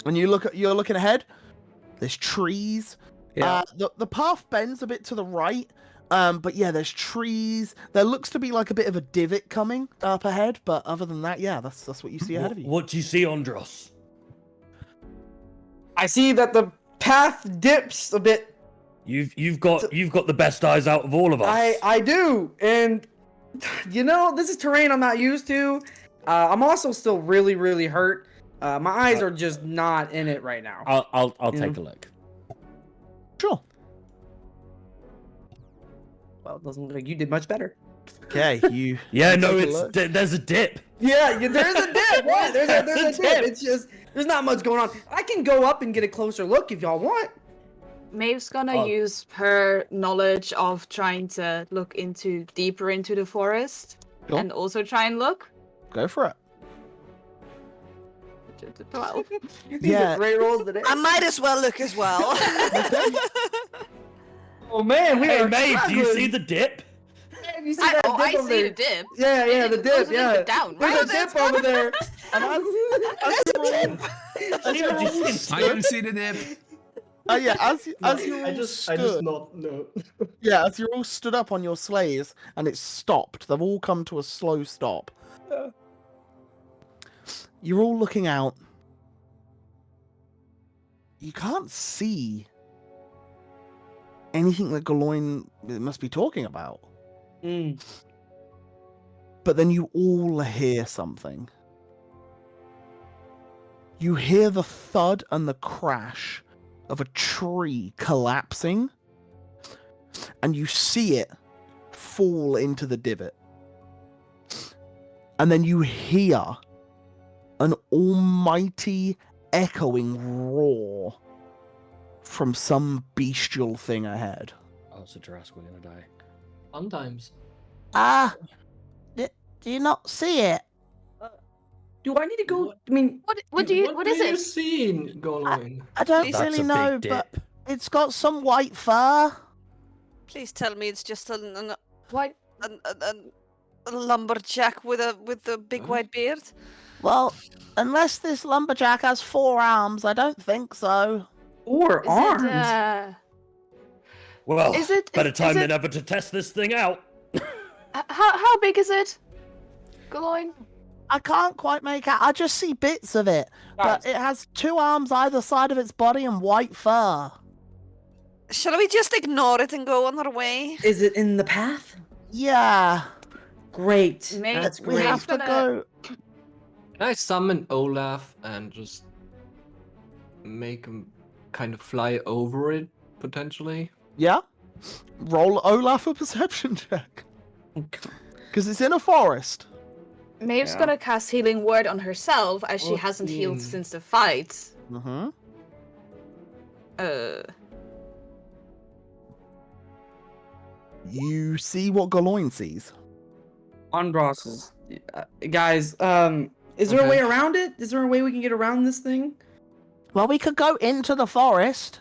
And you're looking ahead. There's trees. Yeah. The path bends a bit to the right. But yeah, there's trees. There looks to be a bit of a divot coming up ahead, but other than that, yeah, that's what you see ahead of you. What do you see, Andros? I see that the path dips a bit. You've got the best eyes out of all of us. I do, and You know, this is terrain I'm not used to. I'm also still really, really hurt. My eyes are just not in it right now. I'll You take know? a look. Sure. Well, it doesn't look like you did much better. Okay, you. Yeah, you no, take a it's look. there's a dip. Yeah, there's a dip. Yeah, there's a There's a dip. dip. It's just there's not much going on. I can go up and get a closer look if y'all want. Maeve's gonna Oh. use her knowledge of trying to look deeper into the forest Sure. and also try and look. Go for it. 12. These Yeah. are great rolls today. I might as well look as well. Oh man, we Hey, are mate, do you struggling. see the dip? You see that dip I over see there? the dip. Yeah, yeah, It the goes dip. a little Yeah, bit down, there's right? a dip over there. And I can see the dip. yeah, as you're I all just stood, not know. yeah, as you're all stood up on your sleighs and it's stopped. They've all come to a slow stop. You're all looking out. You can't see anything that Galoin must be talking about. Mm. But then you all hear something. You hear the thud and the crash of a tree collapsing, and you see it fall into the divot. And then you hear an almighty echoing roar from some bestial thing ahead. Oh, so Jurassic, we're gonna die. Sometimes. Do you not see it? Do I need to go? What? I mean, What is you it? seen going on? I don't Please. That's really a know, big but dip. it's got some white fur. Please tell me it's just What? a lumberjack with a big Huh? white beard. Well, unless this lumberjack has 4 arms, I don't think so. or Is arms. Well, Is it- better is time it- than ever to test this thing out. How big is it? Galoin? I can't quite make out. I just see bits of it. But Guys, it has 2 arms either side of its body and white fur. Shall we just ignore it and go on our way? is it in the path? Yeah. Great. Mate, That's We great. have to Gonna- go. Can I summon Olaf and just make him kind of fly over it, potentially? Yeah? Roll Olaf a perception check. Because it's in a forest. Maeve's Yeah. gonna cast Healing Word on herself as she hasn't healed 14. since the fight. Mm-hmm. You see what Galoin sees. Andros is guys. Is there a Okay. way around it? Is there a way we can get around this thing? Well, we could go into the forest.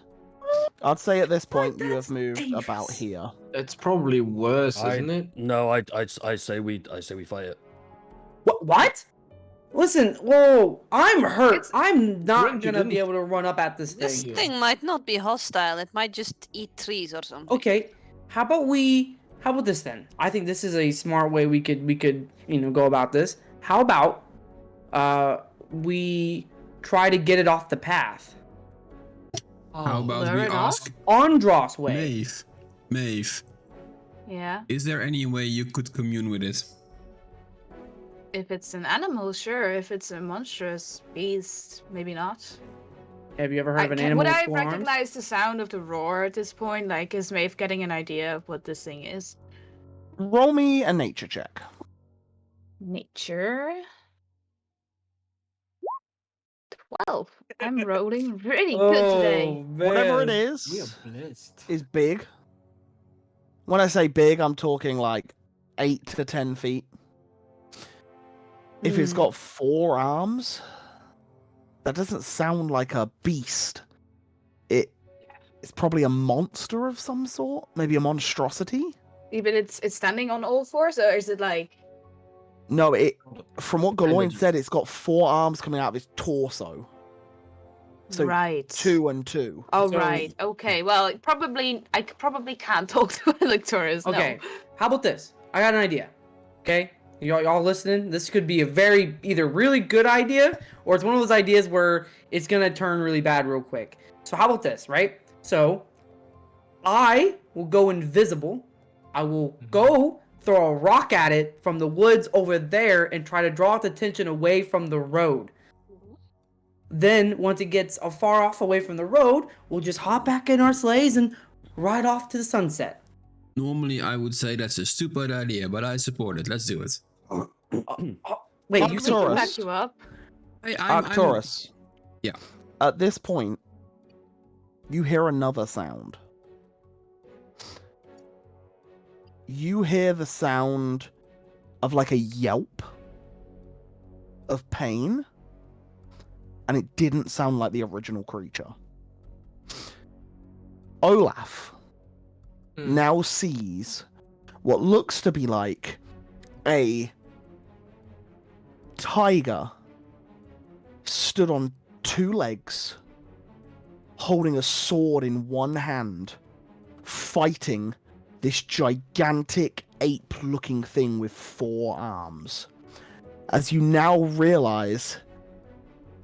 I'd say at this point you that's have moved about dangerous. here. It's probably worse, isn't it? No, I say we fight it. What? Listen, whoa! I'm hurt. It's- I'm not Rin, you gonna be didn't- able to run up at this This thing. Yeah. thing might not be hostile. It might just eat trees or something. Okay, how about this then? I think this is a smart way we could go about this. How about we try to get it off the path? How about Lure we it off? ask Andros way. Maeve, Yeah. is there any way you could commune with it? If it's an animal, sure. If it's a monstrous beast, maybe not. Have you ever heard of an Would animal I with 4 arms? recognize the sound of the roar at this point? Like, is Maeve getting an idea of what this thing is? Roll me a nature check. Nature. 12. I'm rolling really good today. Whatever it We is are blessed. big. When I say big, I'm talking like 8 to 10 feet. If it's got 4 arms, that doesn't sound like a beast. It's probably a monster of some sort, maybe a monstrosity. Even it's standing on all fours, or is it like? No, from what Galoin just- said, it's got 4 arms coming out of its torso. So right. 2 and 2. Oh So- right. Okay. Well, I probably can't talk to Electoris. Okay, No. how about this? I got an idea. Okay, y'all listening? This could be a very either really good idea or it's one of those ideas where it's gonna turn really bad real quick. So how about this, right? So I will go invisible. I will go throw a rock at it from the woods over there and try to draw its attention away from the road. Then, once it gets far off away from the road, we'll just hop back in our sleighs and ride off to the sunset. Normally, I would say that's a stupid idea, but I support it. Let's do it. Wait, you Arcturus. said Back you up. Arcturus. Yeah. At this point, you hear another sound. You hear the sound of like a yelp of pain, and it didn't sound like the original creature. Olaf now sees what looks to be like a tiger stood on two legs, holding a sword in one hand, fighting this gigantic ape-looking thing with 4 arms. As you now realize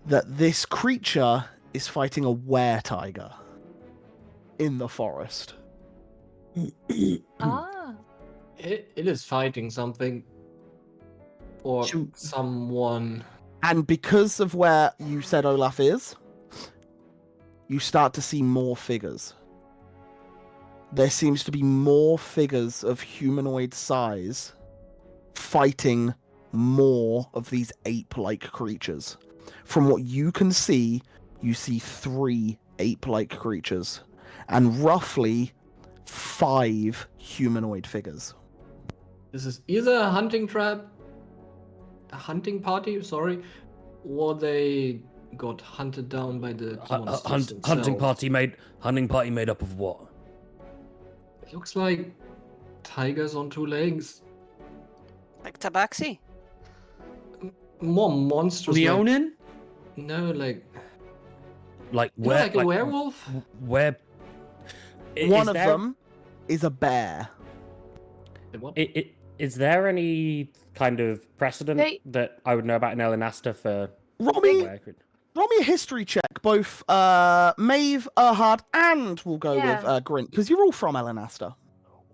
that this creature is fighting a were-tiger in the forest. Ah. It is fighting something or Shoot. someone. And because of where you said Olaf is, you start to see more figures. There seems to be more figures of humanoid size fighting more of these ape-like creatures. From what you can see, you see 3 ape-like creatures and roughly 5 humanoid figures. This is either a hunting party, sorry, or they got hunted down by the monsters Hunting themselves. party made up of what? It looks like tigers on 2 legs. Like Tabaxi. More monsters. Leonin? No, like Like you know, where? like a werewolf. Where? One of them is a bear. What? Is there any kind of precedent They- that I would know about in Elenasta for? Roll me a history check, both Maeve, Erhard, and we'll go with Yeah. Grint, because you're all from Elenaster.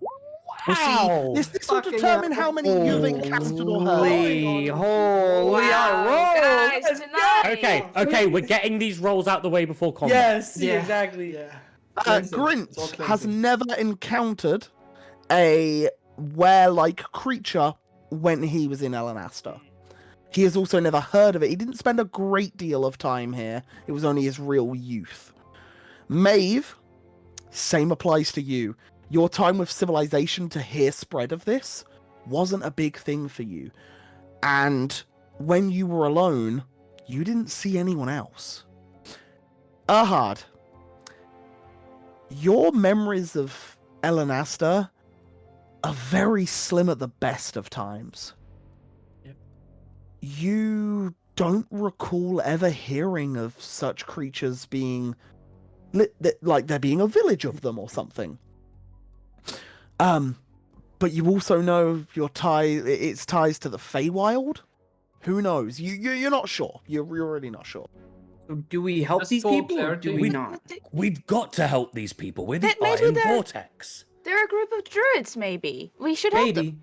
We'll Wow! see. This will determine how many you've encountered or heard. Holy, Wow, guys, let's tonight. Okay, we're getting these rolls out the way before combat. Yes, Yeah. exactly. Yeah. Grint It's all has cleansing. never encountered a were-like creature when he was in Elenaster. He has also never heard of it. He didn't spend a great deal of time here. It was only his real youth. Maeve, same applies to you. Your time with civilization to hear spread of this wasn't a big thing for you. And when you were alone, you didn't see anyone else. Erhard, your memories of Elenaster are very slim at the best of times. Yep. You don't recall ever hearing of such creatures being like there being a village of them or something. But you also know its ties to the Feywild. Who knows? You're not sure. You're really not sure. So do we help Just these for people or clarity, do we we- not? We've got to help these people. We're the Maybe Iron they're- Vortex. They're a group of druids, maybe. We should help them. Maybe.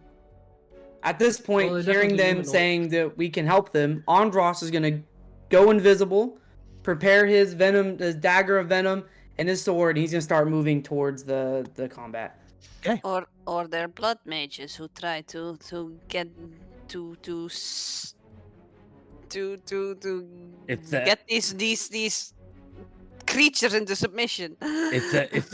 At this point, Well, they're hearing definitely them humanoid. saying that we can help them, Andros is gonna go invisible, prepare his dagger of venom, and his sword, and he's gonna start moving towards the combat. Or they're blood mages who try to get to If they're- get these creatures into submission. If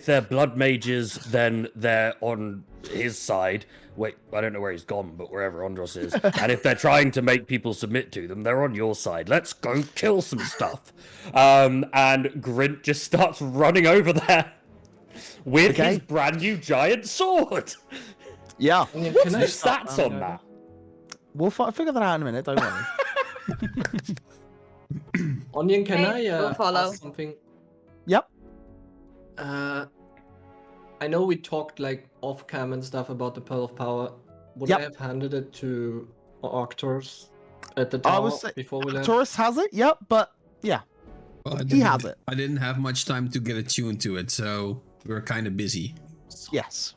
they're blood mages, then they're on his side. Wait, I don't know where he's gone, but wherever Andros is. And if they're trying to make people submit to them, they're on your side. Let's go kill some stuff. And Grint just starts running over there with Okay. his brand new giant sword. Yeah, Onion, What's can the I start stats running on over? that? we'll figure that out in a minute. Don't worry. Onion, can Hey, I we'll follow. ask something? Yep. I know we talked like off cam and stuff about the Pearl of Power. Would Yep. I have handed it to Arcturus at the I tower was say- before we left? Taurus has it. Yep, but yeah, Well, I he didn't- has it. I didn't have much time to get attuned to it, so we were kind of busy. Yes.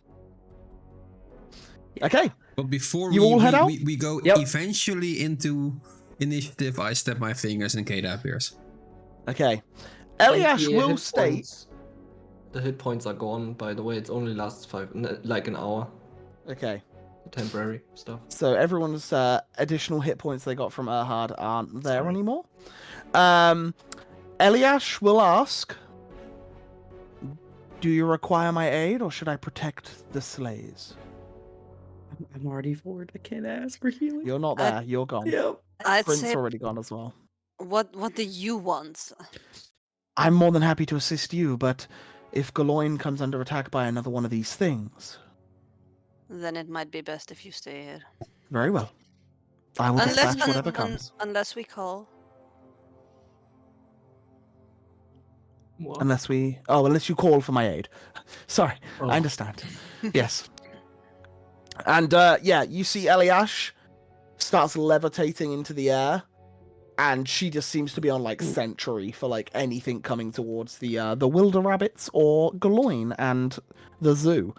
Okay. But before You all head out? we go Yep. eventually into initiative, I snap my fingers and Kata appears. Okay. And Eliash the will hit state. points- The hit points are gone, by the way. It only lasts like an hour. Okay. Temporary stuff. So everyone's additional hit points they got from Erhard aren't there Sorry. anymore. Eliash will ask, do you require my aid or should I protect the slays? I'm already forward. I can't ask for healing. You're not I- there. You're gone. Yep. I'd Brent's say, already gone as well. what do you want? I'm more than happy to assist you, but if Galoin comes under attack by another one of these things, Then it might be best if you stay here. very well. I will dispatch whatever comes. Unless we call. What? Unless you call for my aid. Sorry, Oh. I understand. Yes. And yeah, you see Eliash starts levitating into the air, and she just seems to be on like sentry for like anything coming towards the wilder rabbits or Galoin and the zoo.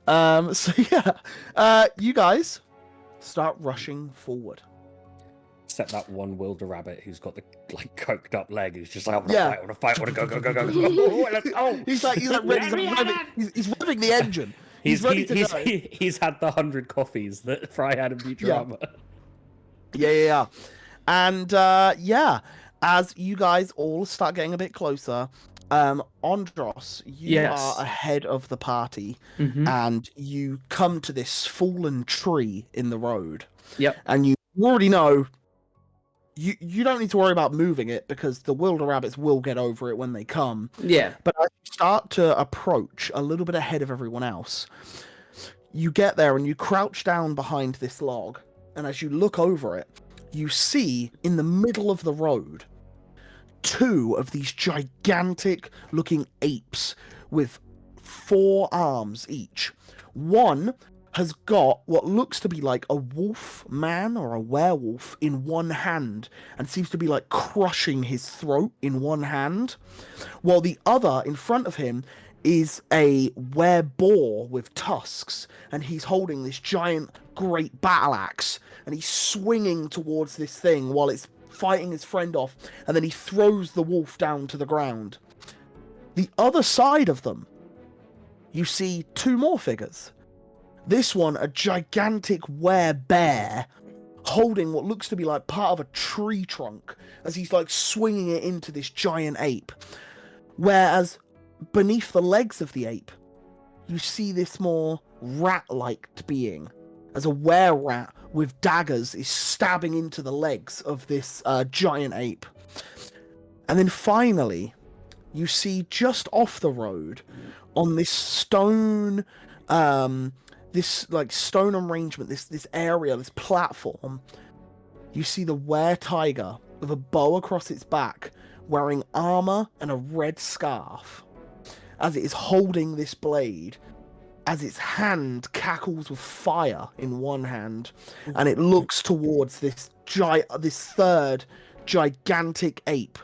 So yeah, you guys start rushing forward. Except that one wilder rabbit who's got the like coked up leg who's just like, I Yeah. want to fight, I want to go. Oh, let's go. He's like he's revving the engine. He's ready to go. He's had the 100 coffees that Fry had in Futurama. Yeah. And yeah, as you guys all start getting a bit closer, Andros, you Yes. are ahead of the party, Mhm. and you come to this fallen tree in the road. Yep. And you already know you don't need to worry about moving it because the wilder rabbits will get over it when they come. Yeah. But as you start to approach a little bit ahead of everyone else, you get there and you crouch down behind this log, and as you look over it, you see in the middle of the road 2 of these gigantic looking apes with 4 arms each. One has got what looks to be like a wolf man or a werewolf in one hand and seems to be like crushing his throat in one hand, while the other in front of him is a were-boar with tusks, and he's holding this giant great battle axe, and he's swinging towards this thing while it's fighting his friend off, and then he throws the wolf down to the ground. The other side of them, you see 2 more figures. This one, a gigantic were-bear, holding what looks to be like part of a tree trunk, as he's like swinging it into this giant ape. Whereas beneath the legs of the ape, you see this more rat-like being, as a were-rat with daggers is stabbing into the legs of this giant ape. And then finally, you see just off the road, on this stone, this like stone arrangement, this area, this platform, you see the were-tiger with a bow across its back, wearing armor and a red scarf, as it is holding this blade, as its hand cackles with fire in one hand, and it looks towards this third gigantic ape.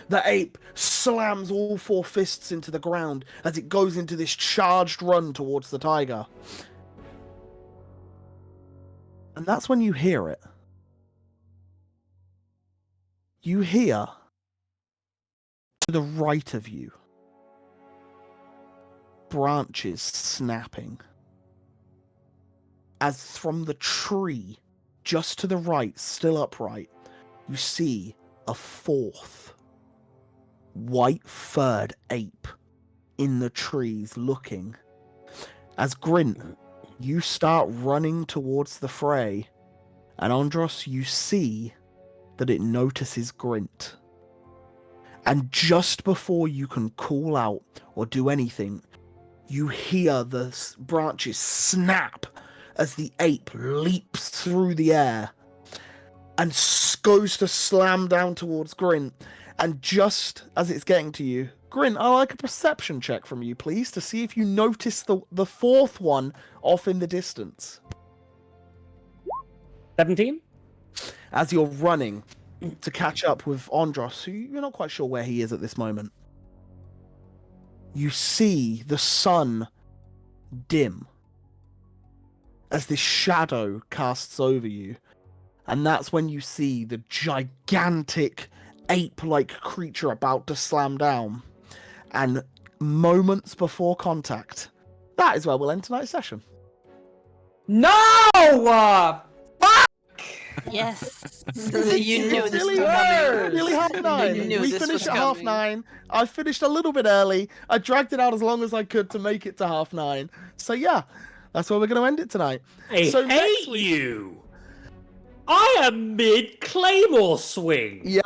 The ape slams all 4 fists into the ground as it goes into this charged run towards the tiger. And that's when you hear it. You hear, to the right of you, branches snapping, as from the tree just to the right, still upright, you see a 4th white-furred ape in the trees looking. As Grint, you start running towards the fray, and Andros, you see that it notices Grint. And just before you can call out or do anything, you hear the branches snap as the ape leaps through the air and goes to slam down towards Grint. And just as it's getting to you, Grint, I'd like a perception check from you, please, to see if you notice the 4th one off in the distance. 17? As you're running to catch up with Andros, who you're not quite sure where he is at this moment, you see the sun dim. as this shadow casts over you. And that's when you see the gigantic ape-like creature about to slam down. And moments before contact, that is where we'll end tonight's session. No! Yes. It's You knew this was nearly coming. nearly half nine. You knew We this was finished at half coming. nine. I finished a little bit early. I dragged it out as long as I could to make it to half nine. So yeah, that's where we're going to end it tonight. I So next hate week- you. I am mid Claymore swing. Yep.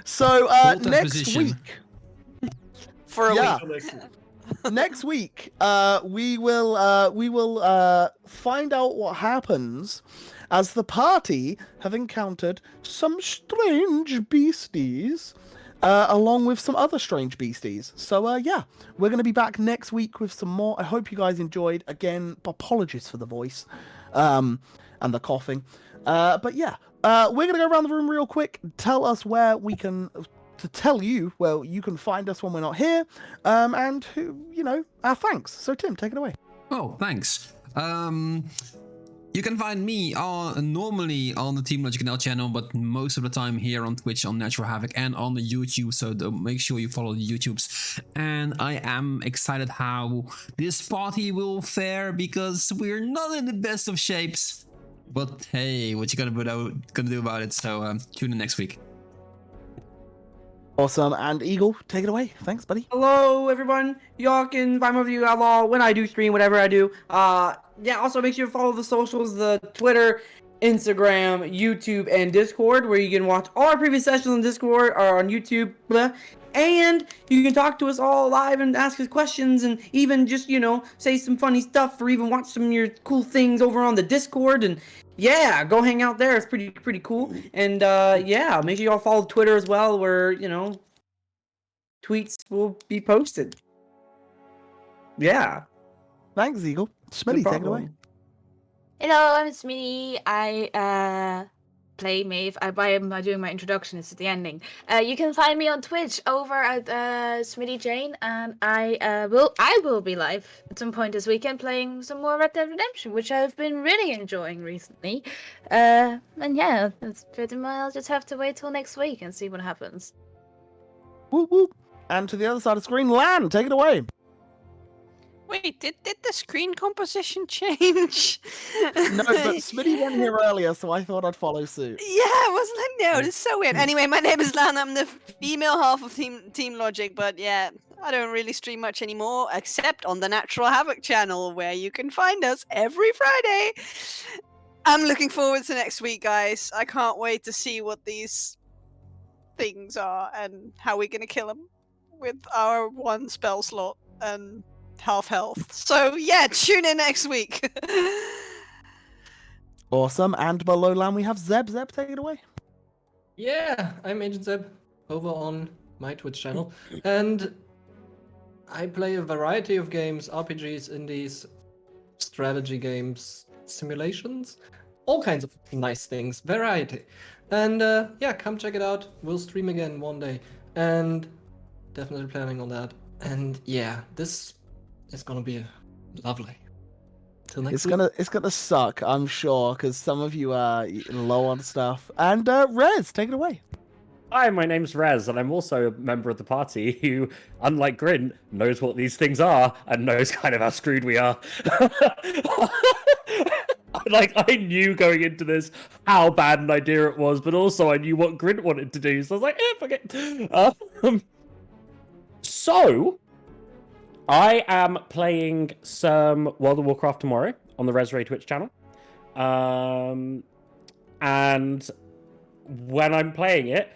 So Hold that next position. week, For a Yeah. week. next week, we will find out what happens as the party have encountered some strange beasties, along with some other strange beasties. So yeah, we're going to be back next week with some more. I hope you guys enjoyed. Again, apologies for the voice, and the coughing. But yeah, we're going to go around the room real quick. Tell us where we can. To tell you where you can find us when we're not here, and who, our thanks. So Tim, take it away. Oh, thanks. You can find me normally on the Team Logic NL channel, but most of the time here on Twitch, on Natural Havoc, and on the YouTube. So make sure you follow the YouTubes. And I am excited how this party will fare because we're not in the best of shapes. But hey, what you gonna do about it? So tune in next week. Awesome. And Eagle, take it away. Thanks, buddy. Hello, everyone. Y'all can find my review outlaw when I do stream, whatever I do. Yeah, also make sure to follow the socials, the Twitter, Instagram, YouTube, and Discord, where you can watch all our previous sessions on Discord or on YouTube. Blah. And you can talk to us all live and ask us questions and even just, say some funny stuff or even watch some of your cool things over on the Discord. And yeah, go hang out there. It's pretty cool. And yeah, make sure y'all follow Twitter as well, where, tweets will be posted. Yeah. Thanks, Eagle. Smitty, take it away. Hello, I'm Smitty. I play Maeve. Why am I doing my introduction? It's at the ending. You can find me on Twitch over at Smitty Jane, and I will be live at some point this weekend playing some more Red Dead Redemption, which I've been really enjoying recently. And yeah, that's pretty much. I'll just have to wait till next week and see what happens. Whoop whoop. And to the other side of the screen, Lan, take it away. Wait, did the screen composition change? No, but Smitty wasn't here earlier, so I thought I'd follow suit. Yeah, I was like, no, it's so weird. Anyway, my name is Lan. I'm the female half of Team Logic, but yeah, I don't really stream much anymore, except on the Natural Havoc channel, where you can find us every Friday. I'm looking forward to next week, guys. I can't wait to see what these things are and how we're gonna kill them with our one spell slot and half health. So yeah, tune in next week. Awesome. And below Lan, we have Zeb. Zeb, take it away. Yeah, I'm Agent Zeb over on my Twitch channel, and I play a variety of games, RPGs, indies, strategy games, simulations, all kinds of nice things, variety. And yeah, come check it out. We'll stream again one day, and definitely planning on that. And yeah, this is gonna be lovely. Till next week. It's gonna suck, I'm sure, because some of you are low on stuff. And Rez, take it away. Hi, my name's Rez, and I'm also a member of the party who, unlike Grint, knows what these things are and knows kind of how screwed we are. Like, I knew going into this how bad an idea it was, but also I knew what Grint wanted to do, so I was like, fuck it. So, I am playing some World of Warcraft tomorrow on the Resray Twitch channel. And when I'm playing it,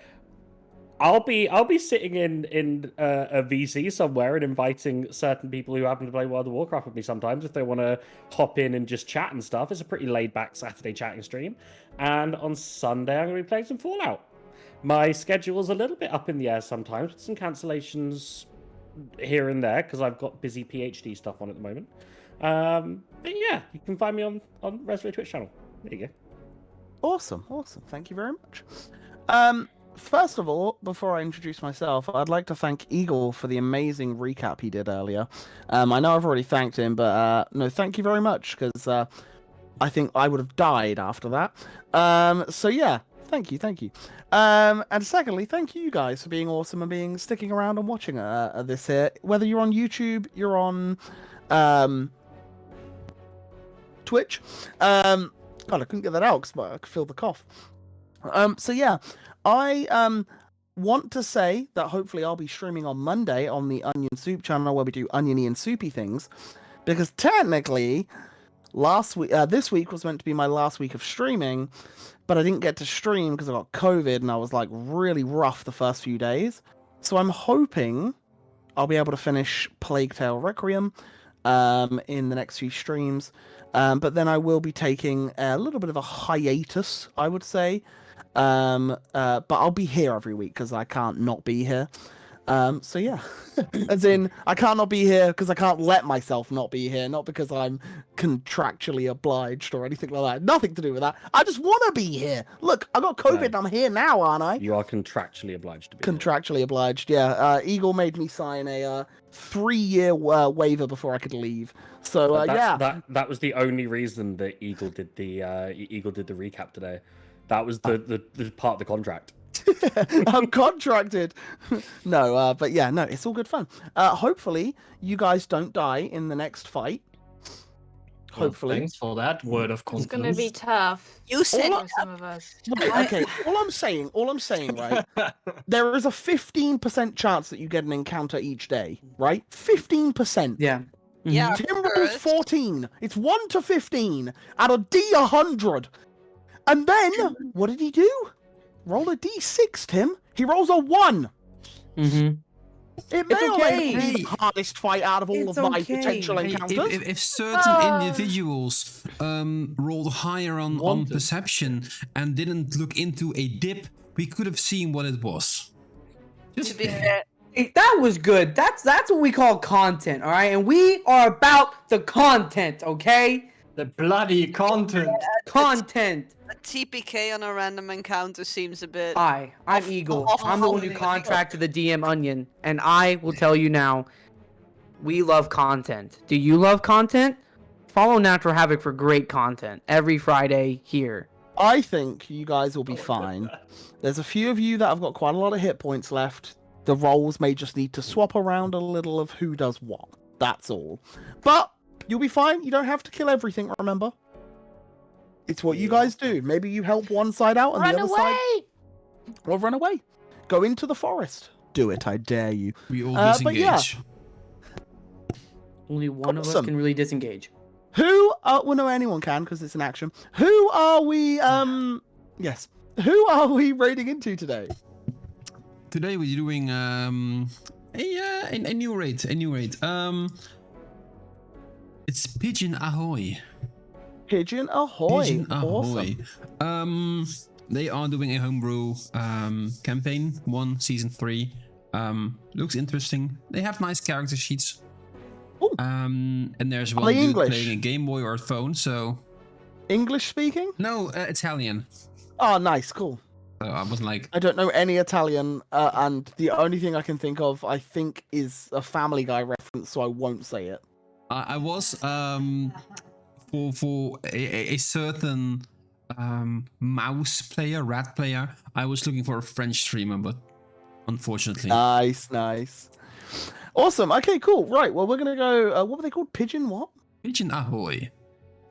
I'll be sitting in a VC somewhere and inviting certain people who happen to play World of Warcraft with me sometimes if they want to hop in and just chat and stuff. It's a pretty laid back Saturday chatting stream. And on Sunday, I'm going to be playing some Fallout. My schedule's a little bit up in the air sometimes, with some cancellations here and there because I've got busy PhD stuff on at the moment. But yeah, you can find me on Resray Twitch channel. There you go. Awesome. Thank you very much. First of all, before I introduce myself, I'd like to thank Eagle for the amazing recap he did earlier. I know I've already thanked him, but no, thank you very much, because I think I would have died after that. So yeah, thank you. And secondly, thank you guys for being awesome and sticking around and watching this here. Whether you're on YouTube, you're on Twitch. God, I couldn't get that out because I could feel the cough. So yeah, I want to say that hopefully I'll be streaming on Monday on the Onion Soup channel where we do oniony and soupy things, because technically this week was meant to be my last week of streaming, but I didn't get to stream because I got COVID and I was like really rough the first few days. So I'm hoping I'll be able to finish Plague Tale Requiem in the next few streams. But then I will be taking a little bit of a hiatus, I would say. But I'll be here every week because I can't not be here. So yeah, as in I can't not be here because I can't let myself not be here, not because I'm contractually obliged or anything like that. Nothing to do with that. I just want to be here. Look, I got COVID and I'm here now, aren't I? You are contractually obliged to be. Contractually obliged, yeah. Eagle made me sign a 3-year waiver before I could leave. So yeah, that was the only reason that Eagle did the recap today. That was the part of the contract. I'm contracted. No, but yeah, no, it's all good fun. Hopefully, you guys don't die in the next fight. Hopefully. Thanks for that word of It's confidence. gonna be tough You said for some of us. Right, okay, all I'm saying, right? There is a 15% chance that you get an encounter each day, right? 15%. Yeah. Yeah. Tim rolls first. 14. It's 1 to 15 out of D100. And then, what did he do? Roll a D6, Tim. He rolls a 1. Mm-hmm. It may or may not okay. be the hardest fight out of all It's of my okay. potential Hey, encounters. if certain individuals rolled higher on Wanted. perception and didn't look into a dip, we could have seen what it was. To be fair, Hey, that was good. That's what we call content, all right? And we are about the content, okay? The bloody content. Content. a TPK on a random encounter seems a bit. I'm Eagle. I'm the one who contracted the DM Onion, and I will tell you now, we love content. Do you love content? Follow Natural Havoc for great content every Friday here. I think you guys will be fine. There's a few of you that have got quite a lot of hit points left. The roles may just need to swap around a little of who does what. That's all. But you'll be fine. You don't have to kill everything, remember? It's what you guys do. Maybe you help one side out and Run the other away! side... Or run away. Go into the forest. Do it, I dare you. We all but yeah. disengage. Only one of us Awesome. can really disengage. Who well no, anyone can because it's an action. Who are we yes. Who are we raiding into today? Today we're doing a new raid. It's Pigeon Ahoy. Pigeon Ahoy. Pigeon Awesome. Ahoy. They are doing a homebrew campaign, 1 season 3. Looks interesting. They have nice character sheets. Ooh. And there's Are one they dude English? playing a Game Boy or a phone, so English speaking? no, Italian. Oh, nice, cool. I wasn't like, I don't know any Italian, and the only thing I can think of, I think, is a Family Guy reference, so I won't say it. I was for a certain mouse player, rat player. I was looking for a French streamer, but unfortunately, Nice. Awesome. Okay, cool. Right. Well, we're gonna go. What were they called? Pigeon what? Pigeon Ahoy.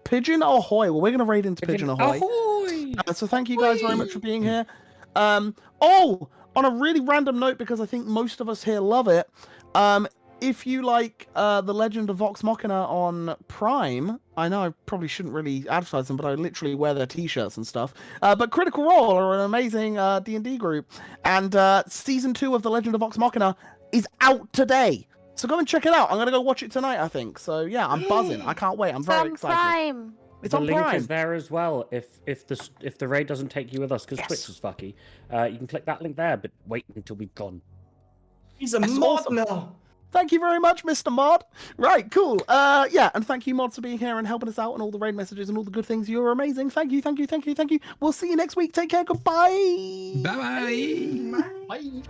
Pigeon Ahoy. Well, we're gonna raid into Pigeon Ahoy. Ahoy! So thank you guys very much for being here. Oh, on a really random note, because I think most of us here love it. If you like The Legend of Vox Machina on Prime, I know I probably shouldn't really advertise them, but I literally wear their t-shirts and stuff. But Critical Role are an amazing D&D group, and season 2 of The Legend of Vox Machina is out today. So go and check it out. I'm gonna go watch it tonight, I think. So yeah, I'm buzzing. I can't wait. I'm very excited. Prime. It's The on link Prime. is there as well. If the raid doesn't take you with us because Yes. Twitch was fucky, you can click that link there. But wait until we've gone. He's a That's mod awesome. now. Thank you very much, Mr. Mod. Right, cool. Yeah, and thank you, Mods, for being here and helping us out and all the raid messages and all the good things. You're amazing. Thank you. We'll see you next week. Take care. Goodbye. Bye bye. Bye.